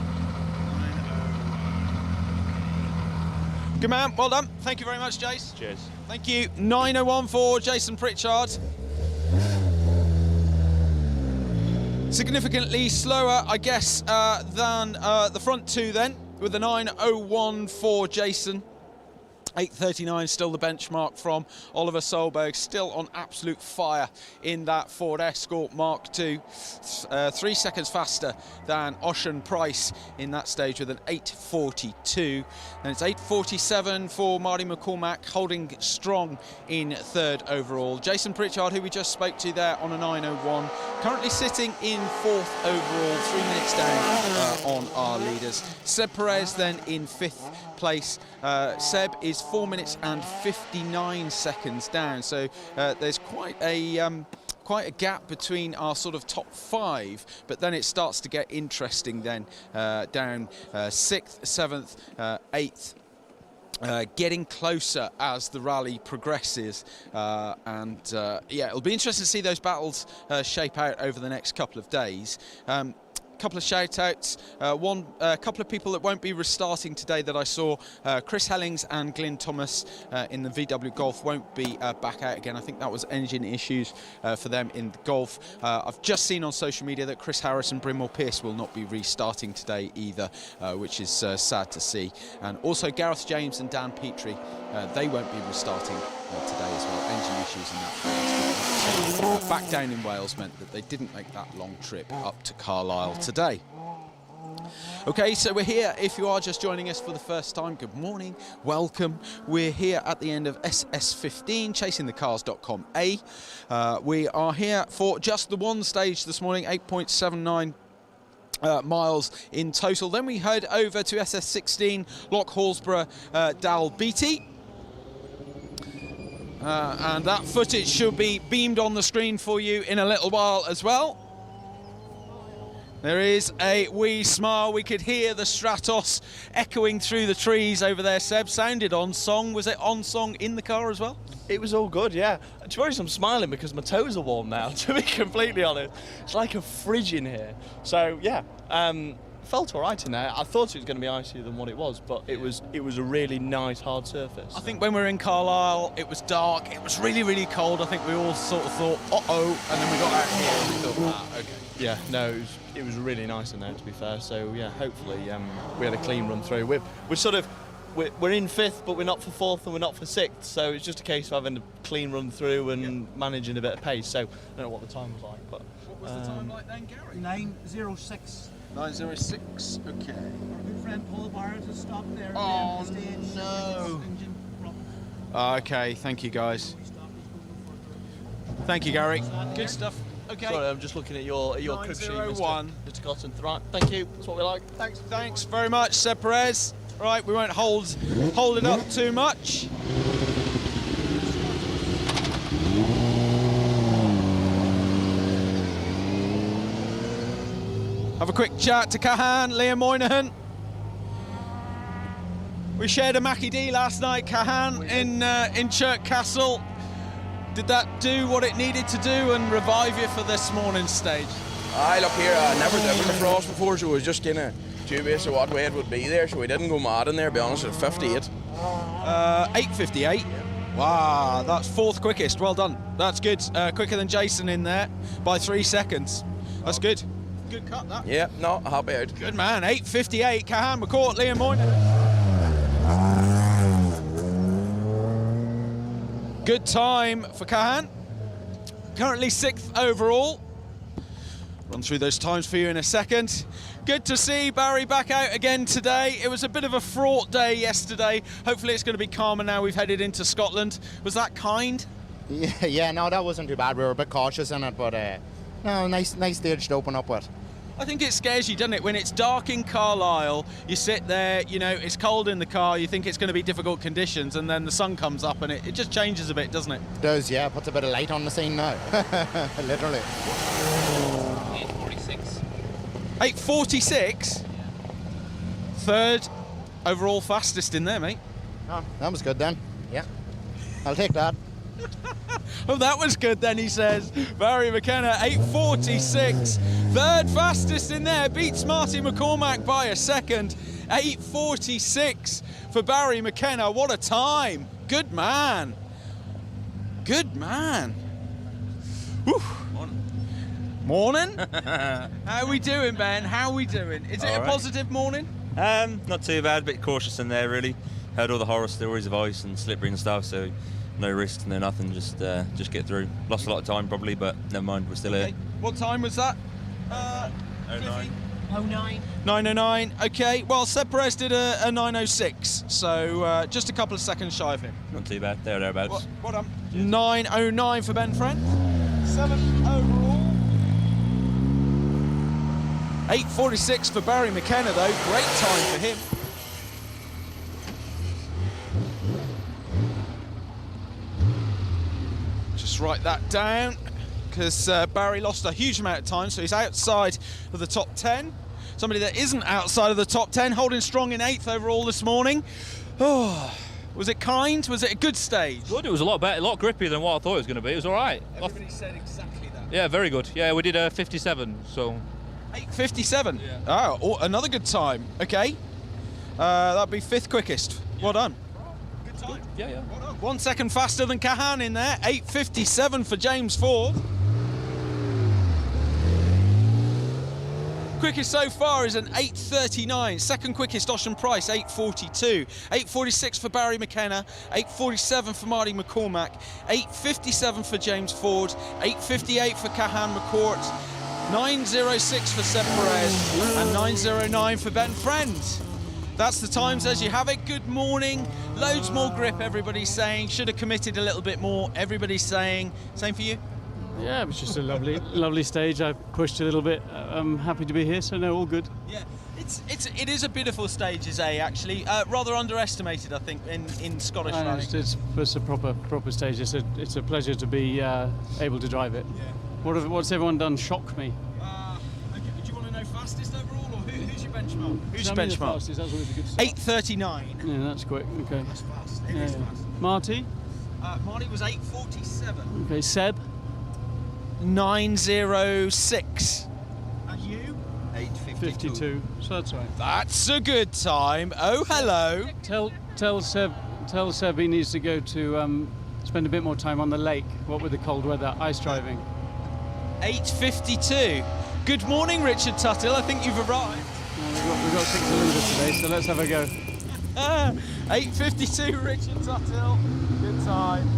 Good man, well done. Thank you very much, Jace. Cheers. Thank you. 9:01 for Jason Pritchard. Significantly slower, I guess, than the front two then, with a 9:01 for Jason. 8:39 still the benchmark from Oliver Solberg, still on absolute fire in that Ford Escort Mark II. 3 seconds faster than Ocean Price in that stage with an 8:42. And it's 8:47 for Marty McCormack, holding strong in third overall. Jason Pritchard, who we just spoke to there, on a 9:01, currently sitting in fourth overall, 3 minutes down on our leaders. Seb Perez then in fifth place. Seb is 4 minutes and 59 seconds down, so there's quite a gap between our sort of top five, but then it starts to get interesting then, down 6th, 7th, 8th. Getting closer as the rally progresses, and yeah, it'll be interesting to see those battles shape out over the next couple of days. Couple of shout-outs. A couple of people that won't be restarting today that I saw. Chris Hellings and Glyn Thomas in the VW Golf won't be back out again. I think that was engine issues for them in the Golf. I've just seen on social media that Chris Harris and Brynmore Pierce will not be restarting today either, which is sad to see. And also Gareth James and Dan Petrie, they won't be restarting today as well. Engine issues in that back down in Wales meant that they didn't make that long trip up to Carlisle today. Okay, so we're here. If you are just joining us for the first time, good morning, welcome. We're here at the end of SS15, chasingthecars.com A. We are here for just the one stage this morning, 8.79 miles in total. Then we head over to SS16, Loch Hallsborough, Dalbeatty. And that footage should be beamed on the screen for you in a little while as well. There is a wee smile. We could hear the Stratos echoing through the trees over there. Seb, sounded on song. Was it on song in the car as well? It was all good, yeah. To be honest, I'm smiling because my toes are warm now, to be completely honest. It's like a fridge in here. So, yeah, felt all right in there. I thought it was going to be icier than what it was, but it was a really nice, hard surface. I think when we were in Carlisle, it was dark. It was really, really cold. I think we all sort of thought, uh-oh, and then we got out here and we thought, okay. Yeah, no, it was really nice in there, to be fair. So, yeah, hopefully we had a clean run through. We're in fifth, but we're not for fourth and we're not for sixth. So it's just a case of having a clean run through and managing a bit of pace. So I don't know what the time was like, but what was the time like then, Gary? 9:06. 9:06. Okay. Our good friend Paul Barrett has stopped there. Oh, the stage. no. Engine problem. Okay, thank you guys. Thank you, Gary. Good stuff. Okay. sorry, I'm just looking at your cook sheet, 9:01. Mr. Cotton. Right, thank you. That's what we like. Thanks very much, Seb Perez. Right, we won't hold it up too much. Have a quick chat to Cahan, Liam Moynihan. We shared a Mackie D last night, Cahan, in Chirk Castle. Did that do what it needed to do and revive you for this morning's stage? Aye, look here, I never driven a frost before, so it was just kind of dubious of what way it would be there, so we didn't go mad in there, to be honest, at 58. 8:58. Wow, that's 4th quickest. Well done. That's good. Quicker than Jason in there by 3 seconds. That's good. Good cut, that. Yeah, no, happy out. Good man. 8:58. Cahan McCourt, Liam Moynihan. Good time for Cahan. Currently 6th overall. Run through those times for you in a second. Good to see Barry back out again today. It was a bit of a fraught day yesterday. Hopefully it's going to be calmer now we've headed into Scotland. Was that kind? Yeah, no, that wasn't too bad. We were a bit cautious in it, but no, nice stage to open up with. I think it scares you, doesn't it? When it's dark in Carlisle, you sit there, you know, it's cold in the car, you think it's going to be difficult conditions, and then the sun comes up and it just changes a bit, doesn't it? It does, yeah. Puts a bit of light on the scene now. Literally. 8:46. 8:46? 3rd overall fastest in there, mate. Oh, that was good then. Yeah. I'll take that. Oh, that was good then, he says. Barry McKenna, 8:46. 3rd fastest in there, beats Marty McCormack by a second. 8:46 for Barry McKenna. What a time. Good man. Good man. Whew. Morning. How we doing, Ben? How we doing? Is it a positive morning? Not too bad, a bit cautious in there really. Heard all the horror stories of ice and slippery and stuff, so no risks, no nothing, just get through. Lost a lot of time probably, but never mind, we're still here. What time was that? 09. 9:09. Okay, well, Seb Perez did a 9:06, so just a couple of seconds shy of him. Not too bad, thereabouts. What 9:09 for Ben Friend. 7th overall. 8:46 for Barry McKenna, though. Great time for him. Just write that down, because Barry lost a huge amount of time, so he's outside of the top 10. Somebody that isn't outside of the top 10, holding strong in 8th overall this morning. Oh, was it kind? Was it a good stage? Good, it was a lot better, a lot grippier than what I thought it was going to be. It was all right. Everybody said exactly that. Yeah, very good. Yeah, we did a 57, so... 8:57? Yeah. Oh, another good time. Okay. That'd be 5th quickest. Well done. Good time. Yeah, yeah. Well done. 1 second faster than Cahan in there. 8:57 for James Ford. Quickest so far is an 8:39. Second quickest, Ocean Price, 8:42. 8:46 for Barry McKenna. 8:47 for Marty McCormack. 8:57 for James Ford. 8:58 for Cahan McCourt. 9:06 for Seb Perez. And 9:09 for Ben Friend. That's the times as you have it. Good morning. Loads more grip, everybody's saying. Should have committed a little bit more, everybody's saying. Same for you? Yeah, it was just a lovely stage. I pushed a little bit. I'm happy to be here, so no, all good. Yeah, it is a beautiful stage, is actually. Rather underestimated, I think, in Scottish rally. It's a proper stage. It's a pleasure to be able to drive it. Yeah. What's everyone done? Shock me. Okay, do you want to know fastest overall, or who's your benchmark? Who's your Tell me the benchmark? fastest, that's always a good start. 8:39. Yeah, that's quick. Okay. That's fast. It Yeah, is yeah. fast. Marty. Marty was 8:47. Okay. Seb. 9:06. And you? 52. So that's right. That's a good time. Oh, hello. Tell Seb he needs to go to spend a bit more time on the lake. What with the cold weather, ice driving. 8:52. Good morning, Richard Tuttle. I think you've arrived. We've got 6 Olympus today, so let's have a go. 8:52, Richard Tuttle. Good time.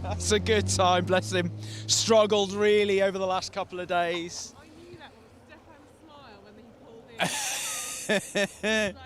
That's a good time, bless him. Struggled really over the last couple of days. I knew that was Stefan's smile when he pulled in.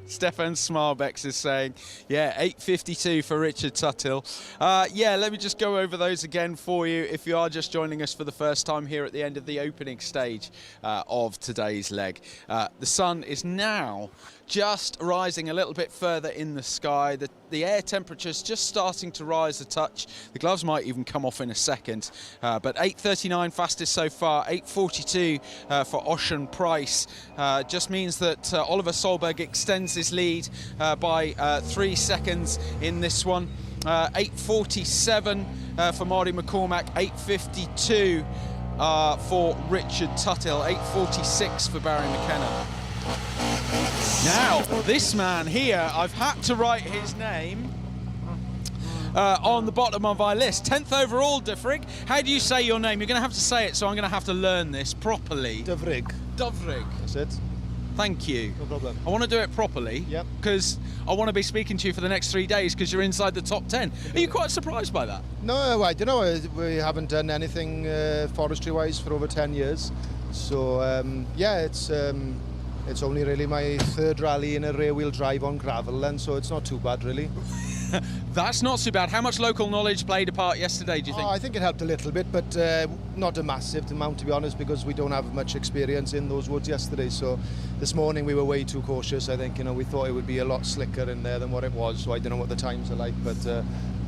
Stefan Smarbex is saying, yeah, 8:52 for Richard Tuttle. Yeah, let me just go over those again for you if you are just joining us for the first time here at the end of the opening stage of today's leg. The sun is now just rising a little bit further in the sky. The air temperature's just starting to rise a touch. The gloves might even come off in a second. But 8:39 fastest so far, 8:42 for Ocean Price. Just means that Oliver Solberg extends his lead by 3 seconds in this one. 8:47 for Marty McCormack, 8:52 for Richard Tuthill, 8:46 for Barry McKenna. Now, this man here, I've had to write his name on the bottom of my list. 10th overall, Dyfrig. How do you say your name? You're going to have to say it, so I'm going to have to learn this properly. Dyfrig. Dyfrig. That's it. Thank you. No problem. I want to do it properly. Yep. Because I want to be speaking to you for the next 3 days because you're inside the top 10. Are you quite surprised by that? No, I don't know. We haven't done anything forestry-wise for over 10 years. So, yeah, it's only really my third rally in a rear-wheel drive on gravel then, so it's not too bad, really. That's not too bad. How much local knowledge played a part yesterday, do you think? I think it helped a little bit, but not a massive amount, to be honest, because we don't have much experience in those woods yesterday. So this morning we were way too cautious. I think, we thought it would be a lot slicker in there than what it was. So I don't know what the times are like, but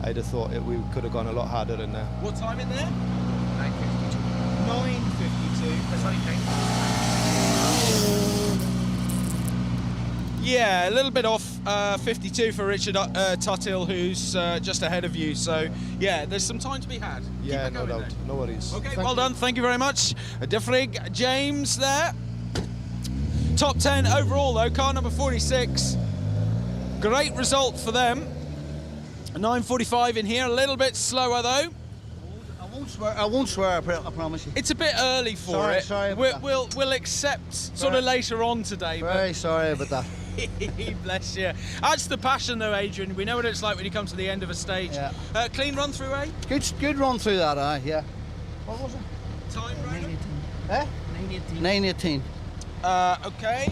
I'd have thought we could have gone a lot harder in there. What time in there? 9:52. 9:52. That's only 9. Yeah, a little bit off. 52 for Richard Tuthill, who's just ahead of you. So, yeah, there's some time to be had. Yeah, no doubt. Then. No worries. Okay, well done. Thank you very much. Dyfrig James there. Top 10 overall, though. Car number 46. Great result for them. 9:45 in here. A little bit slower, though. I won't swear, I promise you. It's a bit early for it. Sorry We'll accept sort of later on today. Very sorry about that. Bless you. That's the passion, though, Adrian. We know what it's like when you come to the end of a stage. Yeah. Clean run through, eh? Good run through that, yeah. What was it? Time, right? 9:18. 9:18. Okay.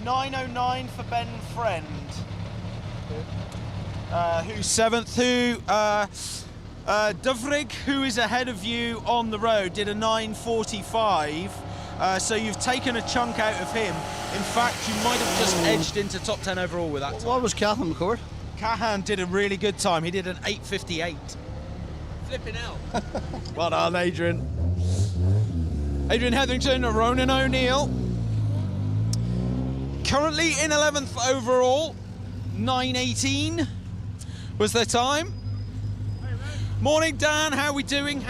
9:09 for Ben Friend. Who's 7th? Dyfrig, who is ahead of you on the road, did a 9:45. So you've taken a chunk out of him. In fact, you might have just edged into top 10 overall with that time. What was Cahan McCord? Cahan did a really good time. He did an 8:58. Flipping out. Well done, Adrian. Adrian Hetherington, Ronan O'Neill. Currently in 11th overall. 9:18 was their time. Morning, Dan. How we doing?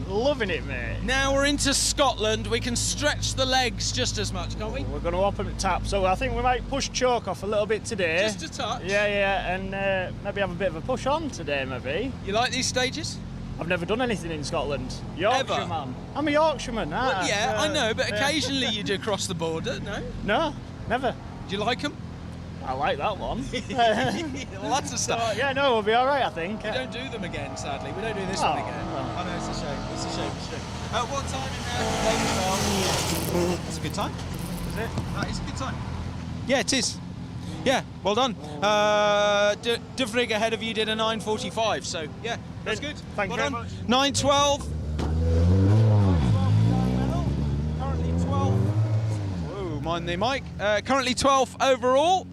Loving it, mate. Now we're into Scotland. We can stretch the legs just as much, can't we? We're going to open the tap, so I think we might push choke off a little bit today. Just a touch? Yeah, and maybe have a bit of a push on today, maybe. You like these stages? I've never done anything in Scotland. Yorkshire, man. I'm a Yorkshireman. Well, yeah, I know, but occasionally you do cross the border, no? No, never. Do you like them? I like that one. Lots of stuff. So, yeah, no, we'll be all right, I think. We don't do them again, sadly. We don't do this one again. I know, it's a shame. It's a shame. What time in there? That's a good time. Is it? That is a good time. Yeah, it is. Yeah, well done. Dyfrig ahead of you did a 9:45, so yeah, that's good. Thank you very much. 9:12. Currently 12th. Whoa, mind the mic. Currently 12th overall.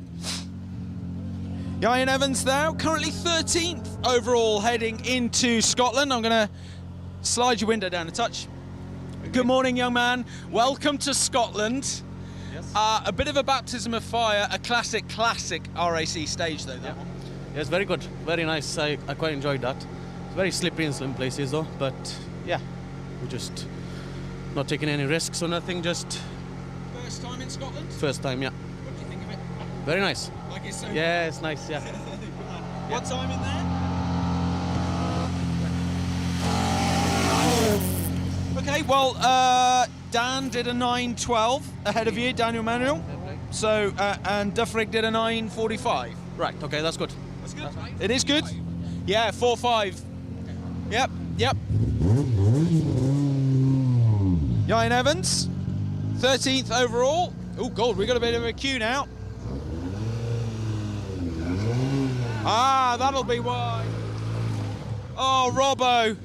Ian Evans now, currently 13th overall heading into Scotland. I'm going to slide your window down a touch. Good morning, young man. Welcome to Scotland. Yes. A bit of a baptism of fire, a classic RAC stage though, that one. Yes, very good, very nice. I quite enjoyed that. It's very slippery in some places though, but yeah, we're just not taking any risks or nothing, just... First time in Scotland? First time, yeah. What do you think of it? Very nice. Like it's so Yeah, it's nice, yeah. What time in there? Okay, well, Dan did a 9:12 ahead of you, Daniel Manuel. So, and Dyfrig did a 9:45. Right, okay, that's good. That's good. It is good. Yeah, 4:5. Yep. Ian Evans, 13th overall. Oh, God, we got a bit of a queue now. Ah, that'll be why. Oh, Robbo.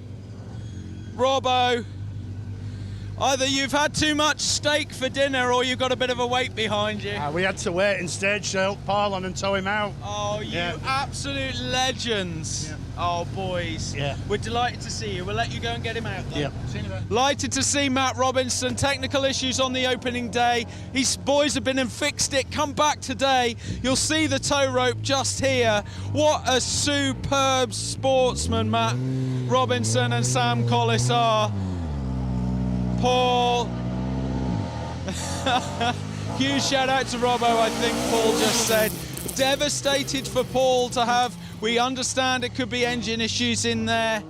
Either you've had too much steak for dinner or you've got a bit of a weight behind you. We had to wait instead, to help Paul on and tow him out. Oh, you absolute legends. Yeah. Oh, boys. Yeah. We're delighted to see you. We'll let you go and get him out, though. Yeah. Delighted to see Matt Robinson. Technical issues on the opening day. His boys have been and fixed it. Come back today. You'll see the tow rope just here. What a superb sportsman Matt Robinson and Sam Collis are. Paul. Huge shout out to Robbo, I think Paul just said. Devastated for Paul to have. We understand it could be engine issues in there.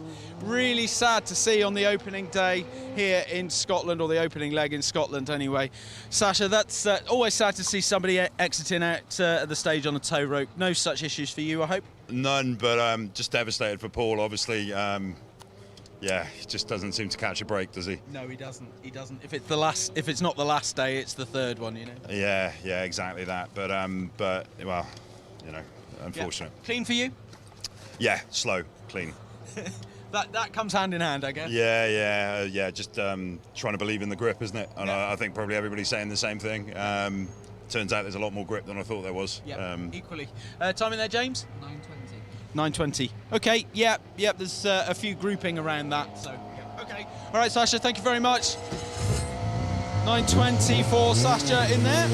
Really sad to see on the opening day here in Scotland, or the opening leg in Scotland anyway. Sasha, that's always sad to see somebody exiting out at the stage on a tow rope. No such issues for you, I hope? None, but just devastated for Paul, obviously. Yeah, he just doesn't seem to catch a break, does he? No, he doesn't. He doesn't. If it's not the last day, it's the third one, you know. Yeah, exactly that. But well, you know, unfortunate. Yeah. Clean for you? Yeah, slow, clean. that comes hand in hand, I guess. Yeah. Just trying to believe in the grip, isn't it? And I think probably everybody's saying the same thing. Turns out there's a lot more grip than I thought there was. Yeah, equally. Time in there, James? 9:20. 9:20. Okay, yep. There's a few grouping around that. So, okay. All right, Sasha, thank you very much. 9:20 for Sasha in there.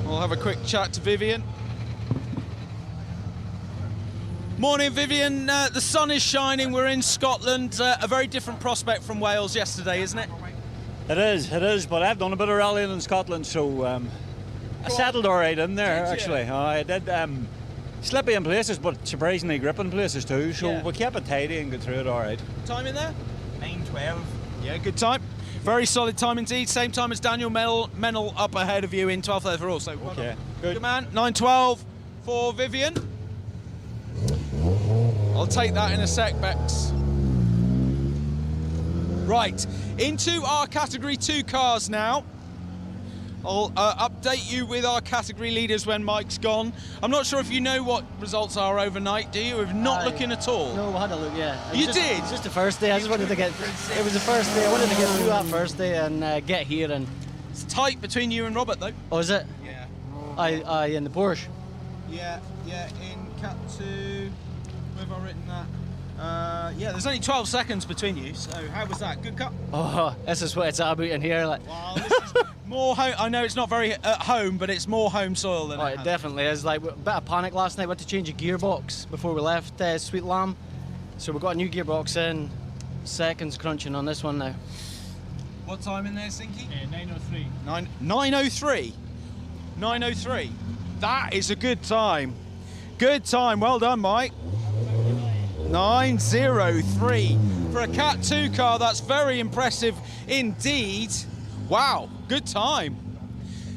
We'll have a quick chat to Vivian. Morning, Vivian. The sun is shining. We're in Scotland. A very different prospect from Wales yesterday, isn't it? It is. But I've done a bit of rallying in Scotland, so I settled all right in there, actually. I did slippy in places, but surprisingly gripping places too. So we kept it tidy and got through it all right. Time in there? 9:12. Yeah, good time. Very solid time indeed. Same time as Daniel Mennel up ahead of you in 12th overall. So well done. Good man. 9:12 for Vivian. I'll take that in a sec, Bex. Right, into our Category 2 cars now. I'll update you with our category leaders when Mike's gone. I'm not sure if you know what results are overnight, do you? We're not looking at all. No, we had a look, yeah. You did? It was just the first day. I just wanted to get... It was the first day. I wanted to get through that first day and get here. And it's tight between you and Robert, though. Oh, is it? Yeah. I in the Porsche. Yeah, in Cat 2. Where have I written that? Yeah, there's only 12 seconds between you, so how was that? Good cut? Oh, this is what it's about in here. Like. Wow, this is more home. I know it's not very at home, but it's more home soil than it definitely is. Like, a bit of panic last night. We had to change a gearbox before we left Sweet Lamb. So we got a new gearbox in. Seconds crunching on this one now. What time in there, Sinky? 9:03. 9:03? 9:03. That is a good time. Good time. Well done, Mike. 9:03 for a Cat 2 car. That's very impressive indeed. Wow, good time.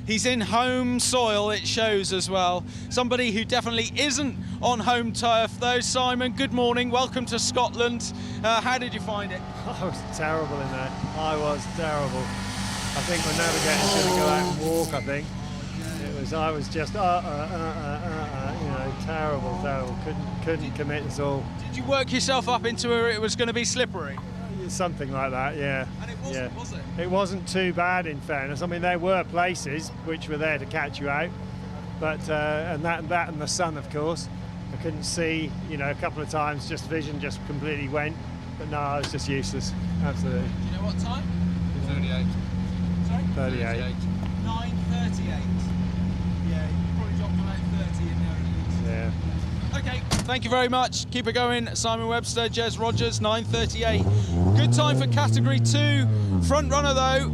He's in home soil, it shows as well. Somebody who definitely isn't on home turf though. Simon, good morning. Welcome to Scotland. How did you find it? I was terrible in there. I was terrible. I think my navigator's going to go out and walk, I think. I was just, terrible. Couldn't commit at all. Did you work yourself up into where it was going to be slippery? Something like that, yeah. And it wasn't, was it? It wasn't too bad, in fairness. I mean, there were places which were there to catch you out, but and that and the sun, of course. I couldn't see, a couple of times, just vision just completely went. But no, I was just useless, absolutely. Do you know what time? 38. Sorry? 38. 9:38. Yeah, you probably dropped about 30 in there at least. Yeah. Okay, thank you very much. Keep it going. Simon Webster, Jez Rogers, 9:38. Good time for Category 2. Front runner though,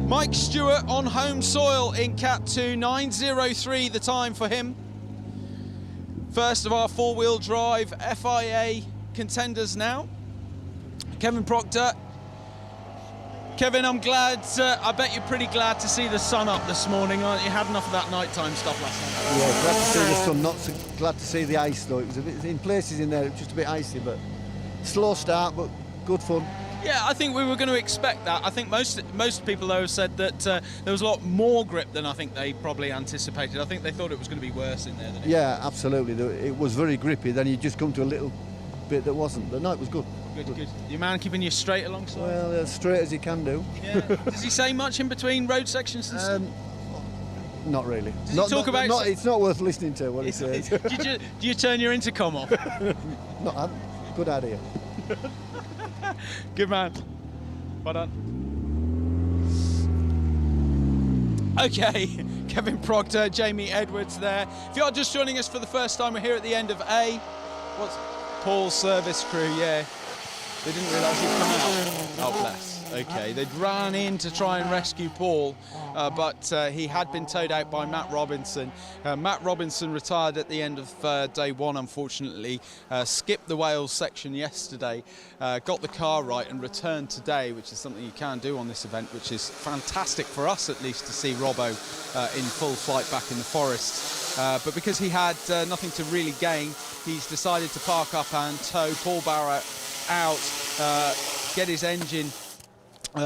Mike Stewart on home soil in Cat 2. 9:03 the time for him. First of our four-wheel drive FIA contenders now. Kevin Proctor. Kevin, I'm glad, I bet you're pretty glad to see the sun up this morning, aren't you? Had enough of that nighttime stuff last night. Yeah, glad to see the sun, not so glad to see the ice though. It was a bit, in places in there, it was just a bit icy, but slow start, but good fun. Yeah, I think we were going to expect that. I think most people though said that there was a lot more grip than I think they probably anticipated. I think they thought it was going to be worse in there than it Yeah, absolutely. It was very grippy. Then you just come to a little bit that wasn't. The night was good. Good. Your man keeping you straight alongside? Well, as straight as he can do. Yeah. Does he say much in between road sections and stuff? Not really. Does he talk about... It's not worth listening to what he says. Do you turn your intercom off? Good idea. Good man. Well done. Okay, Kevin Proctor, Jamie Edwards there. If you're just joining us for the first time, we're here at the end of what's Paul's service crew, yeah. They didn't realise he'd come out. Oh, bless. Okay, they'd ran in to try and rescue Paul, but he had been towed out by Matt Robinson. Matt Robinson retired at the end of day one, unfortunately. Skipped the Wales section yesterday, got the car right and returned today, which is something you can do on this event, which is fantastic for us at least to see Robbo in full flight back in the forest. But because he had nothing to really gain, he's decided to park up and tow Paul Barrett out, get his engine.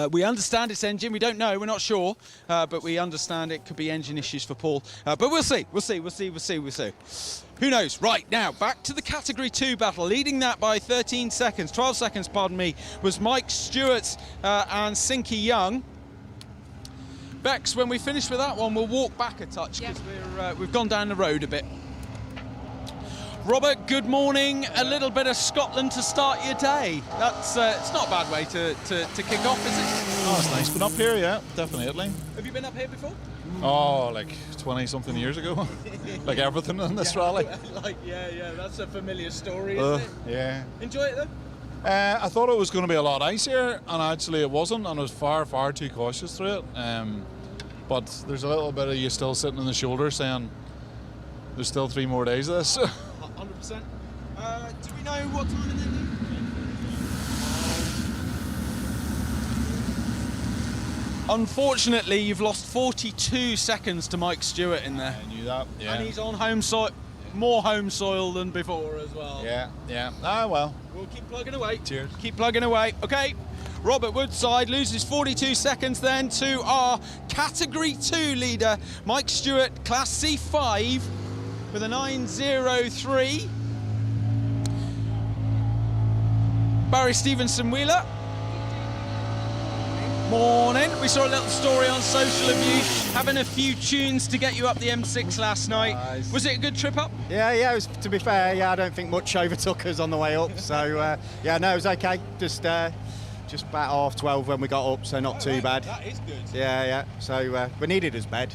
We understand it's engine, we don't know, we're not sure, but we understand it could be engine issues for Paul. But we'll see. Who knows? Right, now, back to the Category 2 battle. Leading that by 12 seconds, pardon me, was Mike Stewart and Sinky Young. Bex, when we finish with that one, we'll walk back a touch, because we've gone down the road a bit. Robert, good morning. A little bit of Scotland to start your day. That's it's not a bad way to kick off, is it? Oh, it's nice. Been up here, yeah, definitely. Have you been up here before? Oh, like 20-something years ago. Like everything in this rally. Yeah, that's a familiar story, isn't it? Yeah. Enjoy it, though? I thought it was going to be a lot icier, and actually it wasn't, and I was far too cautious through it. But there's a little bit of you still sitting on the shoulder saying there's still 3 more days of this. 100%. Do we know what time it is? Unfortunately, you've lost 42 seconds to Mike Stewart in there. I knew that, yeah. And he's on home soil, more home soil than before as well. Yeah. Ah, well. We'll keep plugging away. Cheers. Keep plugging away. Okay. Robert Woodside loses 42 seconds then to our Category 2 leader, Mike Stewart, Class C5, with a 9.03. Barry Stevenson-Wheeler. Morning. We saw a little story on social of you having a few tunes to get you up the M6 last night. Nice. Was it a good trip up? Yeah, it was, to be fair, I don't think much overtook us on the way up. So, it was okay. Just about 12 when we got up, so not too bad. That is good. Yeah. So we needed his bed.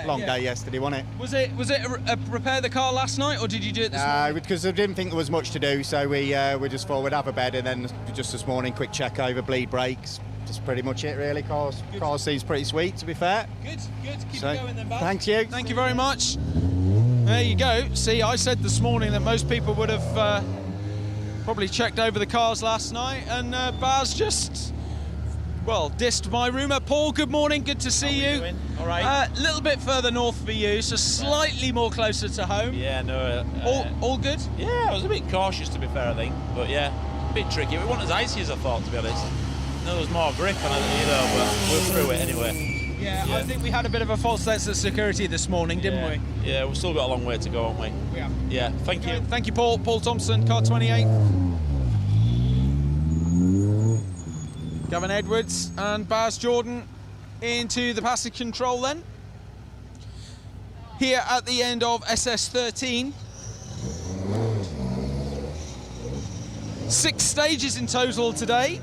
Long day yesterday, wasn't it? Was it a repair the car last night, or did you do it this morning? Because I didn't think there was much to do, so we just thought we'd have a bed, and then just this morning, quick check over, bleed brakes. Just pretty much it, really. Car seems pretty sweet, to be fair. Good. Keep it going then, Baz. Thank you. Thank you very much. There you go. See, I said this morning that most people would have probably checked over the cars last night, and Baz just, dissed my rumour. Paul, good morning, good to see you. All right. A little bit further north for you, so slightly more closer to home. Yeah, no. All good? Yeah, I was a bit cautious, to be fair, I think. But yeah, a bit tricky. It wasn't as icy as I thought, to be honest. No, there was more grip, and but we're through it anyway. Yeah, I think we had a bit of a false sense of security this morning, didn't we? Yeah, we've still got a long way to go, haven't we? Yeah, thank you. Thank you, Paul. Paul Thompson, car 28. Gavin Edwards and Baz Jordan into the passage control then. Here at the end of SS13. 6 stages in total today.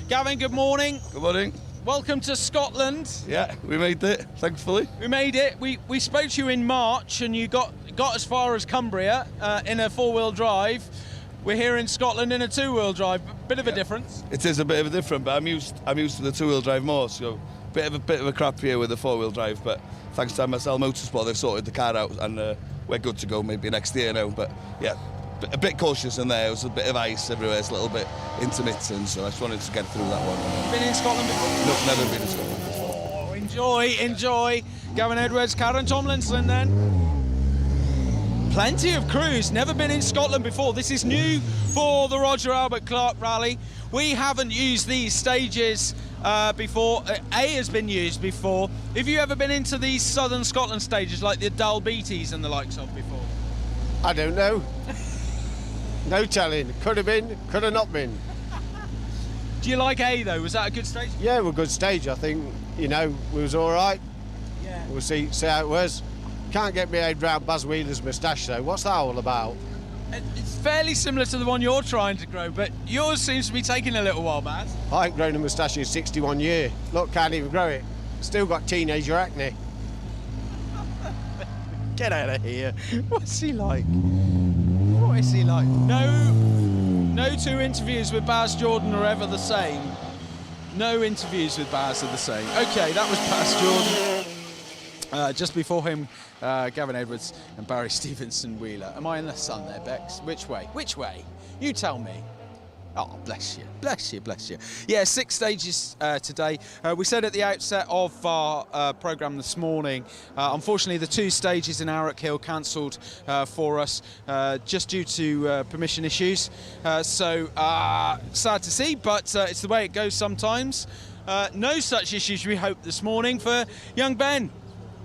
Gavin, good morning. Good morning. Welcome to Scotland. Yeah, we made it, thankfully. We made it. We spoke to you in March, and you got as far as Cumbria in a 4-wheel drive. We're here in Scotland in a 2-wheel drive. Bit of a difference. It is a bit of a difference, but I'm used to the 2-wheel drive more. So bit of a crap here with the 4-wheel drive, but thanks to MSL Motorsport, they've sorted the car out, and we're good to go maybe next year now. But yeah, a bit cautious in there. It was a bit of ice everywhere. It's a little bit intermittent, so I just wanted to get through that one. Been in Scotland before? No, never been in Scotland before. Enjoy. Gavin Edwards, Karen Tomlinson then. Plenty of crews, never been in Scotland before. This is new for the Roger Albert Clark Rally. We haven't used these stages before. A has been used before. Have you ever been into these southern Scotland stages like the Dalbeatties and the likes of before? I don't know. No telling. Could have been, could have not been. Do you like A though? Was that a good stage? Yeah, it was a good stage. I think, you know, we was all right. Yeah. We'll see how it was. Can't get my head round Baz Wheeler's moustache though. What's that all about? It's fairly similar to the one you're trying to grow, but yours seems to be taking a little while, Baz. I ain't grown a moustache in 61 years. Look, can't even grow it. Still got teenager acne. Get out of here. What's he like? What is he like? No two interviews with Baz Jordan are ever the same. No interviews with Baz are the same. Okay, that was Baz Jordan. Just before him, Gavin Edwards and Barry Stevenson Wheeler. Am I in the sun there, Bex? Which way? Which way? You tell me. Oh, bless you, bless you, bless you. Yeah, 6 stages today. We said at the outset of our programme this morning, unfortunately the 2 stages in Arrock Hill cancelled for us just due to permission issues. So sad to see, but it's the way it goes sometimes. No such issues we hope this morning for young Ben.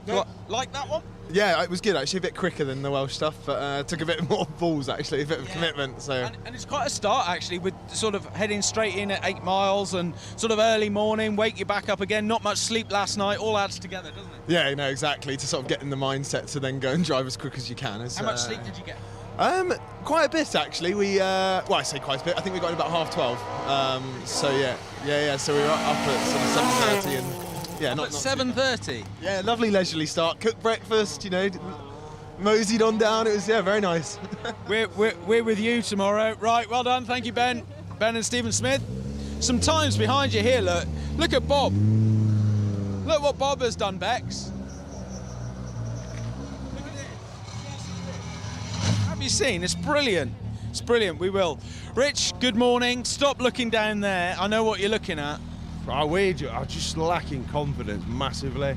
No. Like that one? Yeah, it was good actually, a bit quicker than the Welsh stuff, but took a bit more balls actually, a bit of commitment. So. And it's quite a start actually, with sort of heading straight in at 8 miles and sort of early morning, wake you back up again, not much sleep last night, all adds together, doesn't it? Yeah, no, exactly, to sort of get in the mindset to then go and drive as quick as you can. How much sleep did you get? Quite a bit actually. We, well, I say quite a bit, I think we got in about 12:30. So yeah, so we were up at sort of 7:30 and yeah, not 7:30. Yeah, lovely leisurely start. Cooked breakfast, you know, moseyed on down. It was very nice. we're with you tomorrow. Right, well done. Thank you, Ben. Ben and Stephen Smith. Some times behind you here. Look at Bob. Look what Bob has done, Bex. Look at it. Have you seen? It's brilliant. It's brilliant. We will. Rich, good morning. Stop looking down there. I know what you're looking at. We're just lacking confidence massively.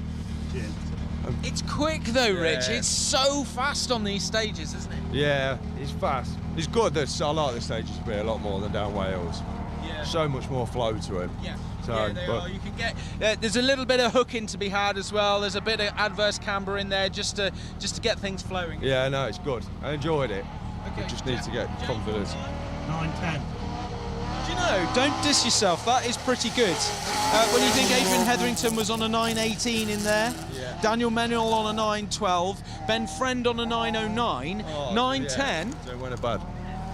It's quick though, Rich. It's so fast on these stages, isn't it? Yeah, it's fast. It's good. I like the stages a bit a lot more than down Wales. Yeah. So much more flow to it. Yeah. So, yeah, they are. You can get. There's a little bit of hooking to be had as well. There's a bit of adverse camber in there just to get things flowing. Yeah, no, it's good. I enjoyed it. Okay. We just need to get confidence. 9:10. Do you know, don't diss yourself, that is pretty good. When you think Adrian Hetherington was on a 9:18 in there, yeah. Daniel Menel on a 9:12, Ben Friend on a 9:09, 9:10. So it went bad.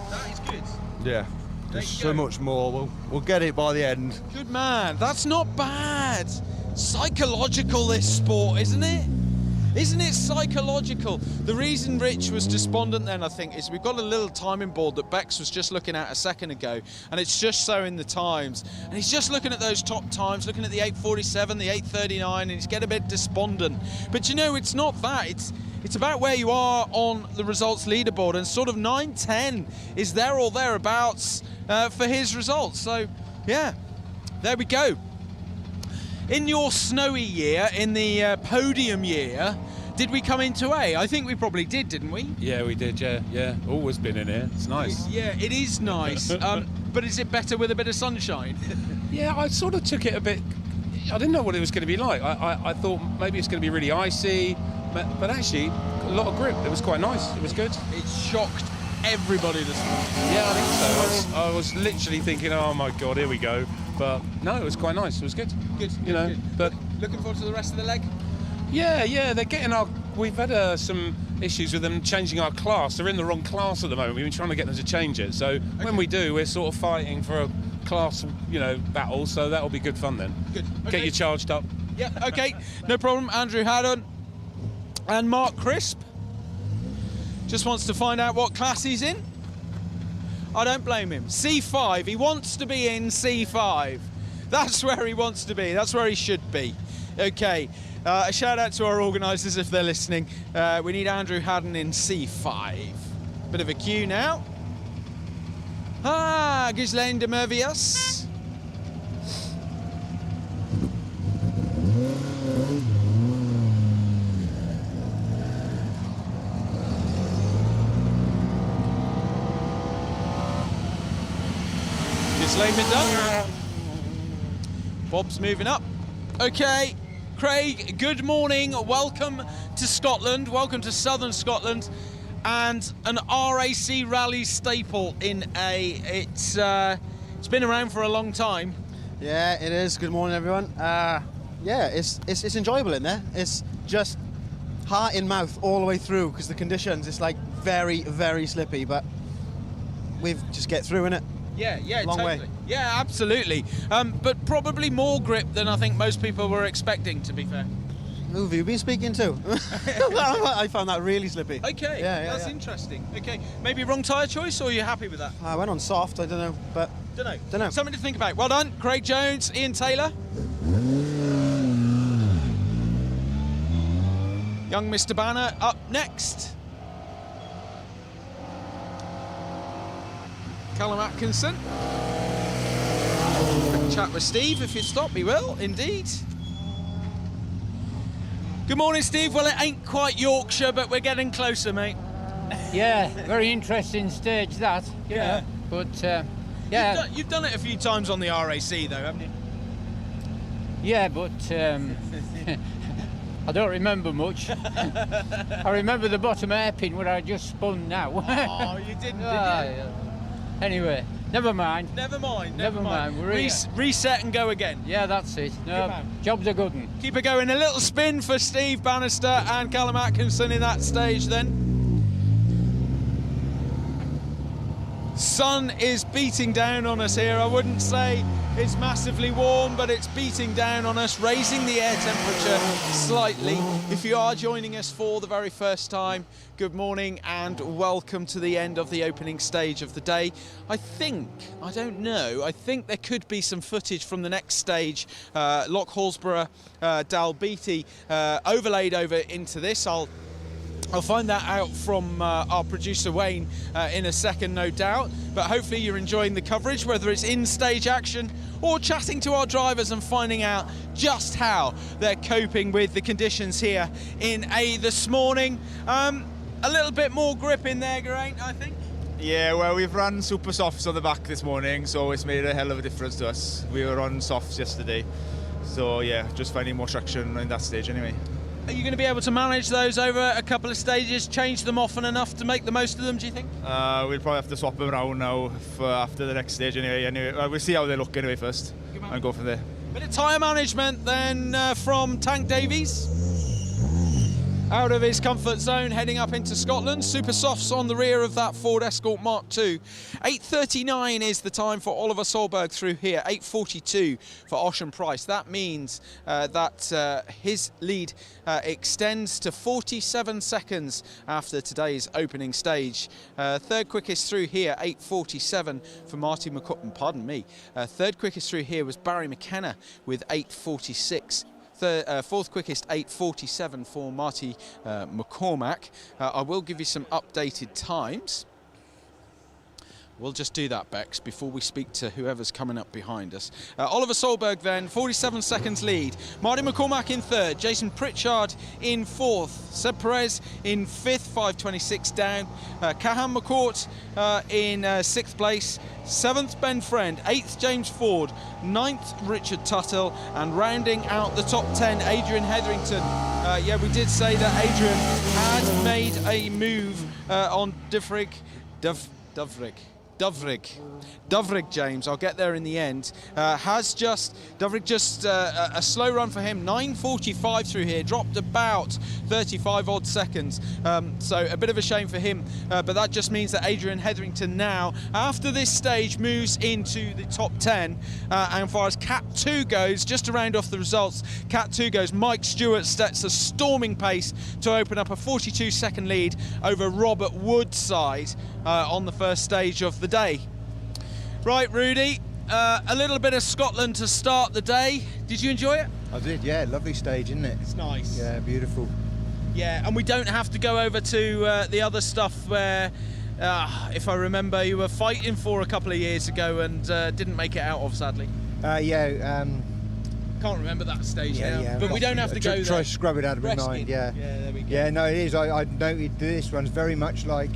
That is good. Yeah, there's so much more. We'll get it by the end. Good man, that's not bad. Psychological, this sport, isn't it? Isn't it psychological? The reason Rich was despondent then, I think, is we've got a little timing board that Bex was just looking at a second ago, and it's just showing the times. And he's just looking at those top times, looking at the 8:47, the 8:39, and he's getting a bit despondent. But you know, it's not that. It's about where you are on the results leaderboard, and sort of 9:10 is there or thereabouts for his results. So, yeah, there we go. In your snowy year, in the podium year, did we come into A? I think we probably did, didn't we? Yeah, we did, yeah. Always been in here. It's nice. Yeah, it is nice. But is it better with a bit of sunshine? Yeah, I sort of took it a bit... I didn't know what it was going to be like. I thought maybe it's going to be really icy, but actually, a lot of grip. It was quite nice. It was good. It shocked everybody this morning. Yeah, I think so. I was literally thinking, oh my God, here we go. But no, it was quite nice. It was good. Good. You know, good. but looking forward to the rest of the leg. Yeah, they're getting our. We've had some issues with them changing our class. They're in the wrong class at the moment. We've been trying to get them to change it. So when we do, we're sort of fighting for a class, battle. So that'll be good fun then. Good. Okay. Get you charged up. Yeah. Okay. No problem. Andrew Haddon and Mark Crisp just wants to find out what class he's in. I don't blame him. C5. He wants to be in C5. That's where he wants to be. That's where he should be. Okay. A shout out to our organisers if they're listening. We need Andrew Haddon in C5. Bit of a cue now. Ghislaine de Mervias. Ghislaine been done. Bob's moving up. Okay. Craig, good morning. Welcome to Scotland. Welcome to southern Scotland. and an RAC rally staple in A. It's been around for a long time. Yeah, it is. Good morning, everyone. Yeah, it's enjoyable in there. It's just heart in mouth all the way through because the conditions, it's like very, very slippy, but we've just get through in it. Yeah, Long totally. way. Yeah, absolutely. But probably more grip than I think most people were expecting, to be fair. Who have you been speaking to? I found that really slippy. Okay, that's interesting. Okay, maybe wrong tyre choice, or are you happy with that? I went on soft, I don't know, but... Don't know. Something to think about. Well done, Craig Jones, Ian Taylor. Young Mr. Banner up next. Callum Atkinson. Chat with Steve, if you stop, he will, indeed. Good morning, Steve. Well, it ain't quite Yorkshire, but we're getting closer, mate. Yeah, very interesting stage, that. Yeah. But, yeah. You've done it a few times on the RAC, though, haven't you? Yeah, but I don't remember much. I remember the bottom hairpin where I just spun now. Oh, you didn't, did you? Yeah. Anyway, never mind. Never mind. We're here. Reset and go again. Yeah, that's it. No, job's a good one. Keep it going. A little spin for Steve Bannister and Callum Atkinson in that stage then. Sun is beating down on us here. I wouldn't say it's massively warm, but it's beating down on us, raising the air temperature slightly. If you are joining us for the very first time, good morning and welcome to the end of the opening stage of the day. I think there could be some footage from the next stage, Loch Hallsborough, Dalbeatty, overlaid over into this. I'll find that out from our producer Wayne in a second, no doubt. But hopefully you're enjoying the coverage, whether it's in-stage action or chatting to our drivers and finding out just how they're coping with the conditions here in A this morning. A little bit more grip in there, Geraint, I think. Yeah, well, we've run super softs on the back this morning, so it's made a hell of a difference to us. We were on softs yesterday, so yeah, just finding more traction in that stage anyway. Are you going to be able to manage those over a couple of stages, change them often enough to make the most of them, do you think? We'll probably have to swap them around now for after the next stage anyway. We'll see how they look anyway first and go from there. Bit of tyre management then from Tank Davies. Out of his comfort zone, heading up into Scotland. Super softs on the rear of that Ford Escort Mark II. 8:39 is the time for Oliver Solberg through here. 8:42 for Ocean Price. That means that his lead extends to 47 seconds after today's opening stage. Third quickest through here, 8:47 for Marty McCoy. Pardon me. Third quickest through here was Barry McKenna with 8:46. Fourth quickest, 8:47 for Marty McCormack. I will give you some updated times. We'll just do that, Bex, before we speak to whoever's coming up behind us. Oliver Solberg then, 47 seconds lead. Marty McCormack in third. Jason Pritchard in fourth. Seb Perez in fifth, 5:26 down. Cahan McCourt in sixth place. Seventh, Ben Friend. Eighth, James Ford. Ninth, Richard Tuttle. And rounding out the top 10, Adrian Hetherington. Yeah, we did say that Adrian had made a move on Dovrig, James, I'll get there in the end, Dovrig just a slow run for him, 9:45 through here, dropped about 35 odd seconds, so a bit of a shame for him, but that just means that Adrian Hetherington now, after this stage, moves into the top 10, and as far as Cat 2 goes, just to round off the results, Cat 2 goes, Mike Stewart sets a storming pace to open up a 42-second lead over Robert Woodside on the first stage of the day. Right, Rudy, a little bit of Scotland to start the day. Did you enjoy it? I did, yeah. Lovely stage, isn't it? It's nice. Yeah, beautiful. Yeah, and we don't have to go over to the other stuff where, if I remember, you were fighting for a couple of years ago and didn't make it out of, sadly. Can't remember that stage now, but we don't have to go there. Try to scrub it out of my mind, yeah. Yeah, there we go. Yeah, no, it is. I noted this one's very much like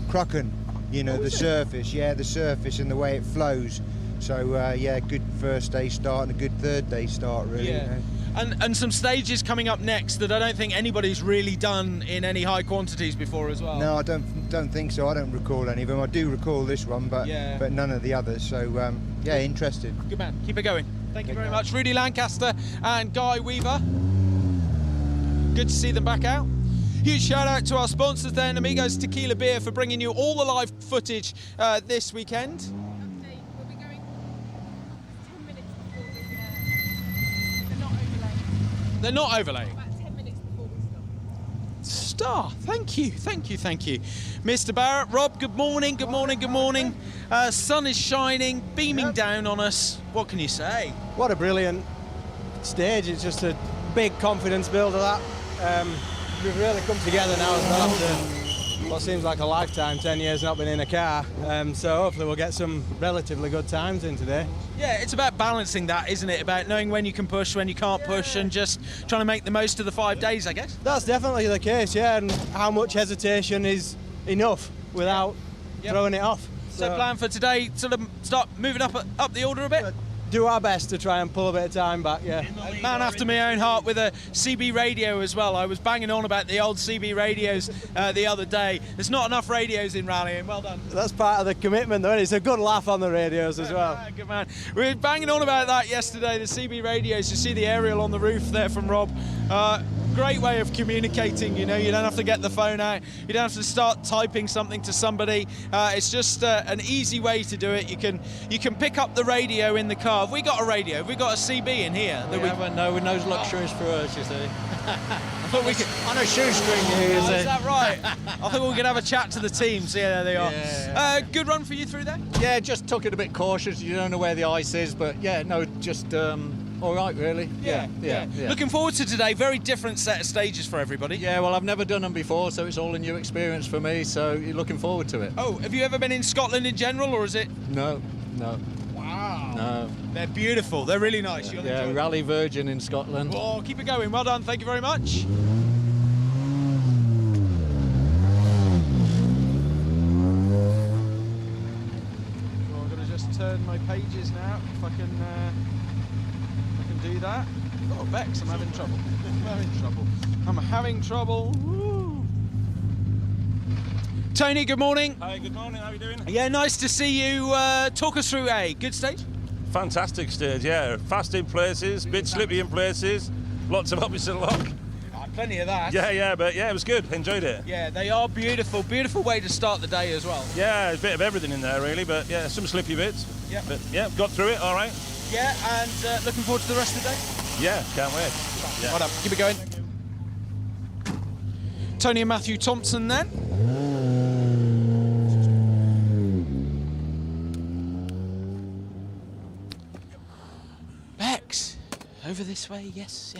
Crooken, you know, the surface, the surface and the way it flows. So, yeah, good first day start and a good third day start, really. Yeah. You know. And some stages coming up next that I don't think anybody's really done in any high quantities before as well. No, I don't think so. I don't recall any of them. I do recall this one, but none of the others. So yeah, interested. Good man. Keep it going. Thank you very much, Rudy Lancaster and Guy Weaver. Good to see them back out. Huge shout out to our sponsors then, Amigos Tequila Beer, for bringing you all the live footage this weekend. They're not overlaying. About 10 minutes before we stop. Star, thank you. Mr. Barrett, Rob, good morning. Sun is shining, beaming down on us. What can you say? What a brilliant stage. It's just a big confidence builder, that. We've really come together now after what seems like a lifetime, 10 years not been in a car. So hopefully we'll get some relatively good times in today. Yeah, it's about balancing that, isn't it? About knowing when you can push, when you can't push, and just trying to make the most of the 5 days, I guess. That's definitely the case, yeah, and how much hesitation is enough without throwing it off. So plan for today, sort of start moving up the order a bit? Do our best to try and pull a bit of time back, yeah. A man after my own heart with a CB radio as well. I was banging on about the old CB radios the other day. There's not enough radios in rallying. Well done. That's part of the commitment, though. It's a good laugh on the radios as well. Good man. We were banging on about that yesterday, the CB radios. You see the aerial on the roof there from Rob. Great way of communicating, you know. You don't have to get the phone out. You don't have to start typing something to somebody. It's just an easy way to do it. You can pick up the radio in the car. Have we got a radio? Have we got a CB in here? We haven't, no, with those luxuries for us, you see. I thought we could on a shoestring here, you see. Is that right? I thought we could have a chat to the teams. Yeah, there they are. Yeah. Good run for you through there? Yeah, just took it a bit cautious. You don't know where the ice is, but yeah, no, just all right, really. Yeah. Looking forward to today. Very different set of stages for everybody. Yeah, well, I've never done them before, so it's all a new experience for me. So you're looking forward to it. Oh, have you ever been in Scotland in general, or is it? No. Wow. No. They're beautiful. They're really nice. You'll enjoy them. Rally Virgin in Scotland. Oh, keep it going. Well done. Thank you very much. Well, I'm going to just turn my pages now, if I can do that. Oh, Bex, I'm having trouble. Woo. Tony, good morning. Hi, good morning. How are you doing? Yeah, nice to see you. Talk us through a good stage. Fantastic stage, yeah. Fast in places, bit slippy in places, lots of opposite lock. Plenty of that. Yeah, but yeah, it was good. Enjoyed it. Yeah, they are beautiful. Beautiful way to start the day as well. Yeah, a bit of everything in there, really, but yeah, some slippy bits. Yeah. But yeah, got through it, all right. Yeah, and looking forward to the rest of the day? Yeah, can't wait. Yeah. Well done. Keep it going. Tony and Matthew Thompson then. Bex, over this way. Yes.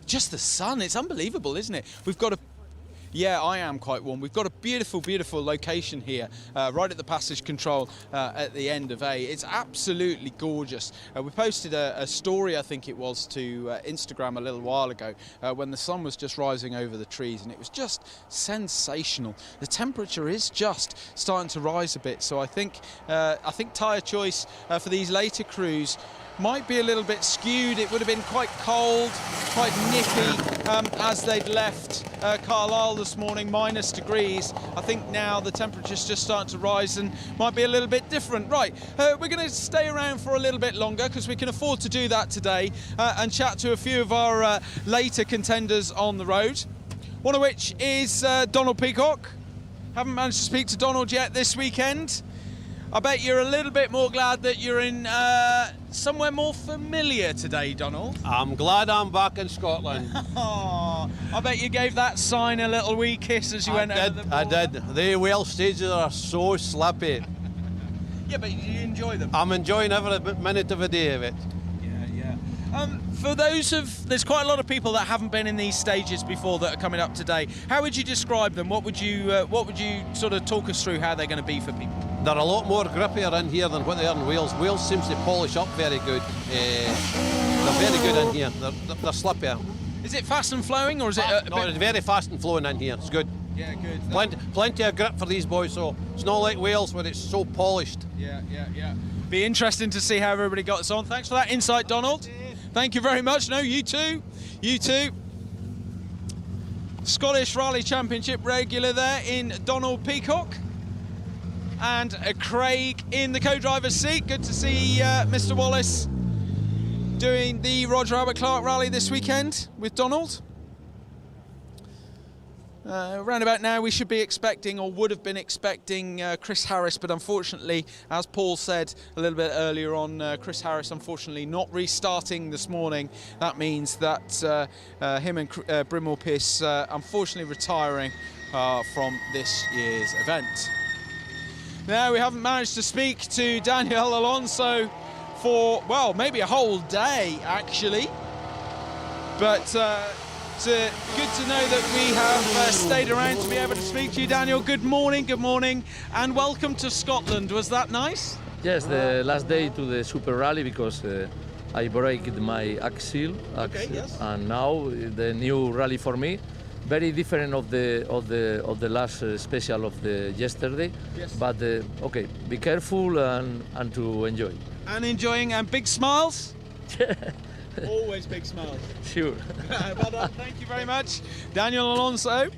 Just the sun. It's unbelievable, isn't it? We've got a... Yeah, I am quite warm. We've got a beautiful location here, right at the passage control at the end of A. It's absolutely gorgeous. We posted a story, I think it was, to Instagram a little while ago when the sun was just rising over the trees, and it was just sensational. The temperature is just starting to rise a bit, so I think tyre choice for these later crews might be a little bit skewed. It would have been quite cold, quite nippy as they'd left Carlisle this morning, -degrees. I think now the temperature's just starting to rise and might be a little bit different. Right, we're going to stay around for a little bit longer because we can afford to do that today and chat to a few of our later contenders on the road. One of which is Donald Peacock. Haven't managed to speak to Donald yet this weekend. I bet you're a little bit more glad that you're in somewhere more familiar today, Donald. I'm glad I'm back in Scotland. Oh, I bet you gave that sign a little wee kiss as you went over the border. I did. The Wales stages are so slippy. Yeah, but you enjoy them. I'm enjoying every minute of the day of it. Yeah. For there's quite a lot of people that haven't been in these stages before that are coming up today. How would you describe them? What would you sort of talk us through how they're going to be for people? They're a lot more grippier in here than what they are in Wales. Wales seems to polish up very good. They're very good in here. They're slippier. Is it fast and flowing, or is it? No, it's very fast and flowing in here. It's good. Yeah, good. Plenty of grip for these boys, so it's not like Wales where it's so polished. Yeah. Be interesting to see how everybody got on. Thanks for that insight, Donald. Thank you very much. No, you too. You too. Scottish Rally Championship regular there in Donald Peacock. And Craig in the co-driver's seat. Good to see Mr. Wallace doing the Roger Albert Clark Rally this weekend with Donald. Round about now we should be expecting, or would have been expecting, Chris Harris, but unfortunately, as Paul said a little bit earlier on, Chris Harris unfortunately not restarting this morning. That means that him and Brimwell Pierce unfortunately retiring from this year's event. Now, we haven't managed to speak to Daniel Alonso for, well, maybe a whole day actually, but it's good to know that we have stayed around to be able to speak to you. Daniel, good morning, and welcome to Scotland. Was that nice? Yes, the last day to the Super Rally, because I broke my axle, yes. And now the new rally for me, very different of the last special of the yesterday. Yes. But okay, be careful and to enjoy. And enjoying, and big smiles. Always big smiles. Sure. Well done, thank you very much. Daniel Alonso.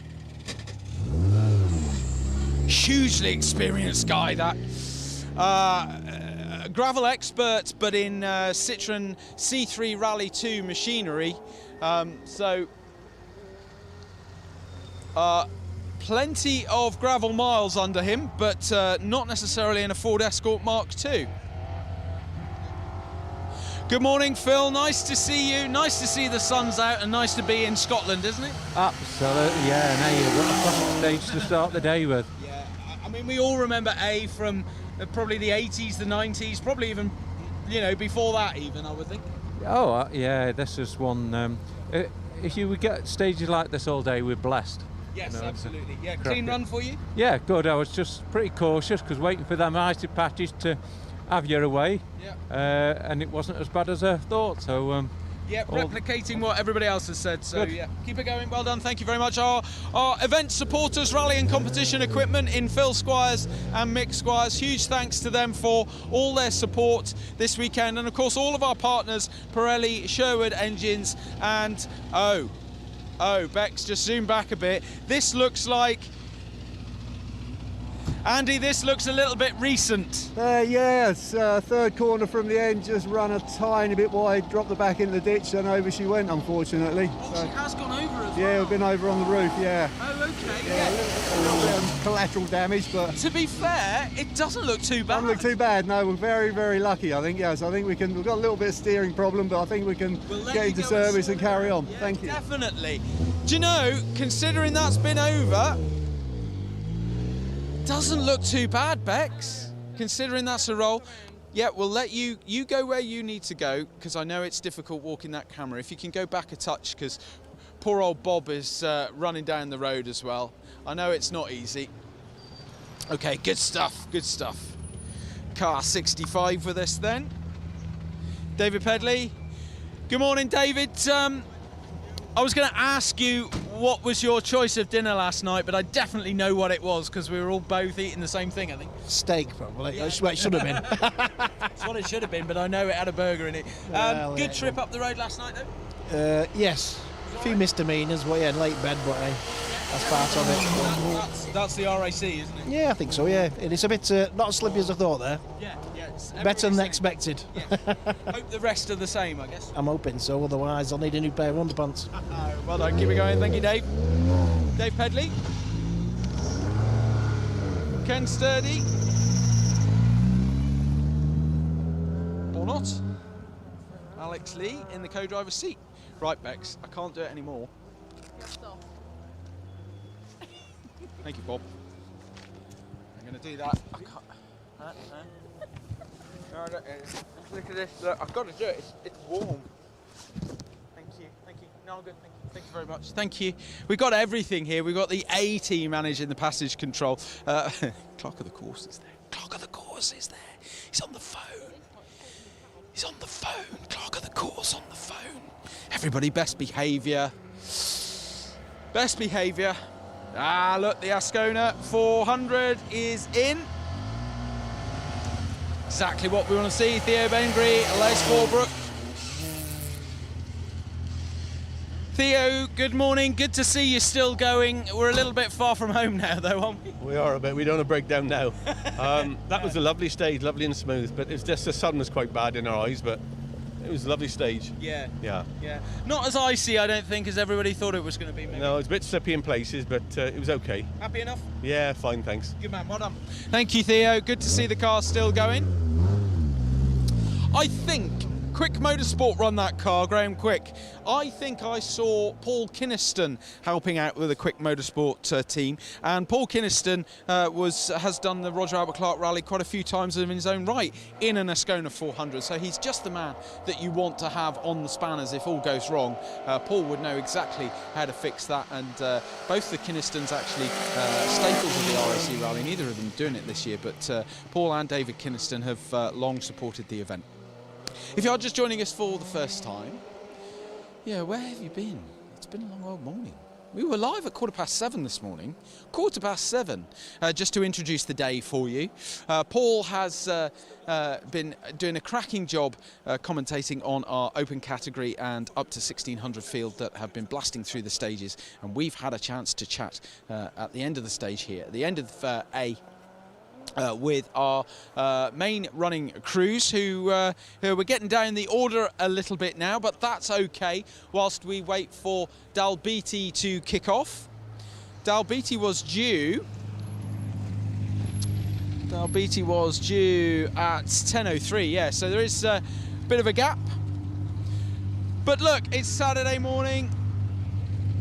Hugely experienced guy, that. Gravel expert, but in Citroen C3 Rally 2 machinery. Plenty of gravel miles under him, but not necessarily in a Ford Escort Mark II. Good morning, Phil. Nice to see you. Nice to see the sun's out and nice to be in Scotland, isn't it? Absolutely, yeah. Now you've got a perfect stage to start the day with. Yeah, I mean, we all remember A from probably the 80s, the 90s, probably even, you know, before that even, I would think. Oh, yeah, this is one. If you would get stages like this all day, we're blessed. Yes, you know, absolutely. Yeah, clean run for you? Yeah, good. I was just pretty cautious because waiting for them icy patches to have you away. Yeah. And it wasn't as bad as I thought, so... yeah, replicating what everybody else has said, so Good. yeah, keep it going, well done, thank you very much. Our event supporters, rally and competition equipment in Phil Squires and Mick Squires, huge thanks to them for all their support this weekend, and of course all of our partners, Pirelli, Sherwood Engines, and Bex, just zoom back a bit. This looks like, Andy, this looks a little bit recent. Yes, third corner from the end, just run a tiny bit wide, dropped the back in the ditch, and over she went, unfortunately. Oh, she has gone over as well? Yeah, we've been over on the roof, yeah. Oh, okay. Yeah, a little bit of collateral damage, but... To be fair, it doesn't look too bad. Doesn't look too bad, no, we're very, very lucky, I think, yes. I think we've got a little bit of steering problem, but I think we can get into service and carry on. Yeah, thank you. Definitely. Do you know, considering that's been over, doesn't look too bad, Bex, considering that's a roll. Yeah, we'll let you go where you need to go, because I know it's difficult walking that camera. If you can go back a touch, because poor old Bob is running down the road as well. I know it's not easy. Okay, good stuff, good stuff. Car 65 with us then. David Pedley. Good morning, David. I was going to ask you what was your choice of dinner last night, but I definitely know what it was because we were all both eating the same thing, I think. Steak, probably. That's what it should have been. That's what it should have been, but I know it had a burger in it. Well, good yeah. trip up the road last night, though? Yes. A few misdemeanors, well, yeah, late bed, but that's part of it. That's the RAC, isn't it? Yeah, I think so, yeah. It's a bit not as slippy as I thought there. Yeah. Better than expected. Hope the rest are the same, I guess. I'm hoping so, otherwise I'll need a new pair of underpants. Well done, keep it going. Thank you, Dave. Dave Pedley. Ken Sturdy. Or not. Alex Lee in the co-driver's seat. Right, Bex, I can't do it anymore. Thank you, Bob. I'm going to do that. I can't. Look at this. Look, I've got to do it. It's warm. Thank you. No, I'm good. Thank you very much. Thank you. We've got everything here. We've got the A team managing the passage control. Clock of the course is there. Clock of the course is there. He's on the phone. He's on the phone. Clock of the course on the phone. Everybody, best behaviour. Best behaviour. Look, the Ascona 400 is in. Exactly what we want to see. Theo Bengry, Les Forbrook. Theo, good morning. Good to see you still going. We're a little bit far from home now, though, aren't we? We are a bit. We don't want to break down now. That was a lovely stage, lovely and smooth, but it's just the sun was quite bad in our eyes, but it was a lovely stage. Yeah. Yeah. Yeah. Not as icy, I don't think, as everybody thought it was going to be. Maybe. No, it's a bit slippy in places, but it was okay. Happy enough? Yeah, fine, thanks. Good man, well done. Thank you, Theo. Good to see the car still going. I think Quick Motorsport run that car, Graham Quick. I think I saw Paul Kynaston helping out with the Quick Motorsport team, and Paul Kynaston has done the Roger Albert Clark Rally quite a few times in his own right in an Ascona 400, so he's just the man that you want to have on the spanners if all goes wrong. Paul would know exactly how to fix that, and both the Kynastons actually staples of the RAC Rally, neither of them doing it this year, but Paul and David Kynaston have long supported the event. If you're just joining us for the first time, yeah, where have you been? It's been a long old morning. We were live at 7:15 this morning, 7:15, just to introduce the day for you. Paul has been doing a cracking job commentating on our open category and up to 1600 field that have been blasting through the stages, and we've had a chance to chat at the end of the stage here, at the end of A. With our main running crews who we're getting down the order a little bit now, but that's okay whilst we wait for Dalbeattie to kick off. Dalbeattie was due at 10:03, yeah, so there is a bit of a gap. But look, it's Saturday morning.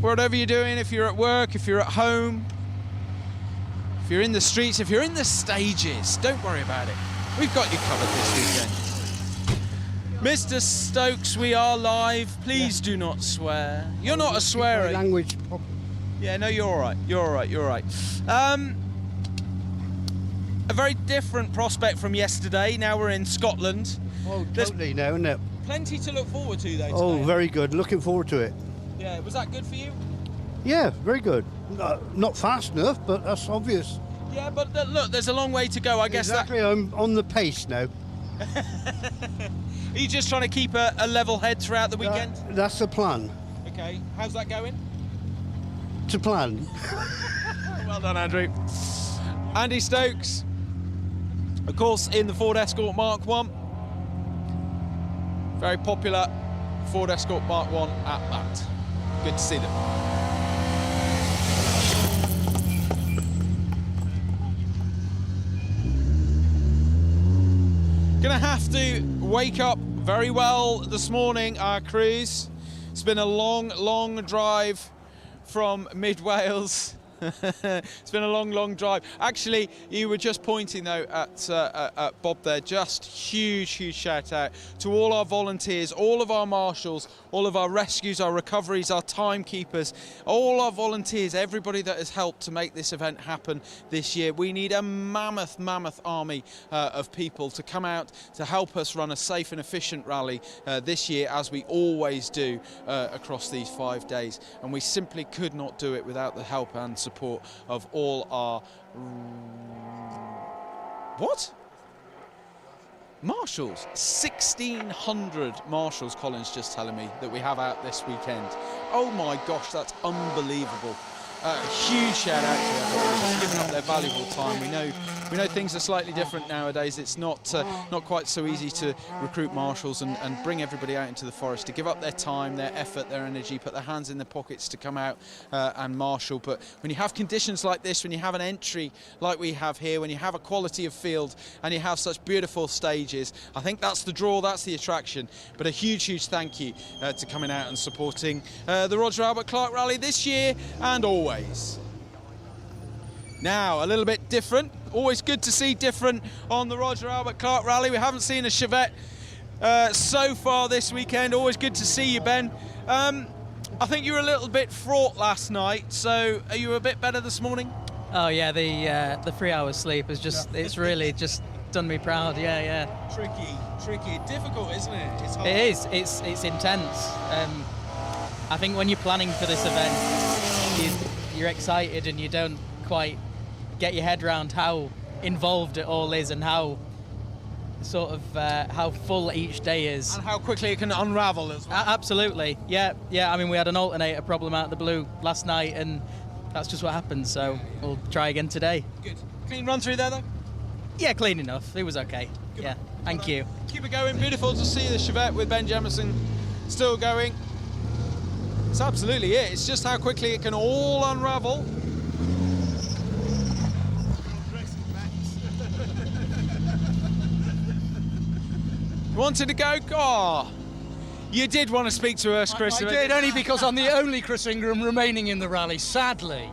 Whatever you're doing, if you're at work, if you're at home, if you're in the streets, if you're in the stages, don't worry about it. We've got you covered this weekend. Mr. Stokes, we are live. Please do not swear. You're not a swearer. Language. Yeah, no, you're all right. You're all right. You're all right. A very different prospect from yesterday. Now we're in Scotland. Oh, totally now, isn't it? Plenty to look forward to, though, today. Oh, very good. Looking forward to it. Yeah, was that good for you? Yeah, very good. Not fast enough, but that's obvious. Yeah, but look, there's a long way to go. I guess exactly. I'm on the pace now. Are you just trying to keep a level head throughout the weekend? That's the plan. Okay, how's that going? To plan. Well done, Andrew. Andy Stokes, of course, in the Ford Escort Mark 1. Very popular Ford Escort Mark 1 at that. Good to see them. Gonna have to wake up very well this morning, our crews. It's been a long drive from mid-Wales. It's been a long drive. Actually, you were just pointing though at Bob there. Just huge shout out to all our volunteers, all of our marshals, all of our rescues, our recoveries, our timekeepers, all our volunteers, everybody that has helped to make this event happen this year. We need a mammoth army of people to come out to help us run a safe and efficient rally this year, as we always do across these 5 days, and we simply could not do it without the help and support of all our marshals. 1,600 marshals, Colin's just telling me, that we have out this weekend. Oh my gosh, that's unbelievable. Huge shout out to everybody who's given up their valuable time. We know things are slightly different nowadays. It's not quite so easy to recruit marshals and bring everybody out into the forest to give up their time, their effort, their energy, put their hands in their pockets to come out and marshal. But when you have conditions like this, when you have an entry like we have here, when you have a quality of field and you have such beautiful stages, I think that's the draw, that's the attraction. But a huge thank you to coming out and supporting the Roger Albert Clark Rally this year and always. Now, a little bit different. Always good to see different on the Roger Albert Clark Rally. We haven't seen a Chevette so far this weekend. Always good to see you, Ben. I think you were a little bit fraught last night, so are you a bit better this morning? Oh yeah, the 3 hours sleep is just—it's really just done me proud. Yeah. Tricky, difficult, isn't it? It's hard. It is. It's intense. I think when you're planning for this event, you're excited and you don't quite get your head around how involved it all is and how sort of how full each day is. And how quickly it can unravel as well. Absolutely, yeah. I mean, we had an alternator problem out of the blue last night, and that's just what happened. So we'll try again today. Good. Clean run through there, though? Yeah, clean enough. It was okay. Good. Yeah, thank you. Keep it going. Beautiful to see the Chevette with Ben Jemison still going. It's absolutely it. It's just how quickly it can all unravel. You wanted to go? Oh, you did want to speak to us, Chris. I did, only because I'm the only Chris Ingram remaining in the rally, sadly.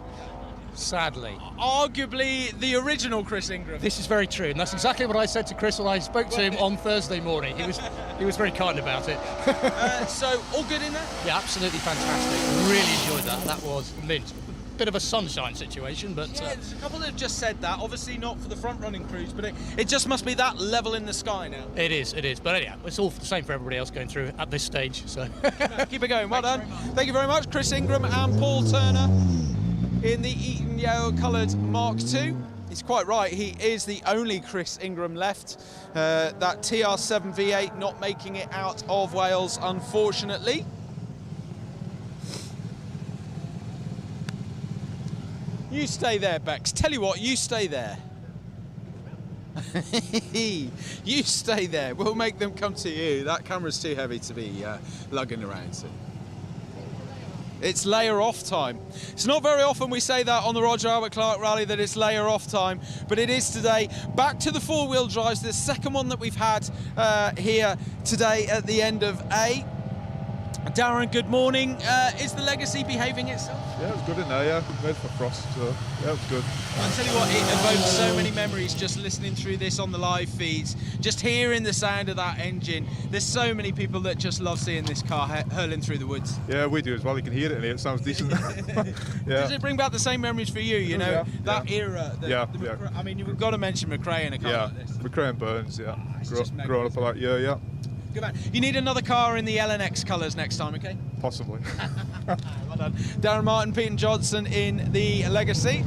Arguably the original Chris Ingram. This is very true, and that's exactly what I said to Chris when I spoke to him on Thursday morning. He was very kind about it. So, all good in there? Yeah, absolutely fantastic. Really enjoyed that. That was mint. Bit of a sunshine situation, but... Yeah, there's a couple that have just said that. Obviously not for the front-running crews, but it just must be that level in the sky now. It is. But anyhow, it's all the same for everybody else going through at this stage, so... Keep it going. Well done. Thank you very much, Chris Ingram and Paul Turner in the Eton yellow-coloured Mark II. He's quite right. He is the only Chris Ingram left. That TR7 V8 not making it out of Wales, unfortunately. You stay there, Bex. Tell you what, you stay there. You stay there. We'll make them come to you. That camera's too heavy to be lugging around. So. It's layer off time. It's not very often we say that on the Roger Albert Clark Rally, that it's layer off time, but it is today. Back to the four-wheel drives, the second one that we've had here today at the end of A. Darren, good morning. Is the Legacy behaving itself? Yeah, it was good in there, yeah. Made for frost, so yeah, it was good. I tell you what, it evokes so many memories just listening through this on the live feeds, just hearing the sound of that engine. There's so many people that just love seeing this car hurling through the woods. Yeah, we do as well. You can hear it in here. It sounds decent. Yeah. Does it bring back the same memories for you? You know, yeah, that era. Yeah. I mean, you've got to mention McRae in a car like this. McRae and Burns, yeah. Growing up a lot, yeah. Good man. You need another car in the LNX colours next time, okay? Possibly. Well done. Darren Martin, Pete Johnson in the Legacy.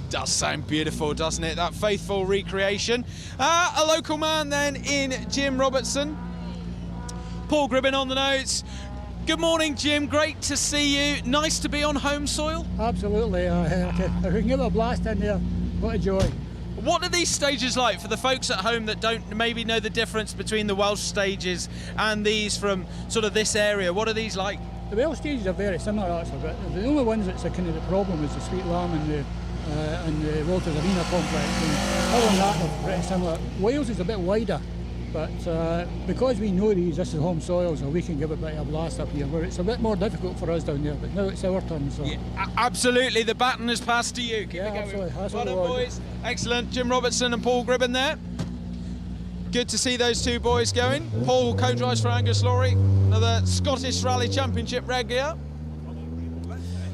Does sound beautiful, doesn't it? That faithful recreation. A local man then in Jim Robertson. Paul Gribbin on the notes. Good morning, Jim. Great to see you. Nice to be on home soil. Absolutely. If we can give it a blast in there, what a joy. What are these stages like for the folks at home that don't maybe know the difference between the Welsh stages and these from sort of this area? What are these like? The Welsh stages are very similar actually, but the only ones that's a kind of the problem is the Sweet Lamb and the Walters Arena complex. And other than that, they're pretty similar. Wales is a bit wider, but because we know this is home soil, so we can give it a bit of a blast up here, where it's a bit more difficult for us down there, but now it's our turn. So. Yeah, absolutely, the baton has passed to you. Keep yeah, it going. Absolutely. Well done, boys. Excellent. Jim Robertson and Paul Gribbin there. Good to see those two boys going. Paul co-drives for Angus Laurie, another Scottish Rally Championship regular.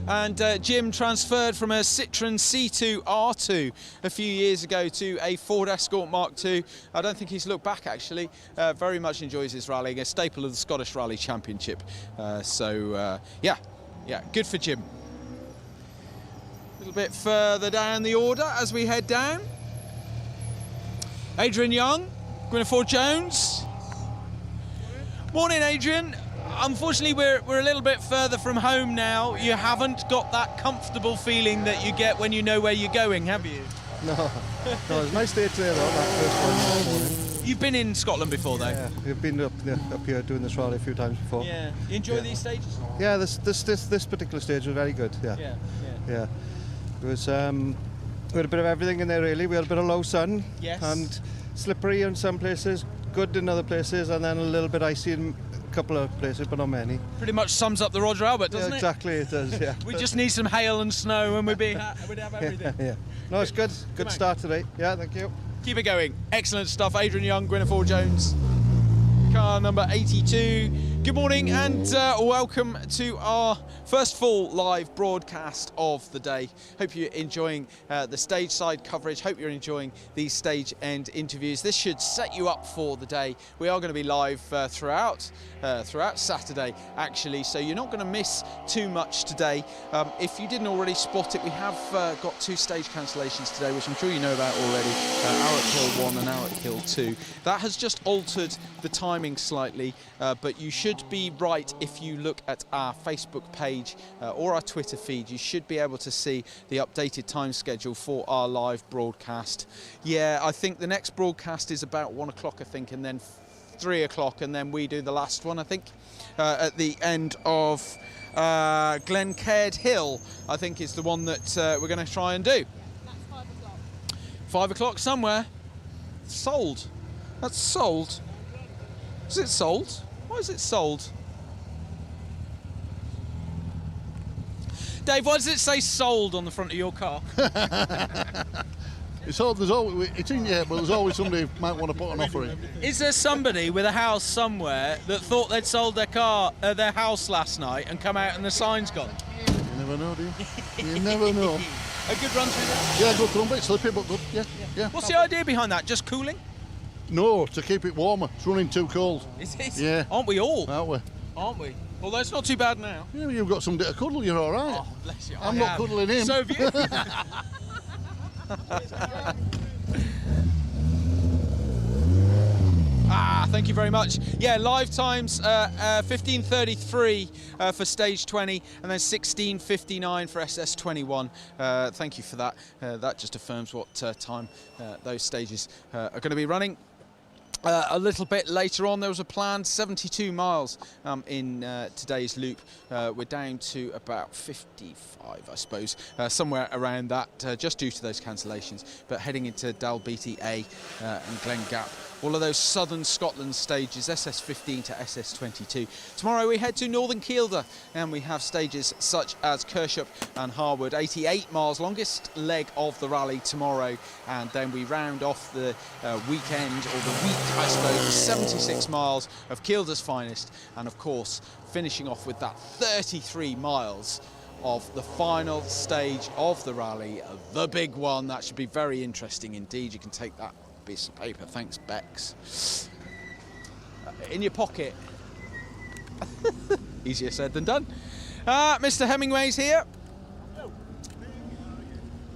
And Jim transferred from a Citroen C2 R2 a few years ago to a Ford Escort Mark II. I don't think he's looked back, actually. Very much enjoys his rallying, a staple of the Scottish Rally Championship. Yeah, good for Jim. A little bit further down the order as we head down. Adrian Young, Gwynfor Jones. Morning, Adrian. Unfortunately, we're a little bit further from home now. You haven't got that comfortable feeling that you get when you know where you're going, have you? No, it was a nice day today though, that first one this morning. You've been in Scotland before though? Yeah, we've been up here doing this rally a few times before. Yeah. You enjoy these stages? Yeah, this particular stage was very good, yeah. Yeah. It was, we had a bit of everything in there really. We had a bit of low sun. Yes. And slippery in some places, good in other places, and then a little bit icy in a couple of places, but not many. Pretty much sums up the Roger Albert, doesn't it? Exactly, it does, yeah. We just need some hail and snow and we'd have everything. Yeah. No, it's good. Good start today. Yeah, thank you. Keep it going. Excellent stuff. Adrian Young, Gwynfor Jones. Car number 82. Good morning and welcome to our first full live broadcast of the day. Hope you're enjoying the stage side coverage. Hope you're enjoying these stage end interviews. This should set you up for the day. We are going to be live throughout Saturday actually, so you're not going to miss too much today. If you didn't already spot it, we have got 2 stage cancellations today, which I'm sure you know about already. Arrett Hill 1 and Arrett Hill 2. That has just altered the timing slightly, but you should be right if you look at our Facebook page or our Twitter feed. You should be able to see the updated time schedule for our live broadcast. Yeah, I think the next broadcast is about 1 o'clock, I think, and then 3 o'clock, and then we do the last one, I think, at the end of Glencaird Hill, I think is the one that we're going to try and do. That's 5 o'clock. 5 o'clock somewhere. Sold. That's sold. Is it sold? Why is it sold? Dave, why does it say sold on the front of your car? There's always, it's in yet, but there's always somebody who might want to put an offer in. Is there somebody with a house somewhere that thought they'd sold their house last night and come out and the sign's gone? You never know, do you? You never know. A good run through there? Yeah, good run, bit slippy, but good. Yeah. What's the idea behind that? Just cooling? No, to keep it warmer. It's running too cold. Is it? Yeah. Aren't we all? Aren't we? Aren't we? Although it's not too bad now. Yeah, you've got somebody to cuddle, you're all right. Oh, bless you. I'm not cuddling him. So have you. Thank you very much. Yeah, live times 15:33 for stage 20 and then 16:59 for SS21. Thank you for that. That just affirms what time those stages are going to be running. A little bit later on, there was a planned 72 miles in today's loop. We're down to about 55, I suppose, somewhere around that, just due to those cancellations. But heading into Dalbeatty A and Glen Gap, all of those southern Scotland stages, SS15 to SS22. Tomorrow we head to Northern Kielder and we have stages such as Kershup and Harwood, 88 miles, longest leg of the rally tomorrow, and then we round off the weekend, or the week I suppose, 76 miles of Kielder's finest, and of course finishing off with that 33 miles of the final stage of the rally, the big one. That should be very interesting indeed. You can take that piece of paper, thanks Bex, in your pocket. Easier said than done. Mr. Hemingway's here.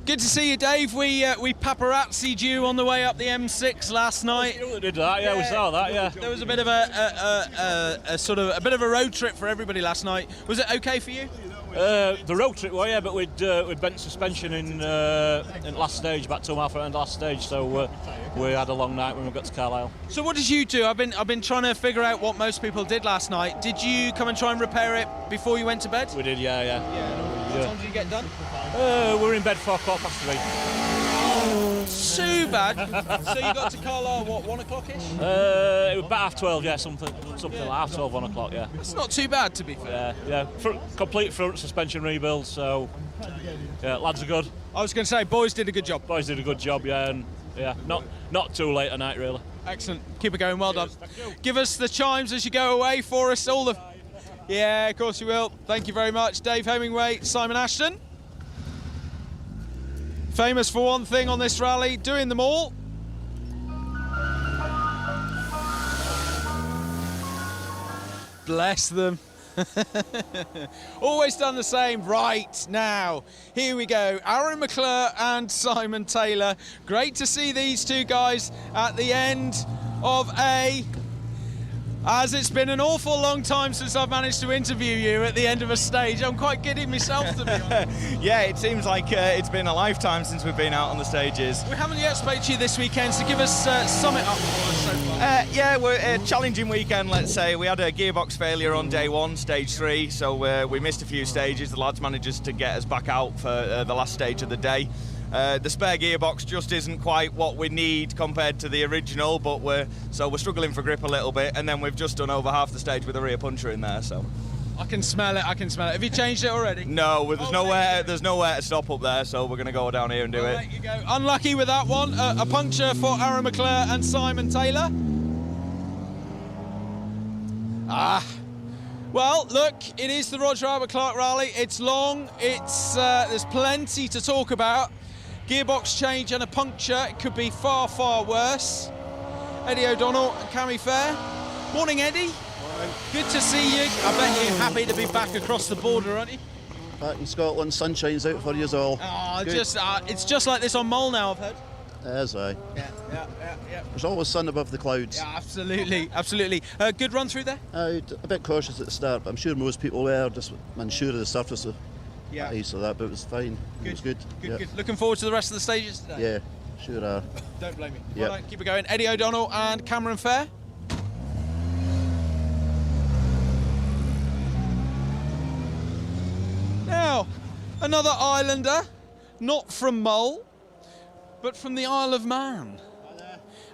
Good to see you, Dave. We paparazzi'd you on the way up the M6 last night. We did that, yeah, we saw that, yeah. There was a bit of a sort of a bit of a road trip for everybody last night. Was it okay for you? The road trip, well, yeah, but we'd bent suspension in last stage, about 2.5 hours into last stage, so we had a long night when we got to Carlisle. So what did you do? I've been trying to figure out what most people did last night. Did you come and try and repair it before you went to bed? We did, yeah. What time did you get done? We were in bed for 3:15. Too bad. So you got to Carlisle, what, 1 o'clock-ish? It was about 12:30, yeah, something like 12, 1 o'clock, yeah. It's not too bad, to be fair. Yeah. Complete front suspension rebuild, so yeah, lads are good. I was going to say, boys did a good job. Boys did a good job, yeah, and yeah, not too late at night, really. Excellent. Keep it going. Well done. Give us the chimes as you go away for us. All the. Yeah, of course you will. Thank you very much, Dave Hemingway, Simon Ashton. Famous for one thing on this rally, doing them all. Bless them. Always done the same. Right, now, here we go. Aaron McClure and Simon Taylor. Great to see these two guys at the end of A. As it's been an awful long time since I've managed to interview you at the end of a stage. I'm quite giddy myself, to be honest. Yeah, it seems like it's been a lifetime since we've been out on the stages. We haven't yet spoke to you this weekend, so give us sum it up for us so far. Yeah, we're a challenging weekend, let's say. We had a gearbox failure on day 1, stage 3, so we missed a few stages. The lads managed to get us back out for the last stage of the day. The spare gearbox just isn't quite what we need compared to the original, but we're struggling for grip a little bit, and then we've just done over half the stage with a rear puncher in there, so. I can smell it. Have you changed it already? No, there's nowhere to stop up there, so we're going to go down here and do it. Let you go. Unlucky with that one. A puncture for Aaron McClure and Simon Taylor. Well, look, it is the Roger Albert Clark Rally. It's long. There's plenty to talk about. Gearbox change and a puncture. It could be far, far worse. Eddie O'Donnell and Cammy Fair. Morning, Eddie. Morning. Good to see you. I bet you're happy to be back across the border, aren't you? Back in Scotland, sun shines out for you all. It's just like this on Mull now, I've heard. As I. Yeah. There's always sun above the clouds. Yeah, absolutely. Good run through there? A bit cautious at the start, but I'm sure most people were just unsure of the surface of ice or that, but it was fine. It was good. Good. Looking forward to the rest of the stages today? Yeah, sure are. Don't blame me. Yep. Well, keep it going. Eddie O'Donnell and Cameron Fair. Now, another Islander, not from Mull, but from the Isle of Man.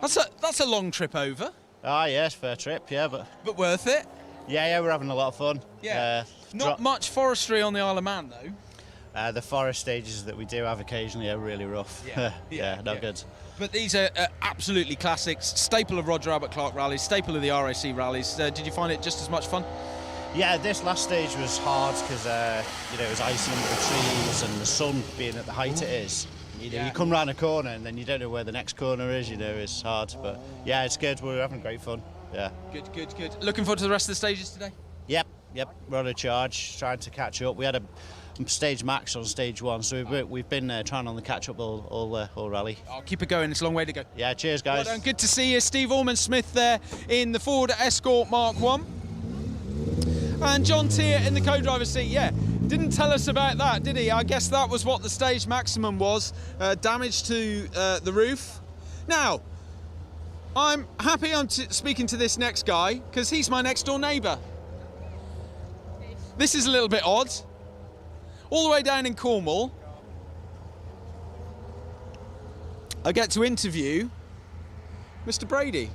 That's a long trip over. Ah, yes, fair trip, yeah, but worth it. Yeah, we're having a lot of fun. Yeah. Not much forestry on the Isle of Man though. The forest stages that we do have occasionally are really rough. Not good. But these are absolutely classics, staple of Roger Albert Clark rallies, staple of the RAC rallies. Did you find it just as much fun? Yeah, this last stage was hard because it was icy under the trees and the sun being at the height it is. You come round a corner and then you don't know where the next corner is. It's hard, but yeah, it's good. We're having great fun. Yeah. Good. Looking forward to the rest of the stages today. Yep. We're on a charge, trying to catch up. We had a stage max on stage 1, so we've been trying on the catch up all rally. I'll keep it going. It's a long way to go. Yeah. Cheers, guys. Well done. Good to see you, Steve Orman-Smith there in the Ford Escort Mark 1. And John Tier in the co-driver's seat, didn't tell us about that, did he? I guess that was what the stage maximum was, damage to the roof. Now, I'm happy I'm speaking to this next guy, because he's my next door neighbour. This is a little bit odd. All the way down in Cornwall, I get to interview Mr. Brady.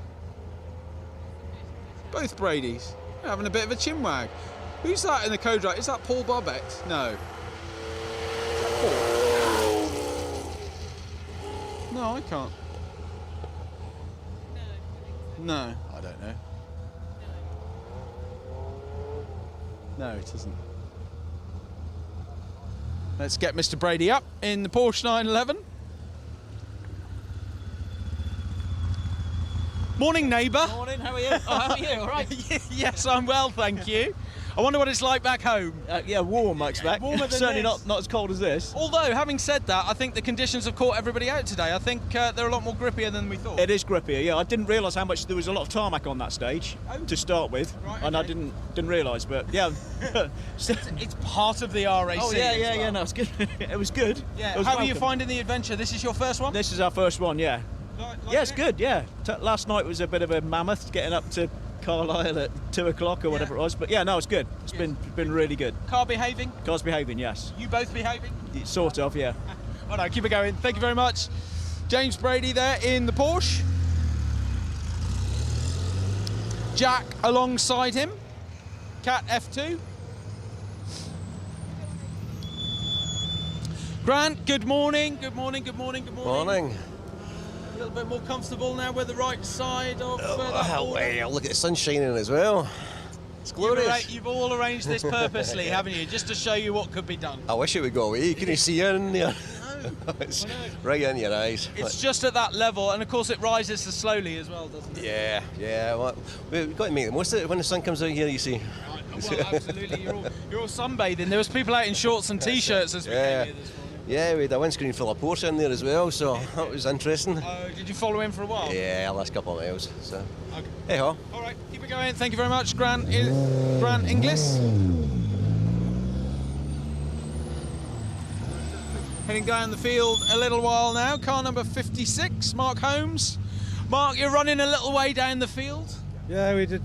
Both Bradys. Having a bit of a chinwag. Who's that in the co-drive? Is that Paul Bobbett? No. No, I can't. No, I don't know. No, it isn't. Let's get Mr. Brady up in the Porsche 911. Morning, neighbour. Morning, how are you? How are you, all right? Yes, I'm well, thank you. I wonder what it's like back home. Warm, I expect. Warmer than Certainly this. not as cold as this. Although, having said that, I think the conditions have caught everybody out today. I think they're a lot more grippier than we thought. It is grippier, yeah. I didn't realise how much there was a lot of tarmac on that stage to start with, and I didn't realise, but yeah. It's part of the RAC. Oh yeah, no, it's good. It was good. Yeah. It was How are you welcome. finding the adventure? This is your first one? This is our first one, yeah. Yeah, it's good, yeah. Last night was a bit of a mammoth, getting up to Carlisle at 2 o'clock or whatever it was, but yeah, no, it's good. It's been really good. Car behaving? Car's behaving, yes. You both behaving? Sort of, yeah. All right, keep it going. Thank you very much. James Brady there in the Porsche. Jack alongside him. Cat F2. Grant, good morning. Good morning. Morning. A little bit more comfortable now with the right side of that border. Well, look at the sun shining as well. It's glorious. You've all arranged this purposely, haven't you? Just to show you what could be done. I wish it would go away. Can you see in there? It's right in your eyes. It's just at that level, and of course it rises so slowly as well, doesn't it? Yeah. Well, we've got to make the most of it when the sun comes out here, you see. Well, absolutely. You're all sunbathing. There was people out in shorts and t-shirts as we came here this morning. Yeah, we had a windscreen full of Porsche in there as well, so that was interesting. Did you follow him for a while? Yeah, last couple of miles. So. Okay. Hey ho. All right, keep it going. Thank you very much, Grant Inglis. Heading down the field a little while now. Car number 56, Mark Holmes. Mark, you're running a little way down the field. Yeah, we did.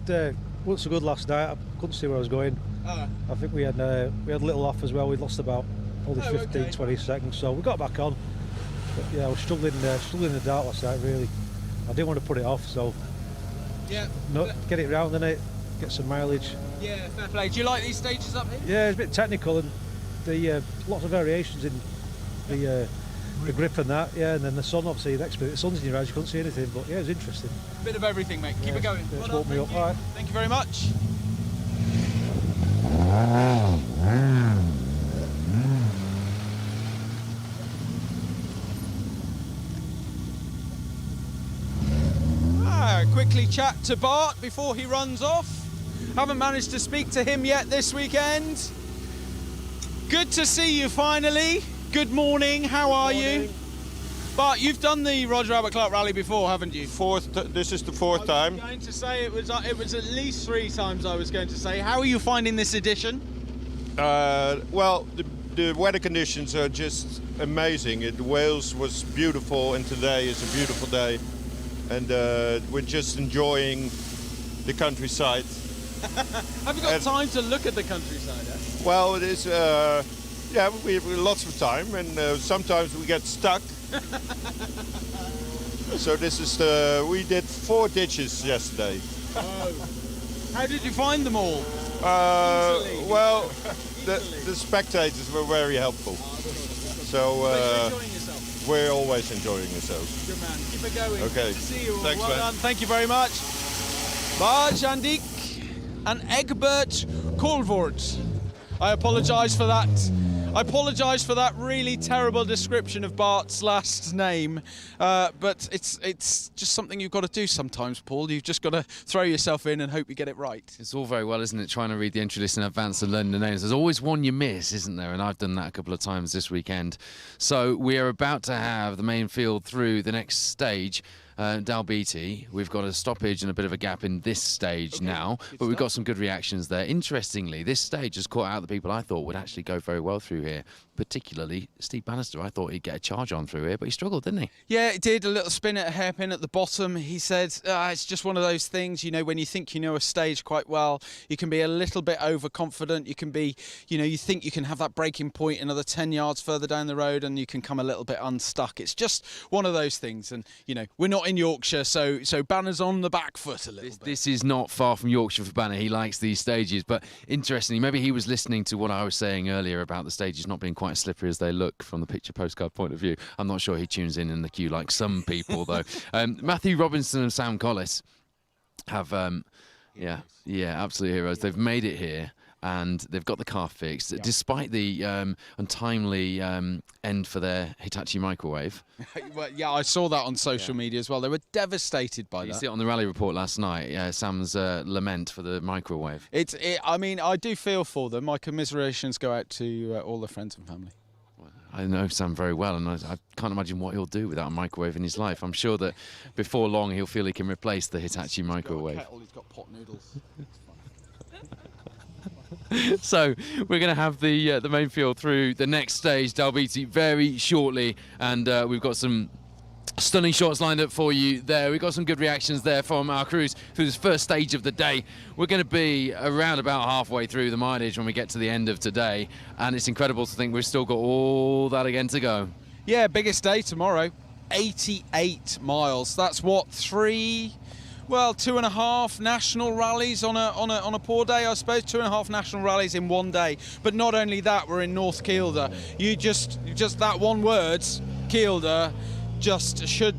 Wasn't so good last night. I couldn't see where I was going. I think we had a little off as well. We lost about only 15-20 seconds, so we got back on. But yeah, I was struggling in the dark last night. Really, I didn't want to put it off. So get it round in it, get some mileage. Yeah, fair play. Do you like these stages up here? Yeah, it's a bit technical and the lots of variations in the grip and that. Yeah, and then the sun, obviously, the sun's in your eyes, you couldn't see anything. But yeah, it was interesting. Bit of everything, mate. Keep it going. It's woke me up. All right. Thank you very much. Quickly chat to Bart before he runs off. Haven't managed to speak to him yet this weekend. Good to see you finally. Good morning, how are you? Bart, you've done the Roger Albert Clark Rally before, haven't you? This is the fourth time. I was going to say it was at least 3 times. I was going to say. How are you finding this edition? Well, the weather conditions are just amazing. Wales was beautiful, and today is a beautiful day, and we're just enjoying the countryside. Have you got time to look at the countryside? Well, it is. Yeah, we have lots of time, and sometimes we get stuck. So this is we did 4 ditches yesterday. Oh. How did you find them all? Well, the spectators were very helpful. So we're always enjoying ourselves. Good man, keep it going. Okay. Good to see you all. Thanks, well man. done. Thank you very much. Bart Jandik and Egbert Kolvort. I apologise for that. I apologise for that really terrible description of Bart's last name, but it's just something you've got to do sometimes, Paul. You've just got to throw yourself in and hope you get it right. It's all very well, isn't it, trying to read the entry list in advance and learning the names. There's always one you miss, isn't there? And I've done that a couple of times this weekend. So we are about to have the main field through the next stage. Dalbeattie, we've got a stoppage and a bit of a gap in this stage now, but we've got some good reactions there. Interestingly, this stage has caught out the people I thought would actually go very well through here, particularly Steve Bannister. I thought he'd get a charge on through here, but he struggled, didn't he? Yeah, it did. A little spin at a hairpin at the bottom. He said, it's just one of those things, you know, when you think you know a stage quite well, you can be a little bit overconfident. You can be, you know, you think you can have that breaking point another 10 yards further down the road and you can come a little bit unstuck. It's just one of those things. And, you know, we're not in Yorkshire, so Banner's on the back foot a little bit. This is not far from Yorkshire for Banner. He likes these stages, but interestingly, maybe he was listening to what I was saying earlier about the stages not being quite as slippery as they look from the picture postcard point of view. I'm not sure he tunes in the queue like some people, though. Matthew Robinson and Sam Collis have, yeah, absolute heroes. They've made it here. And they've got the car fixed, despite the untimely end for their Hitachi microwave. Well, yeah, I saw that on social media as well. They were devastated by that. You see it on the rally report last night, Sam's lament for the microwave. I mean, I do feel for them. My commiserations go out to all their friends and family. I know Sam very well, and I can't imagine what he'll do without a microwave in his life. I'm sure that before long he'll feel he can replace the Hitachi microwave. He's got a kettle, he's got pot noodles. So we're going to have the main field through the next stage, Dalbeattie, very shortly, and we've got some stunning shots lined up for you there. We've got some good reactions there from our crews through this first stage of the day. We're going to be around about halfway through the mileage when we get to the end of today, and it's incredible to think we've still got all that again to go. Yeah, biggest day tomorrow, 88 miles. That's what, 2.5 national rallies on a poor day, I suppose. 2.5 national rallies in one day. But not only that, we're in North Kielder. You just that one word, Kielder, just should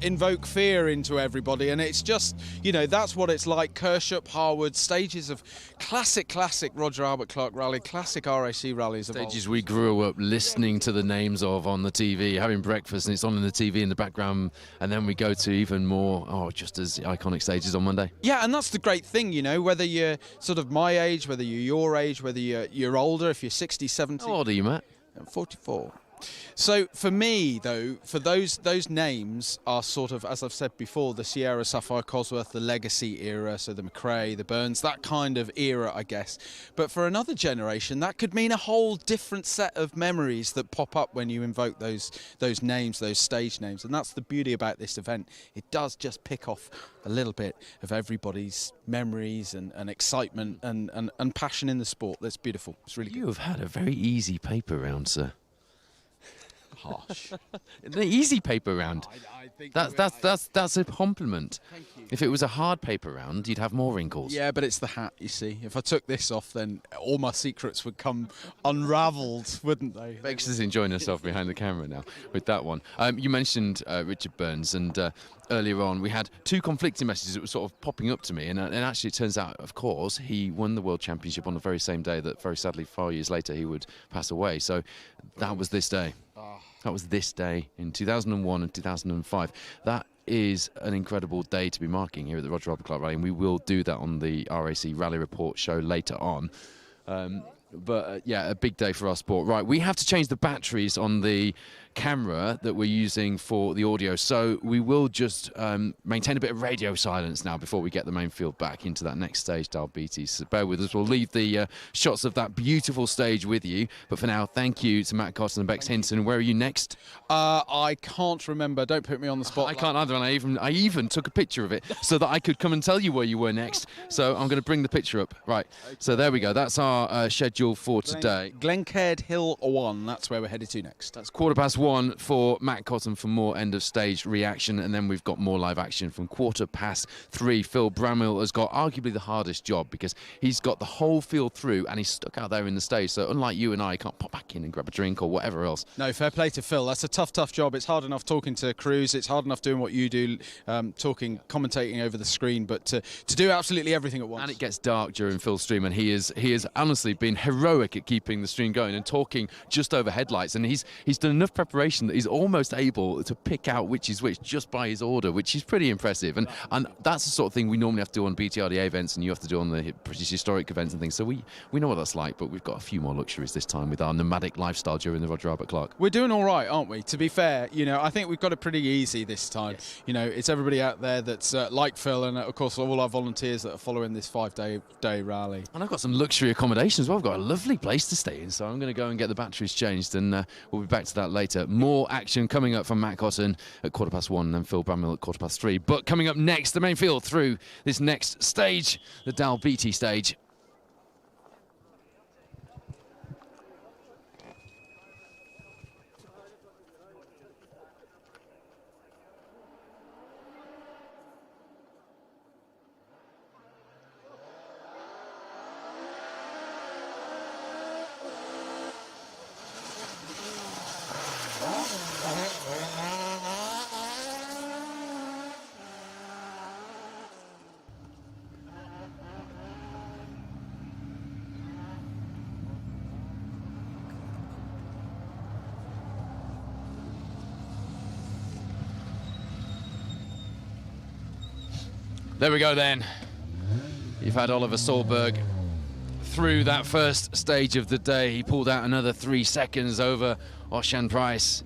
invoke fear into everybody, and it's just, you know, that's what it's like. Kershup, Harwood, stages of classic Roger Albert Clark rally, classic RAC rallies. Stages we grew up listening to the names of on the TV, having breakfast, and it's on in the TV in the background, and then we go to even more, just as iconic stages on Monday. Yeah, and that's the great thing, you know, whether you're sort of my age, whether you're your age, whether you're older, if you're 60, 70. How old are you, Matt? I'm 44. So for me, though, for those names are sort of, as I've said before, the Sierra, Sapphire, Cosworth, the Legacy era, so the McRae, the Burns, that kind of era, I guess. But for another generation, that could mean a whole different set of memories that pop up when you invoke those names, those stage names. And that's the beauty about this event. It does just pick off a little bit of everybody's memories and excitement and passion in the sport. That's beautiful. It's really good. You have had a very easy paper round, sir. Harsh. The easy paper round. I think that's a compliment. Thank you. If it was a hard paper round, you'd have more wrinkles. Yeah, but it's the hat, you see. If I took this off, then all my secrets would come unravelled, wouldn't they? Bex is enjoying herself behind the camera now with that one. You mentioned Richard Burns, and earlier on we had two conflicting messages that were sort of popping up to me, and actually it turns out, of course, he won the World Championship on the very same day that, very sadly, 4 years later he would pass away. So that was this day. That was this day in 2001 and 2005. That is an incredible day to be marking here at the Roger Albert Clark Rally, and we will do that on the RAC Rally Report show later on. Yeah, a big day for our sport. Right, we have to change the batteries on the camera that we're using for the audio, so we will just maintain a bit of radio silence now before we get the main field back into that next stage, Dalbeattie. So bear with us. We'll leave the shots of that beautiful stage with you, but for now, thank you to Matt Cotton and Bex Hinton. Where are you next? I can't remember. Don't put me on the spot. I can't either, and I even took a picture of it so that I could come and tell you where you were next. So I'm going to bring the picture up. Right, so there we go. That's our schedule for today. Glencaird Hill 1, that's where we're headed to next. That's 1:15 for Matt Cotton for more end of stage reaction, and then we've got more live action from 3:15. Phil Bramwell has got arguably the hardest job because he's got the whole field through and he's stuck out there in the stage. So unlike you and I, can't pop back in and grab a drink or whatever else. No, fair play to Phil. That's a tough job. It's hard enough talking to crews. It's hard enough doing what you do, commentating over the screen, but to do absolutely everything at once. And it gets dark during Phil's stream, and he has honestly been heroic at keeping the stream going and talking just over headlights. And he's done enough preparation that he's almost able to pick out which is which just by his order, which is pretty impressive. And that's the sort of thing we normally have to do on BTRDA events, and you have to do on the British Historic events and things. So we know what that's like, but we've got a few more luxuries this time with our nomadic lifestyle during the Roger Albert Clark. We're doing all right, aren't we? To be fair, I think we've got it pretty easy this time. Yes. It's everybody out there that's like Phil, and of course all our volunteers that are following this 5-day rally. And I've got some luxury accommodation as well. I've got a lovely place to stay in, so I'm going to go and get the batteries changed, and we'll be back to that later. More action coming up from Matt Cotton at 1:15, and then Phil Bramwell at 3:15. But coming up next, the main field through this next stage, the Dalbeattie stage. There we go then. You've had Oliver Solberg through that first stage of the day. He pulled out another 3 seconds over Osian Price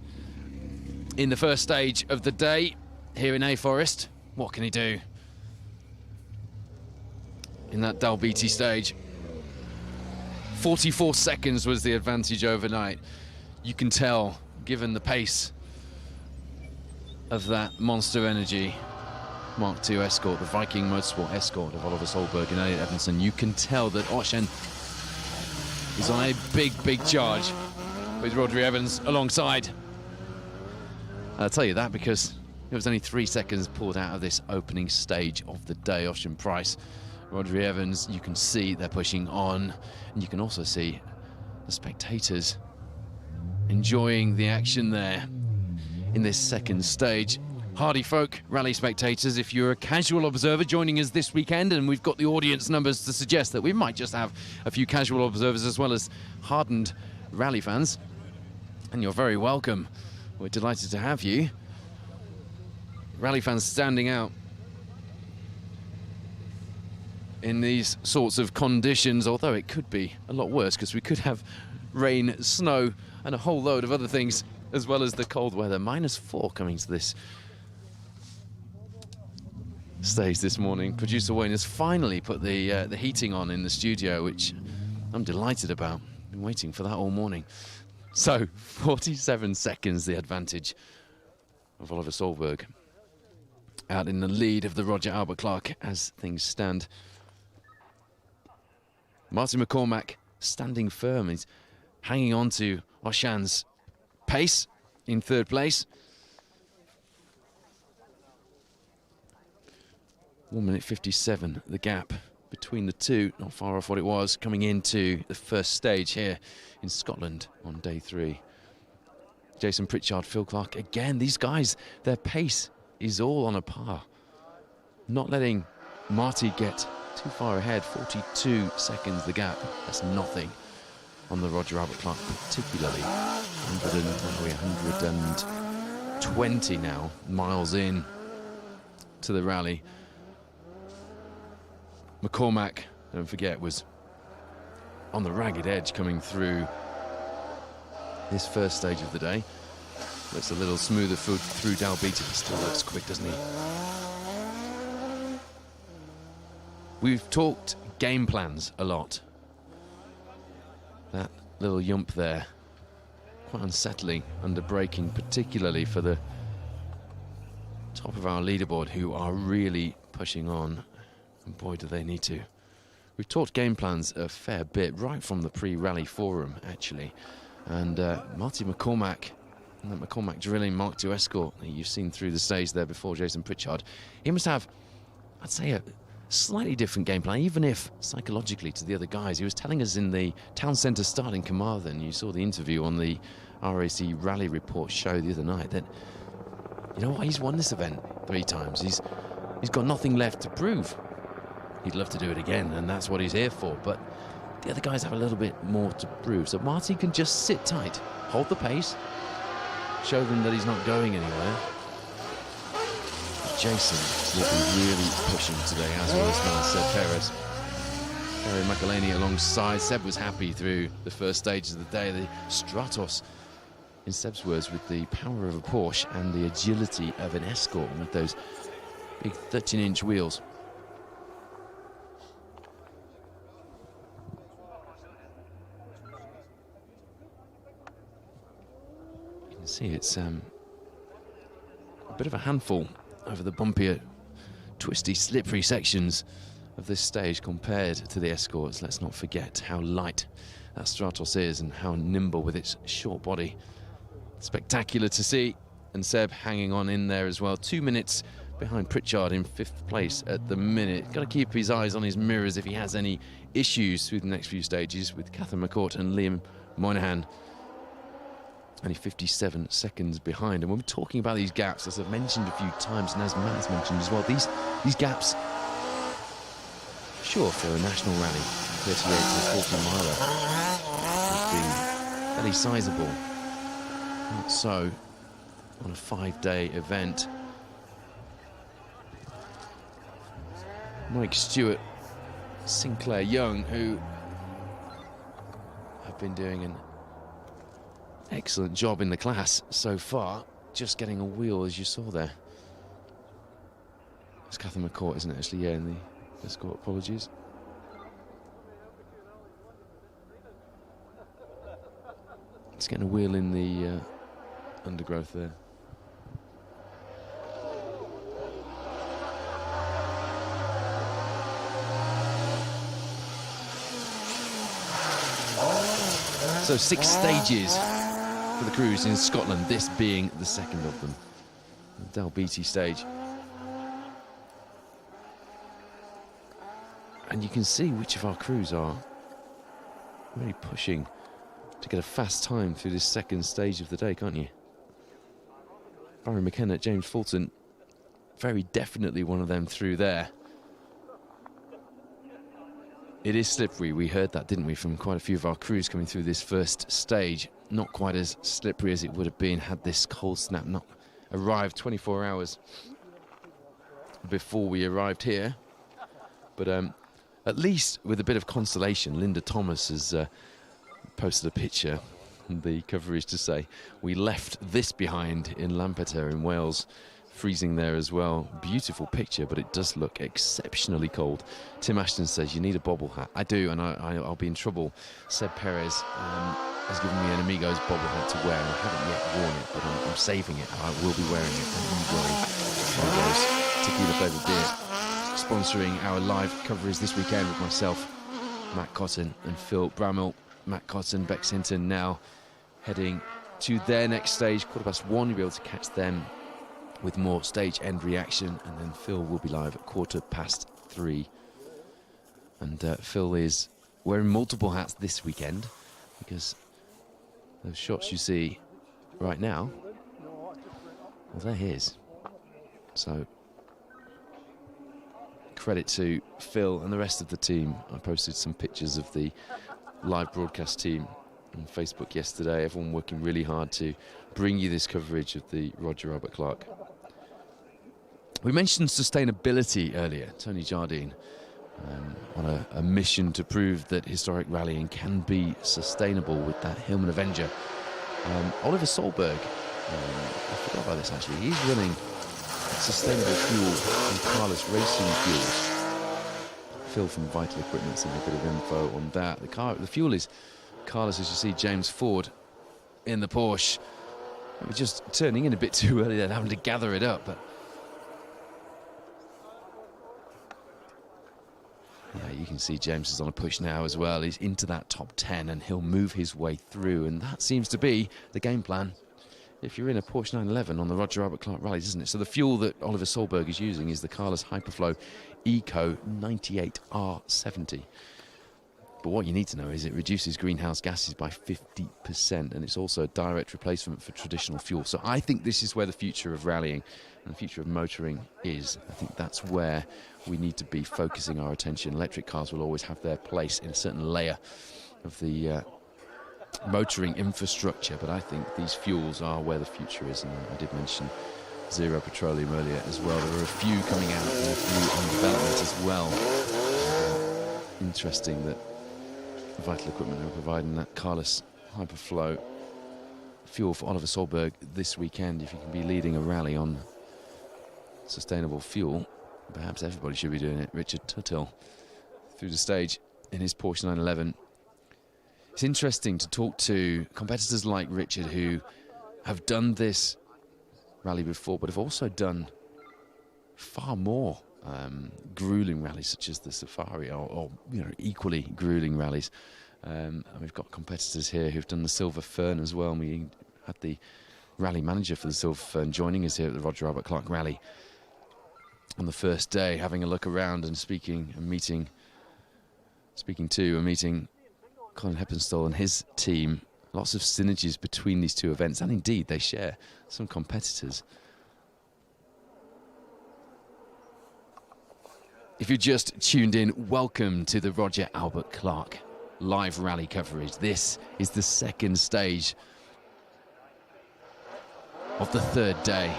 in the first stage of the day here in A Forest. What can he do in that Dalbeattie stage? 44 seconds was the advantage overnight. You can tell, given the pace of that Monster Energy Mark II Escort, the Viking Motorsport Escort of Oliver Solberg and Elliot Evanson, you can tell that Osian is on a big charge with Rodri Evans alongside. I'll tell you that because it was only 3 seconds pulled out of this opening stage of the day. Osian Price, Rodri Evans, you can see they're pushing on, and you can also see the spectators enjoying the action there in this second stage. Hardy folk, rally spectators, if you're a casual observer joining us this weekend, and we've got the audience numbers to suggest that we might just have a few casual observers as well as hardened rally fans, and you're very welcome. We're delighted to have you. Rally fans standing out in these sorts of conditions, although it could be a lot worse because we could have rain, snow, and a whole load of other things, as well as the cold weather. -4 coming to this stage this morning. Producer Wayne has finally put the heating on in the studio, which I'm delighted about. Been waiting for that all morning. So 47 seconds the advantage of Oliver Solberg, out in the lead of the Roger Albert Clark as things stand. Martin McCormack standing firm. He's hanging on to Osian's pace in third place. 1 minute 57, the gap between the two, not far off what it was coming into the first stage here in Scotland on day 3. Jason Pritchard, Phil Clark, again, these guys, their pace is all on a par. Not letting Marty get too far ahead, 42 seconds the gap, that's nothing on the Roger Albert Clark, particularly 120 now, miles in to the rally. McCormack, don't forget, was on the ragged edge coming through this first stage of the day. Looks a little smoother through Dalbeatty, but still looks quick, doesn't he? We've talked game plans a lot. That little yump there, quite unsettling under braking, particularly for the top of our leaderboard, who are really pushing on. And boy, do they need to. We've talked game plans a fair bit, right from the pre-rally forum, actually. And Marty McCormack, and that McCormack drilling Mark II Escort that you've seen through the stage there before, Jason Pritchard, he must have, I'd say, a slightly different game plan, even if psychologically to the other guys. He was telling us in the town centre start in Carmarthen, you saw the interview on the RAC Rally Report show the other night, that, you know what, he's won this event 3 times. He's got nothing left to prove. He'd love to do it again, and that's what he's here for, but the other guys have a little bit more to prove. So Marty can just sit tight, hold the pace, show them that he's not going anywhere. Jason will be really pushing today, as well as Seb Perez. Gary McElhaney alongside. Seb was happy through the first stages of the day. The Stratos, in Seb's words, with the power of a Porsche and the agility of an Escort with those big 13-inch wheels. You can see it's a bit of a handful over the bumpier, twisty, slippery sections of this stage compared to the Escorts. Let's not forget how light that Stratos is and how nimble with its short body. Spectacular to see, and Seb hanging on in there as well. 2 minutes behind Pritchard in 5th place at the minute. Got to keep his eyes on his mirrors if he has any issues through the next few stages with Catherine McCourt and Liam Moynihan. Only 57 seconds behind. And when we're talking about these gaps, as I've mentioned a few times, and as Matt's mentioned as well, these gaps, sure, for a national rally, 38 to 40 miler, would be fairly sizable. Not so on a 5-day event. Mike Stewart, Sinclair Young, who have been doing an excellent job in the class so far, just getting a wheel, as you saw there. It's Catherine McCourt, isn't it, actually? Yeah, in the Escort, apologies. It's getting a wheel in the undergrowth there. So 6 stages for the crews in Scotland, this being the second of them. The Dalbeatty stage. And you can see which of our crews are really pushing to get a fast time through this second stage of the day, can't you? Barry McKenna, James Fulton, very definitely one of them through there. It is slippery, we heard that, didn't we, from quite a few of our crews coming through this first stage. Not quite as slippery as it would have been had this cold snap not arrived 24 hours before we arrived here. But at least with a bit of consolation, Linda Thomas has posted a picture, the cover is to say, we left this behind in Lampeter in Wales. Freezing there as well. Beautiful picture, but it does look exceptionally cold. Tim Ashton says you need a bobble hat. I do, and I'll be in trouble. Seb Perez has given me an Amigos bobble hat to wear, and I haven't yet worn it, but I'm saving it. I will be wearing it and enjoying Amigos Tequila Flavoured Beer, sponsoring our live coverage this weekend with myself, Matt Cotton and Phil Bramwell. Matt Cotton, Bex Hinton now heading to their next stage, 1:15. You'll be able to catch them with more stage end reaction, and then Phil will be live at 3:15. And Phil is wearing multiple hats this weekend, because those shots you see right now, well, they're his. So credit to Phil and the rest of the team. I posted some pictures of the live broadcast team on Facebook yesterday, everyone working really hard to bring you this coverage of the Roger Albert Clark. We mentioned sustainability earlier. Tony Jardine on a mission to prove that historic rallying can be sustainable with that Hillman Avenger. Oliver Solberg, I forgot about this actually, he's running sustainable fuel from Carlos Racing Fuels. Phil from Vital Equipment sent a bit of info on that. The fuel is Carlos, as you see, James Ford in the Porsche. We're just turning in a bit too early then, having to gather it up. But yeah, you can see James is on a push now as well. He's into that top 10 and he'll move his way through. And that seems to be the game plan if you're in a Porsche 911 on the Roger Albert Clark rallies, isn't it? So the fuel that Oliver Solberg is using is the Carlos Hyperflow Eco 98R70. But what you need to know is it reduces greenhouse gases by 50%, and it's also a direct replacement for traditional fuel. So I think this is where the future of rallying and the future of motoring is. I think that's where we need to be focusing our attention. Electric cars will always have their place in a certain layer of the motoring infrastructure, but I think these fuels are where the future is. And I did mention Zero Petroleum earlier as well. There are a few coming out and a few on development as well. Interesting that Vital Equipment are providing that Carlos Hyperflow fuel for Oliver Solberg this weekend. If you can be leading a rally on sustainable fuel, perhaps everybody should be doing it. Richard Tuthill through the stage in his Porsche 911. It's interesting to talk to competitors like Richard who have done this rally before, but have also done far more grueling rallies, such as the Safari, or you know, equally grueling rallies. And we've got competitors here who've done the Silver Fern as well. And we had the rally manager for the Silver Fern joining us here at the Roger Albert Clark rally on the first day, having a look around and meeting Colin Heppenstall and his team. Lots of synergies between these two events, and indeed they share some competitors. If you're just tuned in, welcome to the Roger Albert Clark live rally coverage. This is the second stage of the third day.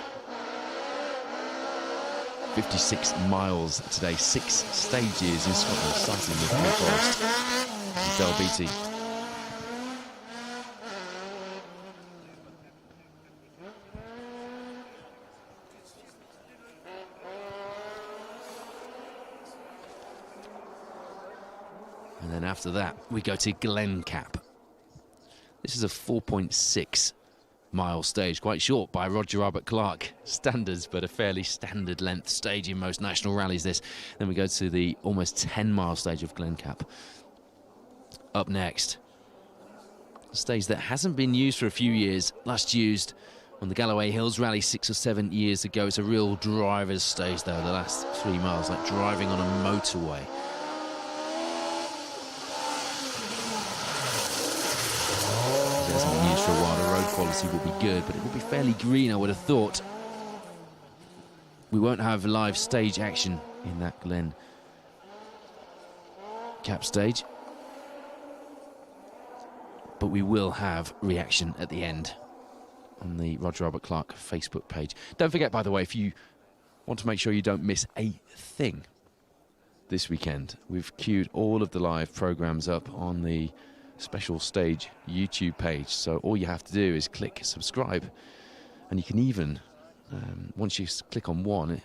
56 miles today, 6 stages in Scotland, starting with New Forest and Del Beatty. And then after that, we go to Glencap. This is a 4.6 mile stage, quite short by Roger Albert Clark standards, but a fairly standard length stage in most national rallies this. Then we go to the almost 10 mile stage of Glencap. Up next, a stage that hasn't been used for a few years, last used on the Galloway Hills rally 6 or 7 years ago. It's a real driver's stage though, the last 3 miles, like driving on a motorway. For a while, the road quality will be good, but it will be fairly green, I would have thought. We won't have live stage action in that Glen Cap stage, but we will have reaction at the end on the Roger Albert Clark Facebook page. Don't forget, by the way, if you want to make sure you don't miss a thing this weekend, we've queued all of the live programs up on the Special Stage YouTube page, so all you have to do is click subscribe, and you can even once you click on one,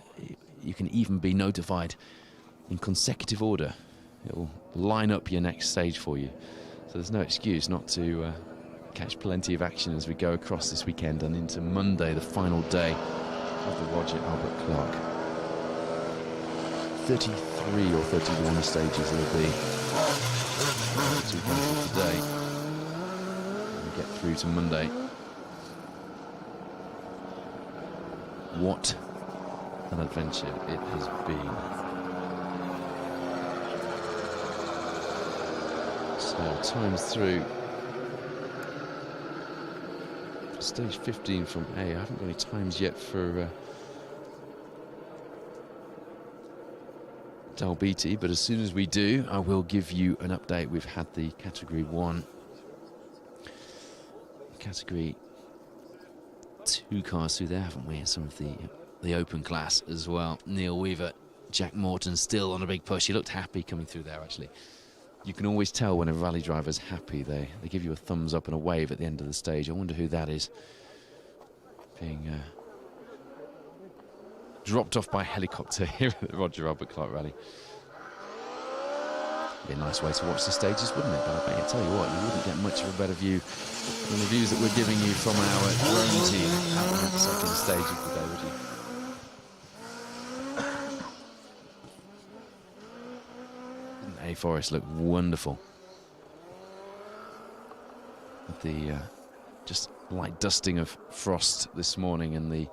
you can even be notified in consecutive order. It'll line up your next stage for you, so there's no excuse not to catch plenty of action as we go across this weekend and into Monday, the final day of the Roger Albert Clark. 33 or 31 stages there'll be today. We get through to Monday. what an adventure it has been. So times through. Stage 15 from A. I haven't got any times yet for Dalbeatty, but as soon as we do, I will give you an update. We've had the Category 1, Category 2 cars through there, haven't we? Some of the open class as well. Neil Weaver, Jack Morton still on a big push. He looked happy coming through there, actually. You can always tell when a rally driver's happy. They give you a thumbs up and a wave at the end of the stage. I wonder who that is. Being dropped off by helicopter here at the Roger Albert Clark Rally. Be a nice way to watch the stages, wouldn't it? But I tell you what, you wouldn't get much of a better view than the views that we're giving you from our drone team at that second stage of the day, would you? A Forest looked wonderful. With the just light dusting of frost this morning and the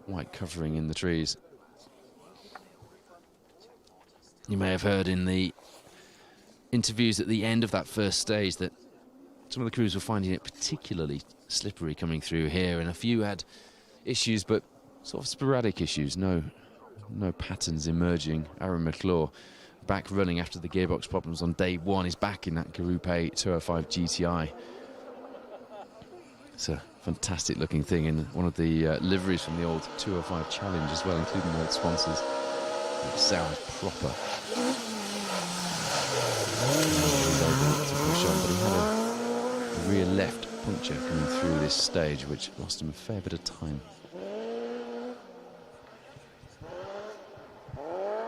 white covering in the trees. You may have heard in the interviews at the end of that first stage that some of the crews were finding it particularly slippery coming through here, and a few had issues, but sort of sporadic issues, no patterns emerging. Aaron McClure back running after the gearbox problems on day one. He's back in that Group A 205 GTI. It's a fantastic looking thing in one of the liveries from the old 205 Challenge as well, including old sponsors. It sounds proper. To push on, but he had a rear left puncture coming through this stage, which lost him a fair bit of time.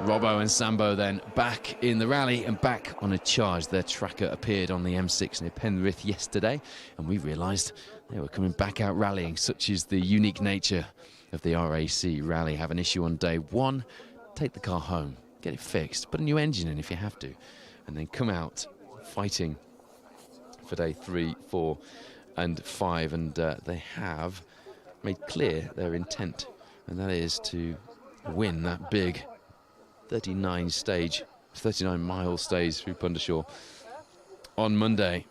Robbo and Sambo then back in the rally and back on a charge. Their tracker appeared on the M6 near Penrith yesterday, and we realised they were coming back out rallying. Such is the unique nature of the RAC rally. Have an issue on day one, take the car home, get it fixed, put a new engine in if you have to, and then come out fighting for day 3, 4 and 5. And they have made clear their intent, and that is to win that big 39 mile stage through Pundershaw on Monday.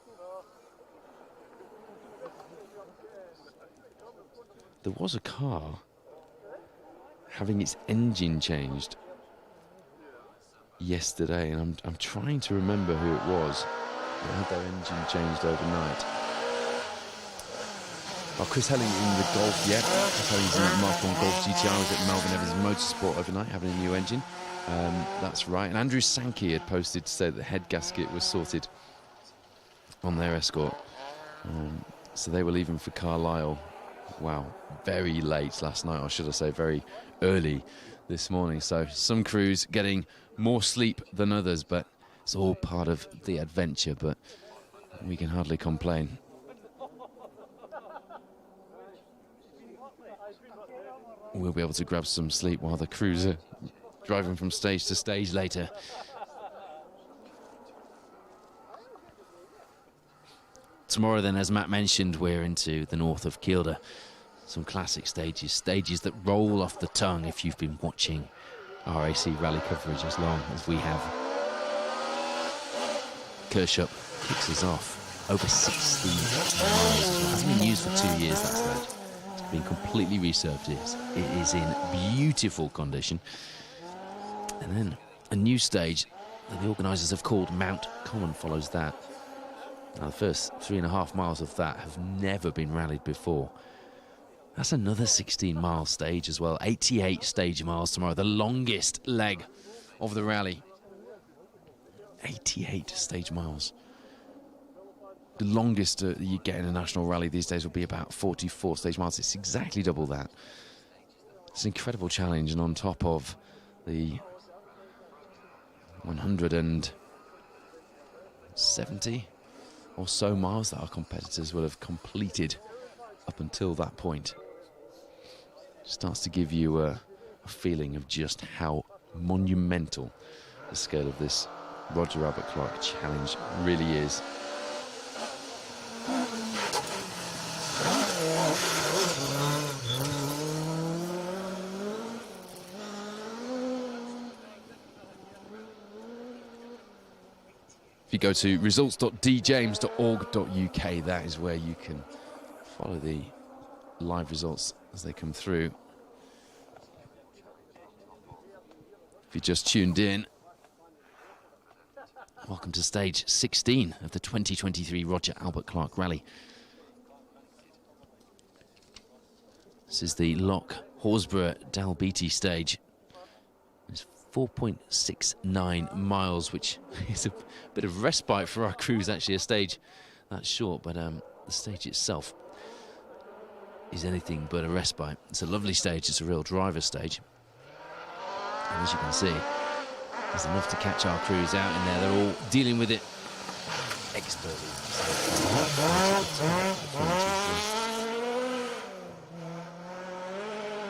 There was a car having its engine changed yesterday, and I'm trying to remember who it was that had their engine changed overnight. Oh, Chris Helling in the Golf, yeah. Chris Helling's in that Mark 1 Golf GTI. Was at Melbourne Evans Motorsport overnight having a new engine. That's right. And Andrew Sankey had posted to say that the head gasket was sorted on their Escort. So they were leaving for Carlisle. Wow, very late last night, or should I say very early this morning. So some crews getting more sleep than others, but it's all part of the adventure, but we can hardly complain. We'll be able to grab some sleep while the crews are driving from stage to stage later. Tomorrow then, as Matt mentioned, we're into the north of Kielder. Some classic stages that roll off the tongue if you've been watching RAC rally coverage as long as we have. Kershup kicks us off. Over 60 miles. It hasn't been used for 2 years, that stage. It's been completely resurfaced. It is in beautiful condition. And then a new stage that the organisers have called Mount Common follows that. Now, the first 3.5 miles of that have never been rallied before. That's another 16-mile stage as well. 88 stage miles tomorrow, the longest leg of the rally. 88 stage miles. The longest you get in a national rally these days will be about 44 stage miles. It's exactly double that. It's an incredible challenge, and on top of the 170 or so miles that our competitors will have completed up until that point. It starts to give you a feeling of just how monumental the scale of this Roger Albert Clark Challenge really is. If you go to results.djames.org.uk, that is where you can follow the live results as they come through. If you just tuned in, welcome to stage 16 of the 2023 Roger Albert Clark Rally. This is the Loch Horsburgh Dalbeattie stage. It's 4.69 miles, which is a bit of respite for our crews, actually, a stage that short, but the stage itself is anything but a respite. It's a lovely stage, it's a real driver stage. And as you can see, there's enough to catch our crews out in there. They're all dealing with it expertly.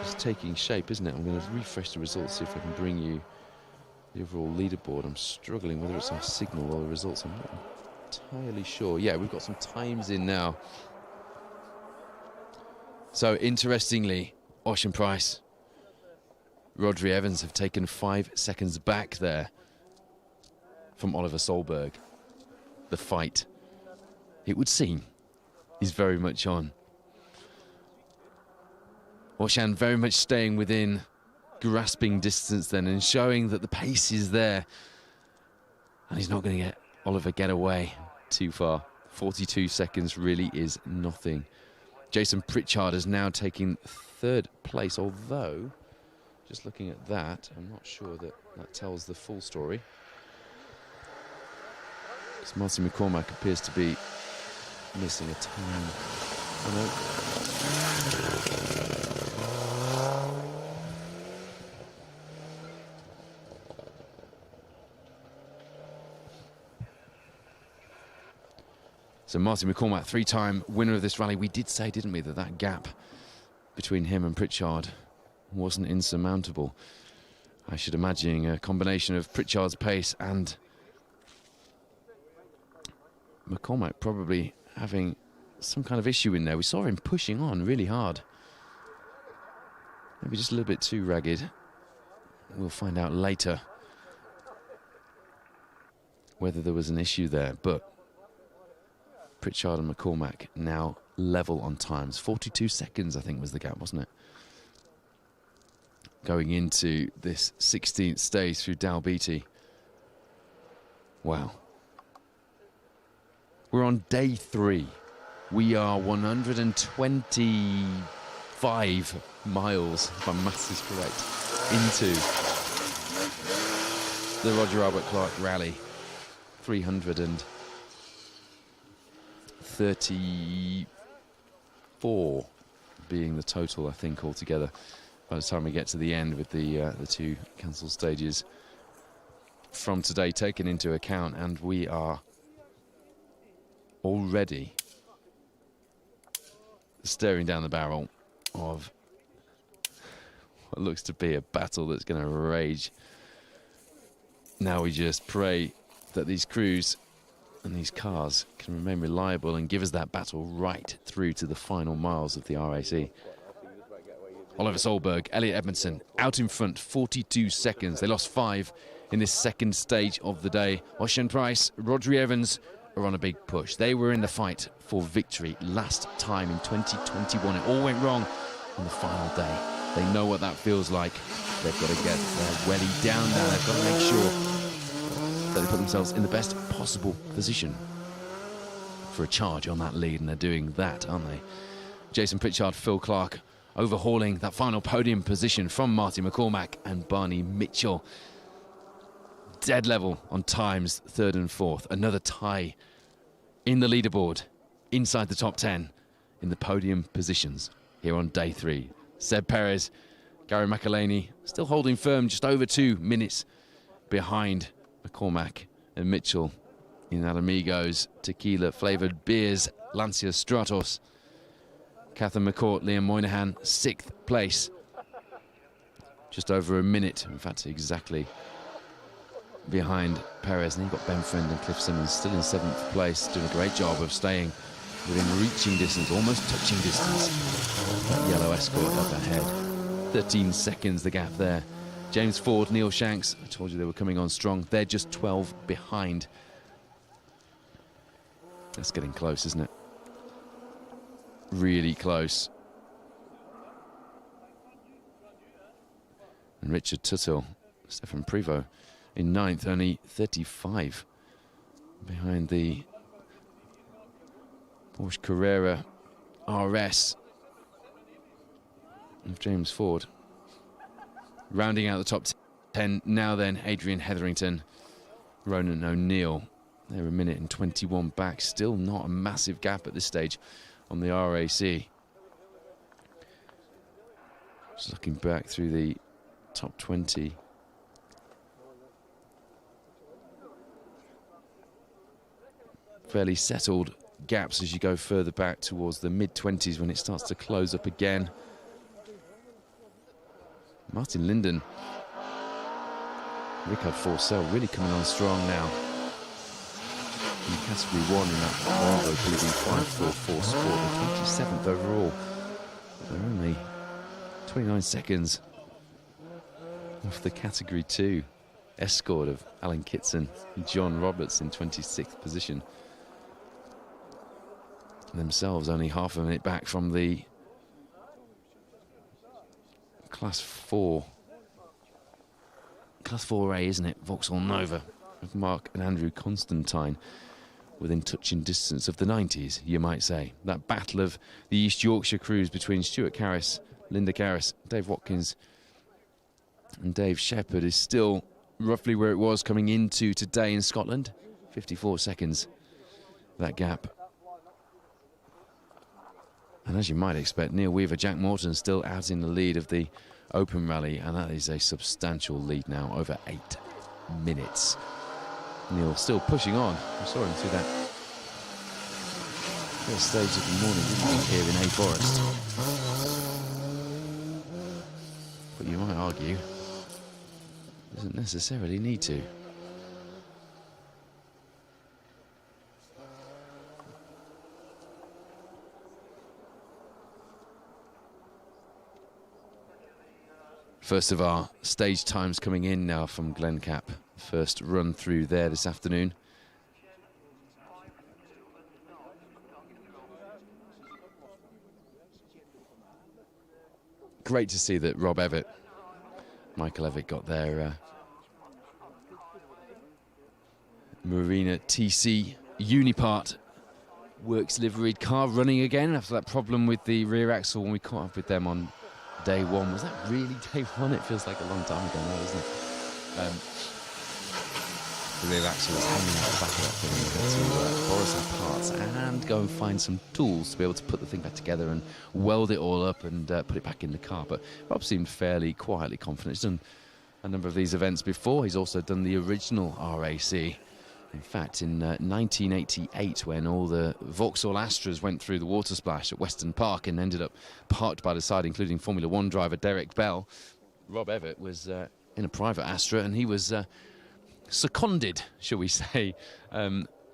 It's taking shape, isn't it? I'm going to refresh the results, see if I can bring you the overall leaderboard. I'm struggling whether it's our signal or the results. I'm not entirely sure. Yeah, we've got some times in now. So, interestingly, Ocean Price, Rhodri Evans have taken 5 seconds back there from Oliver Solberg. The fight, it would seem, is very much on. Ocean very much staying within grasping distance then and showing that the pace is there. And he's not going to get Oliver get away too far. 42 seconds really is nothing. Jason Pritchard is now taking 3rd place, although, just looking at that, I'm not sure that that tells the full story. Because Martin McCormack appears to be missing a time. Oh, no. So Martin McCormack, 3-time winner of this rally. We did say, didn't we, that that gap between him and Pritchard wasn't insurmountable. I should imagine a combination of Pritchard's pace and McCormack probably having some kind of issue in there. We saw him pushing on really hard. Maybe just a little bit too ragged. We'll find out later whether there was an issue there, but Pritchard and McCormack now level on times. 42 seconds, I think, was the gap, wasn't it? Going into this 16th stage through Dalbeattie. Wow. We're on day 3. We are 125 miles, if my maths is correct, into the Roger Albert Clark Rally. 334 being the total, I think, altogether, by the time we get to the end with the 2 cancelled stages from today taken into account. And we are already staring down the barrel of what looks to be a battle that's going to rage. Now we just pray that these crews and these cars can remain reliable and give us that battle right through to the final miles of the RAC. Oliver Solberg, Elliot Edmondson out in front, 42 seconds. They lost 5 in this 2nd stage of the day. Ocean Price, Rhodri Evans are on a big push. They were in the fight for victory last time in 2021. It all went wrong on the final day. They know what that feels like. They've got to get their welly down now. They've got to make sure that they put themselves in the best possible position for a charge on that lead, and they're doing that, aren't they? Jason Pritchard, Phil Clark overhauling that final podium position from Marty McCormack and Barney Mitchell. Dead level on times, 3rd and 4th. Another tie in the leaderboard, inside the top 10 in the podium positions here on day 3. Seb Perez, Gary McElhaney still holding firm, just over 2 minutes behind McCormack and Mitchell in that Amigos tequila flavoured beers Lancia Stratos. Catherine McCourt, Liam Moynihan, 6th place. Just over a minute, in fact, exactly behind Perez. And you've got Ben Friend and Cliff Simmons still in 7th place, doing a great job of staying within reaching distance, almost touching distance. That yellow Escort up ahead. 13 seconds the gap there. James Ford, Neil Shanks, I told you they were coming on strong. They're just 12 behind. That's getting close, isn't it? Really close. And Richard Tuttle, Stefan Prevost in 9th, only 35 behind the Porsche Carrera RS of James Ford. Rounding out the top 10 now then, Adrian Hetherington, Ronan O'Neill. They're a minute and 21 back. Still not a massive gap at this stage on the RAC. Just looking back through the top 20. Fairly settled gaps as you go further back towards the mid-20s when it starts to close up again. Martin Linden, Richard Forcell really coming on strong now. In category 1 in that Volvo PV544 Sport, the 27th overall. They're only 29 seconds off the category 2 escort of Alan Kitson and John Roberts in 26th position. Themselves only half a minute back from the Class 4. Class 4A, isn't it? Vauxhall Nova of Mark and Andrew Constantine within touching distance of the 90s, you might say. That battle of the East Yorkshire crews between Stuart Carris, Linda Carris, Dave Watkins and Dave Shepherd is still roughly where it was coming into today in Scotland. 54 seconds, that gap. And as you might expect, Neil Weaver, Jack Morton still out in the lead of the Open Rally, and that is a substantial lead now, over 8 minutes. Neil still pushing on. I saw him through that first stage of the morning, didn't we, here in A Forest. But you might argue, doesn't necessarily need to. First of our stage times coming in now from Glencap. First run through there this afternoon. Great to see that Rob Evatt, Michael Evatt got their Marina TC Unipart works liveried car running again after that problem with the rear axle when we caught up with them on day 1. Was that really day 1? It feels like a long time ago now, doesn't it? The rear axle was hanging out the back of that thing, and we had to borrow some parts and go and find some tools to be able to put the thing back together and weld it all up and put it back in the car. But Rob seemed fairly quietly confident. He's done a number of these events before. He's also done the original RAC. In fact, in 1988, when all the Vauxhall Astras went through the water splash at Weston Park and ended up parked by the side, including Formula 1 driver Derek Bell, Rob Evatt was in a private Astra, and he was seconded, shall we say,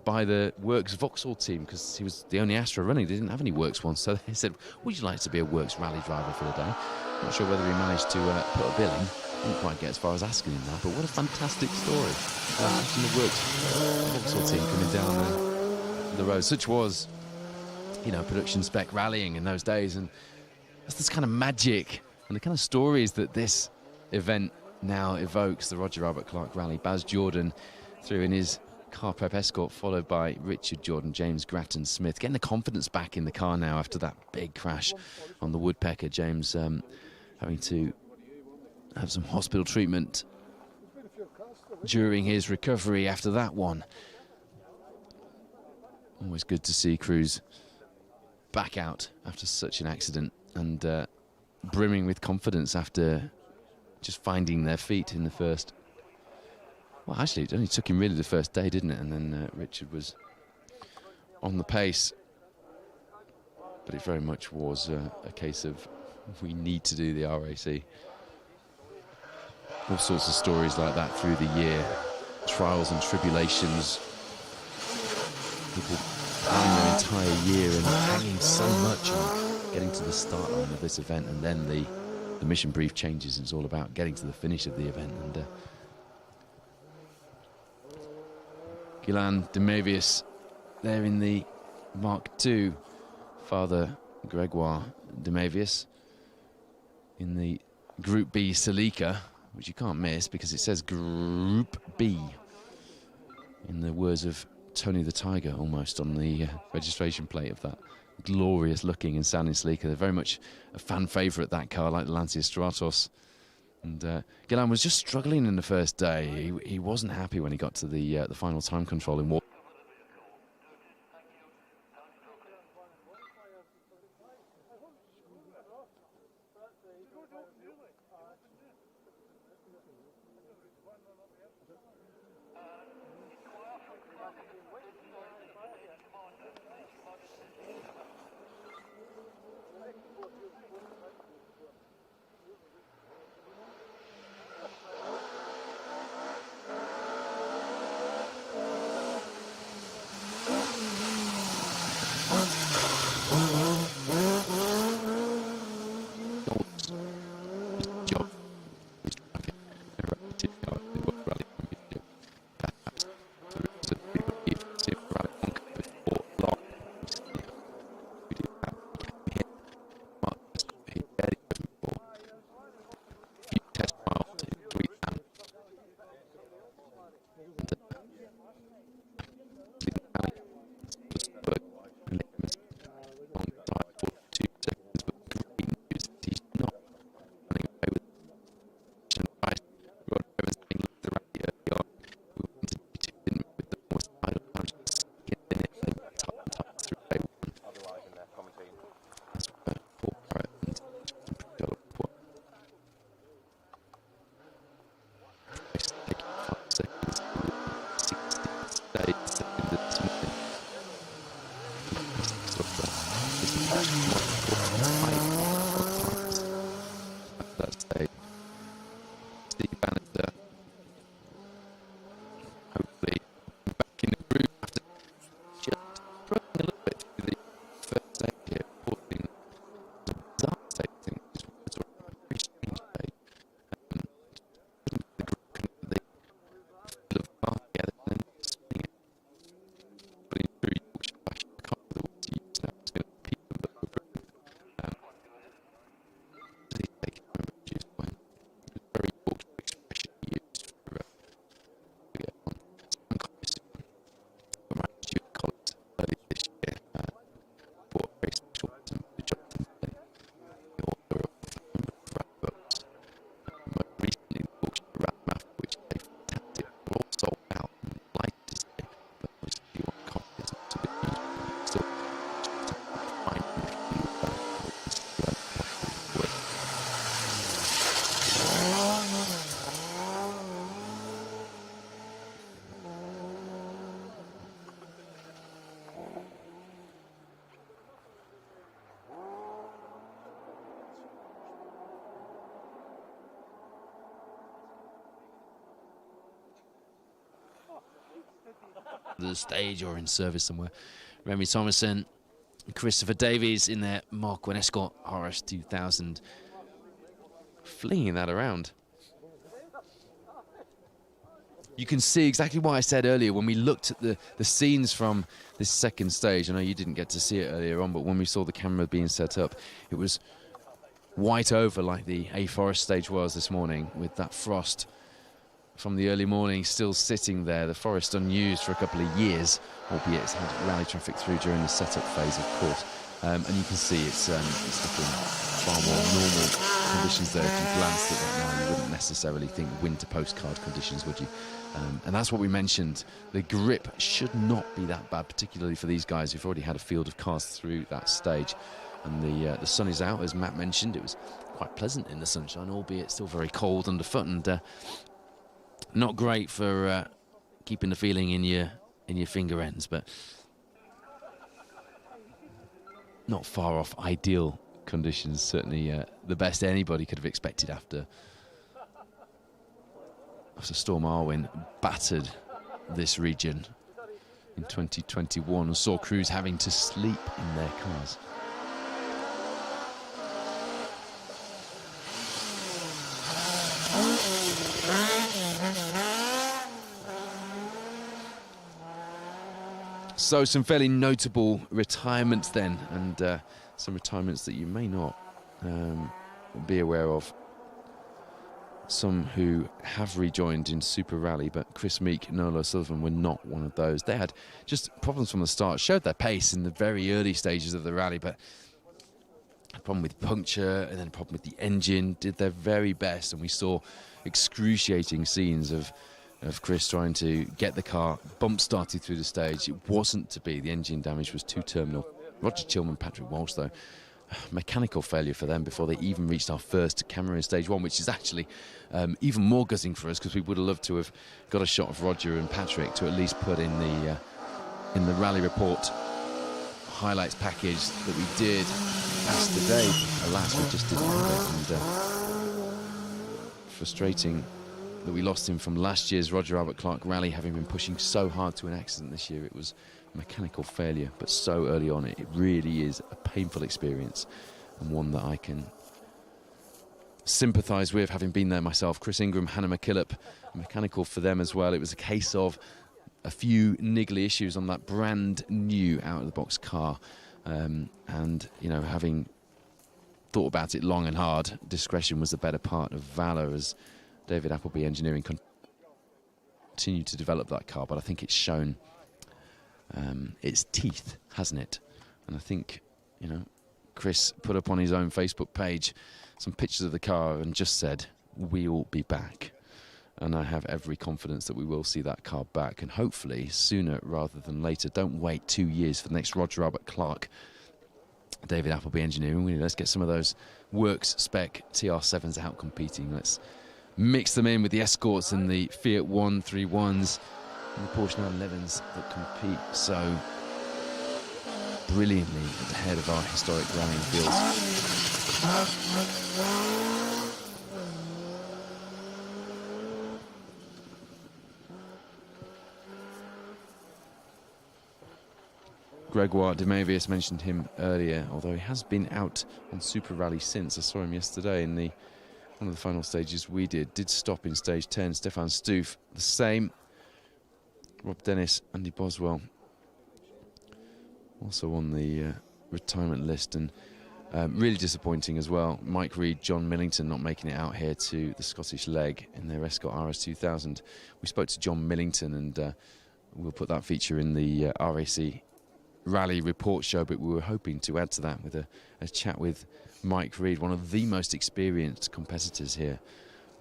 by the Works Vauxhall team, because he was the only Astra running. They didn't have any Works ones, so they said, would you like to be a Works rally driver for the day? Not sure whether he managed to put a bill in. Didn't quite get as far as asking him that, but what a fantastic story. Watching the Works Vauxhall team coming down the road. Such was, you know, production spec rallying in those days, and that's this kind of magic and the kind of stories that this event now evokes. The Roger Albert Clark Rally. Baz Jordan through in his car prep escort, followed by Richard Jordan, James Grattan Smith, getting the confidence back in the car now after that big crash on the Woodpecker. James having to have some hospital treatment during his recovery after that one. Always good to see crews back out after such an accident and brimming with confidence after just finding their feet in the first. Well, actually, it only took him really the first day, didn't it? And then Richard was on the pace. But it very much was a case of we need to do the RAC. All sorts of stories like that through the year. Trials and tribulations. People planning their entire year and hanging so much on getting to the start line of this event, and then the mission brief changes. It's all about getting to the finish of the event. And Ghislain Demavius there in the Mark II, Father Gregoire de Mavius, in the Group B Celica, which you can't miss because it says Group B, in the words of Tony the Tiger almost on the registration plate of that glorious looking and sounding Celica. They're very much a fan favourite, that car, like the Lancia Stratos. And Gillan was just struggling in the first day. He wasn't happy when he got to the final time control in that stage. Steve Bannister, hopefully back in the groove after just struggling a little bit through the first stage here, reporting the bizarre stage, I think, which was a very strange day. The feel of bar together and then spinning it, putting through Yorkshire Bash, I can't remember what to use now, it's going to repeat them, but we're very Yorkshire expression used for get on some copies from our student colleagues earlier this year for a very special reason for Jonathan Flynn, the author of a number of rap books. Most recently, the Yorkshire Rap Math, which they fantastic, were all sold out and like to say, but if you want copies, it's a bit useful. Still, just to find the stage or in service somewhere. Remy Thomason, Christopher Davies in their Mark I Escort RS 2000, flinging that around. You can see exactly what I said earlier when we looked at the scenes from this second stage. I know you didn't get to see it earlier on, but when we saw the camera being set up, it was white over like the A Forest stage was this morning, with that frost from the early morning still sitting there. The forest unused for a couple of years, albeit it's had rally traffic through during the setup phase, of course. And you can see it's looking far more normal conditions there. If you glanced at that now, you wouldn't necessarily think winter postcard conditions, would you? And that's what we mentioned. The grip should not be that bad, particularly for these guys who've already had a field of cars through that stage. And the sun is out, as Matt mentioned. It was quite pleasant in the sunshine, albeit still very cold underfoot, and not great for keeping the feeling in your finger ends, but not far off ideal conditions. Certainly the best anybody could have expected after Storm Arwen battered this region in 2021 and saw crews having to sleep in their cars. So some fairly notable retirements then, and some retirements that you may not be aware of. Some who have rejoined in Super Rally, but Chris Meek, Nola Sullivan were not one of those. They had just problems from the start, showed their pace in the very early stages of the rally, but a problem with puncture and then a problem with the engine. Did their very best, and we saw excruciating scenes of Chris trying to get the car bump started through the stage. It wasn't to be. The engine damage was too terminal. Roger Tillman, Patrick Walsh, though, mechanical failure for them before they even reached our first camera in stage one, which is actually even more gutting for us, because we would have loved to have got a shot of Roger and Patrick to at least put in the rally report highlights package that we did yesterday. Alas, we just didn't have it, and frustrating that we lost him from last year's Roger Albert Clark rally, having been pushing so hard to an accident this year. It was mechanical failure, but so early on it really is a painful experience, and one that I can sympathise with, having been there myself. Chris Ingram, Hannah McKillop, mechanical for them as well. It was a case of a few niggly issues on that brand new out of the box car, and you know, having thought about it long and hard, discretion was the better part of valour, as David Appleby Engineering continued to develop that car. But I think it's shown its teeth, hasn't it? And I think, you know, Chris put up on his own Facebook page some pictures of the car and just said, "We'll be back." And I have every confidence that we will see that car back, and hopefully sooner rather than later. Don't wait 2 years for the next Roger Albert Clark. David Appleby Engineering, let's get some of those works spec TR7s out competing. Let's mix them in with the Escorts and the Fiat 131s and the Porsche 911s that compete so brilliantly at the head of our historic rallying fields. Gregoire Demavius, mentioned him earlier, although he has been out on Super Rally since. I saw him yesterday in one of the final stages we did stop in stage 10. Stefan Stoof, the same. Rob Dennis, Andy Boswell, also on the retirement list, and really disappointing as well. Mike Reed, John Millington not making it out here to the Scottish leg in their Escort RS2000. We spoke to John Millington, and we'll put that feature in the RAC Rally Report show, but we were hoping to add to that with a chat with Mike Reed, one of the most experienced competitors here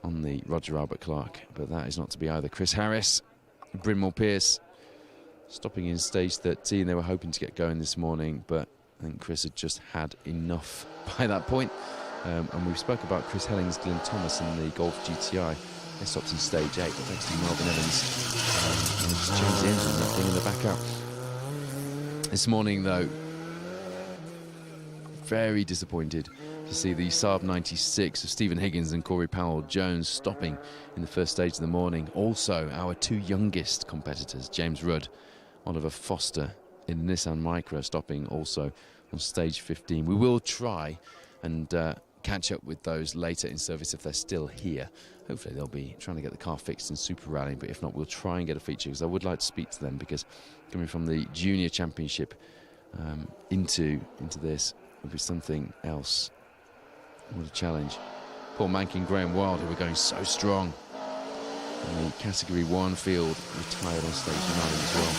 on the Roger Albert Clark, but that is not to be either. Chris Harris, Bryn Mawr Pierce, stopping in stage 13. They were hoping to get going this morning, but I think Chris had just had enough by that point. And we spoke about Chris Hellings, Glyn Thomas in the Golf GTI. They stopped in stage 8, thanks to Melvin Evans. And just changed the engine, that thing in the back out. This morning, though, very disappointed to see the Saab 96 of Stephen Higgins and Corey Powell-Jones stopping in the first stage of the morning. Also, our two youngest competitors, James Rudd, Oliver Foster in the Nissan Micra, stopping also on stage 15. We will try and catch up with those later in service if they're still here. Hopefully they'll be trying to get the car fixed in Super Rally, but if not, we'll try and get a feature, because I would like to speak to them, because coming from the Junior Championship into this would be something else. What a challenge. Paul Mankin, Graham Wild, who were going so strong in the Category 1 field, retired on stage 9 as well.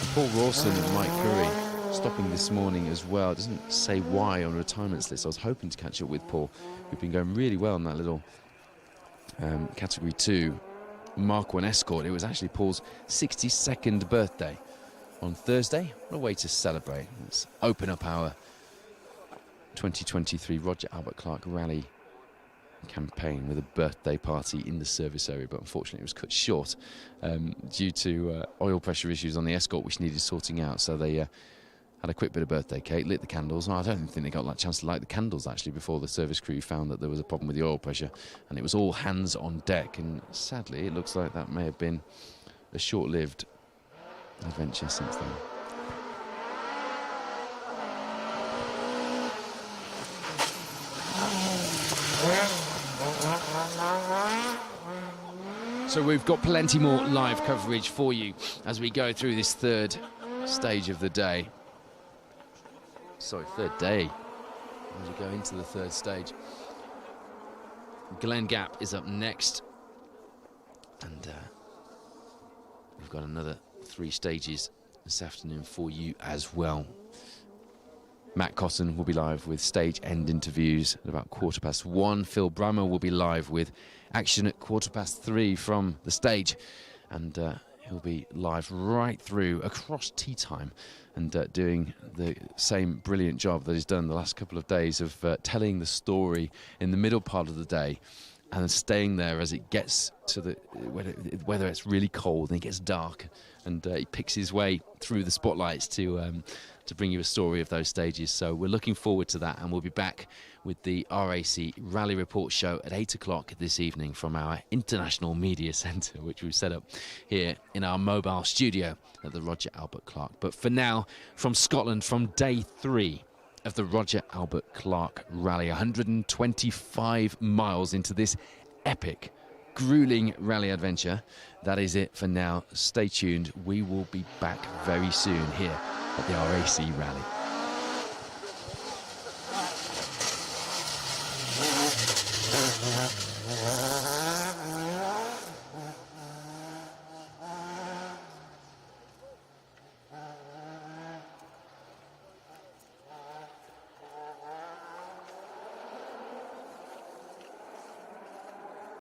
And Paul Rawson and Mike Curry stopping this morning as well. It doesn't say why on retirements list. I was hoping to catch up with Paul, who'd been going really well in that little Category 2 Mark 1 Escort. It was actually Paul's 62nd birthday on Thursday. What a way to celebrate. Let's open up our 2023 Roger Albert Clark Rally campaign with a birthday party in the service area, but unfortunately it was cut short due to oil pressure issues on the Escort, which needed sorting out. So they had a quick bit of birthday cake, lit the candles. Well, I don't think they got that chance to light the candles actually before the service crew found that there was a problem with the oil pressure, and it was all hands on deck. And sadly, it looks like that may have been a short-lived adventure since then. So we've got plenty more live coverage for you as we go through this third stage of the day. Sorry, third day. As we go into the third stage. Glen Gap is up next. And we've got another 3 stages this afternoon for you as well. Matt Cotton will be live with stage end interviews at about 1:15. Phil Brammer will be live with action at 3:15 from the stage. And he'll be live right through across tea time and doing the same brilliant job that he's done the last couple of days of telling the story in the middle part of the day and staying there as it gets to the whether it's really cold and it gets dark, and he picks his way through the spotlights to bring you a story of those stages. So we're looking forward to that, and we'll be back with the RAC Rally Report show at 8 o'clock this evening from our International Media Centre, which we've set up here in our mobile studio at the Roger Albert Clark. But for now, from Scotland, from day 3 of the Roger Albert Clark Rally, 125 miles into this epic, grueling rally adventure. That is it for now. Stay tuned. We will be back very soon here at the RAC Rally.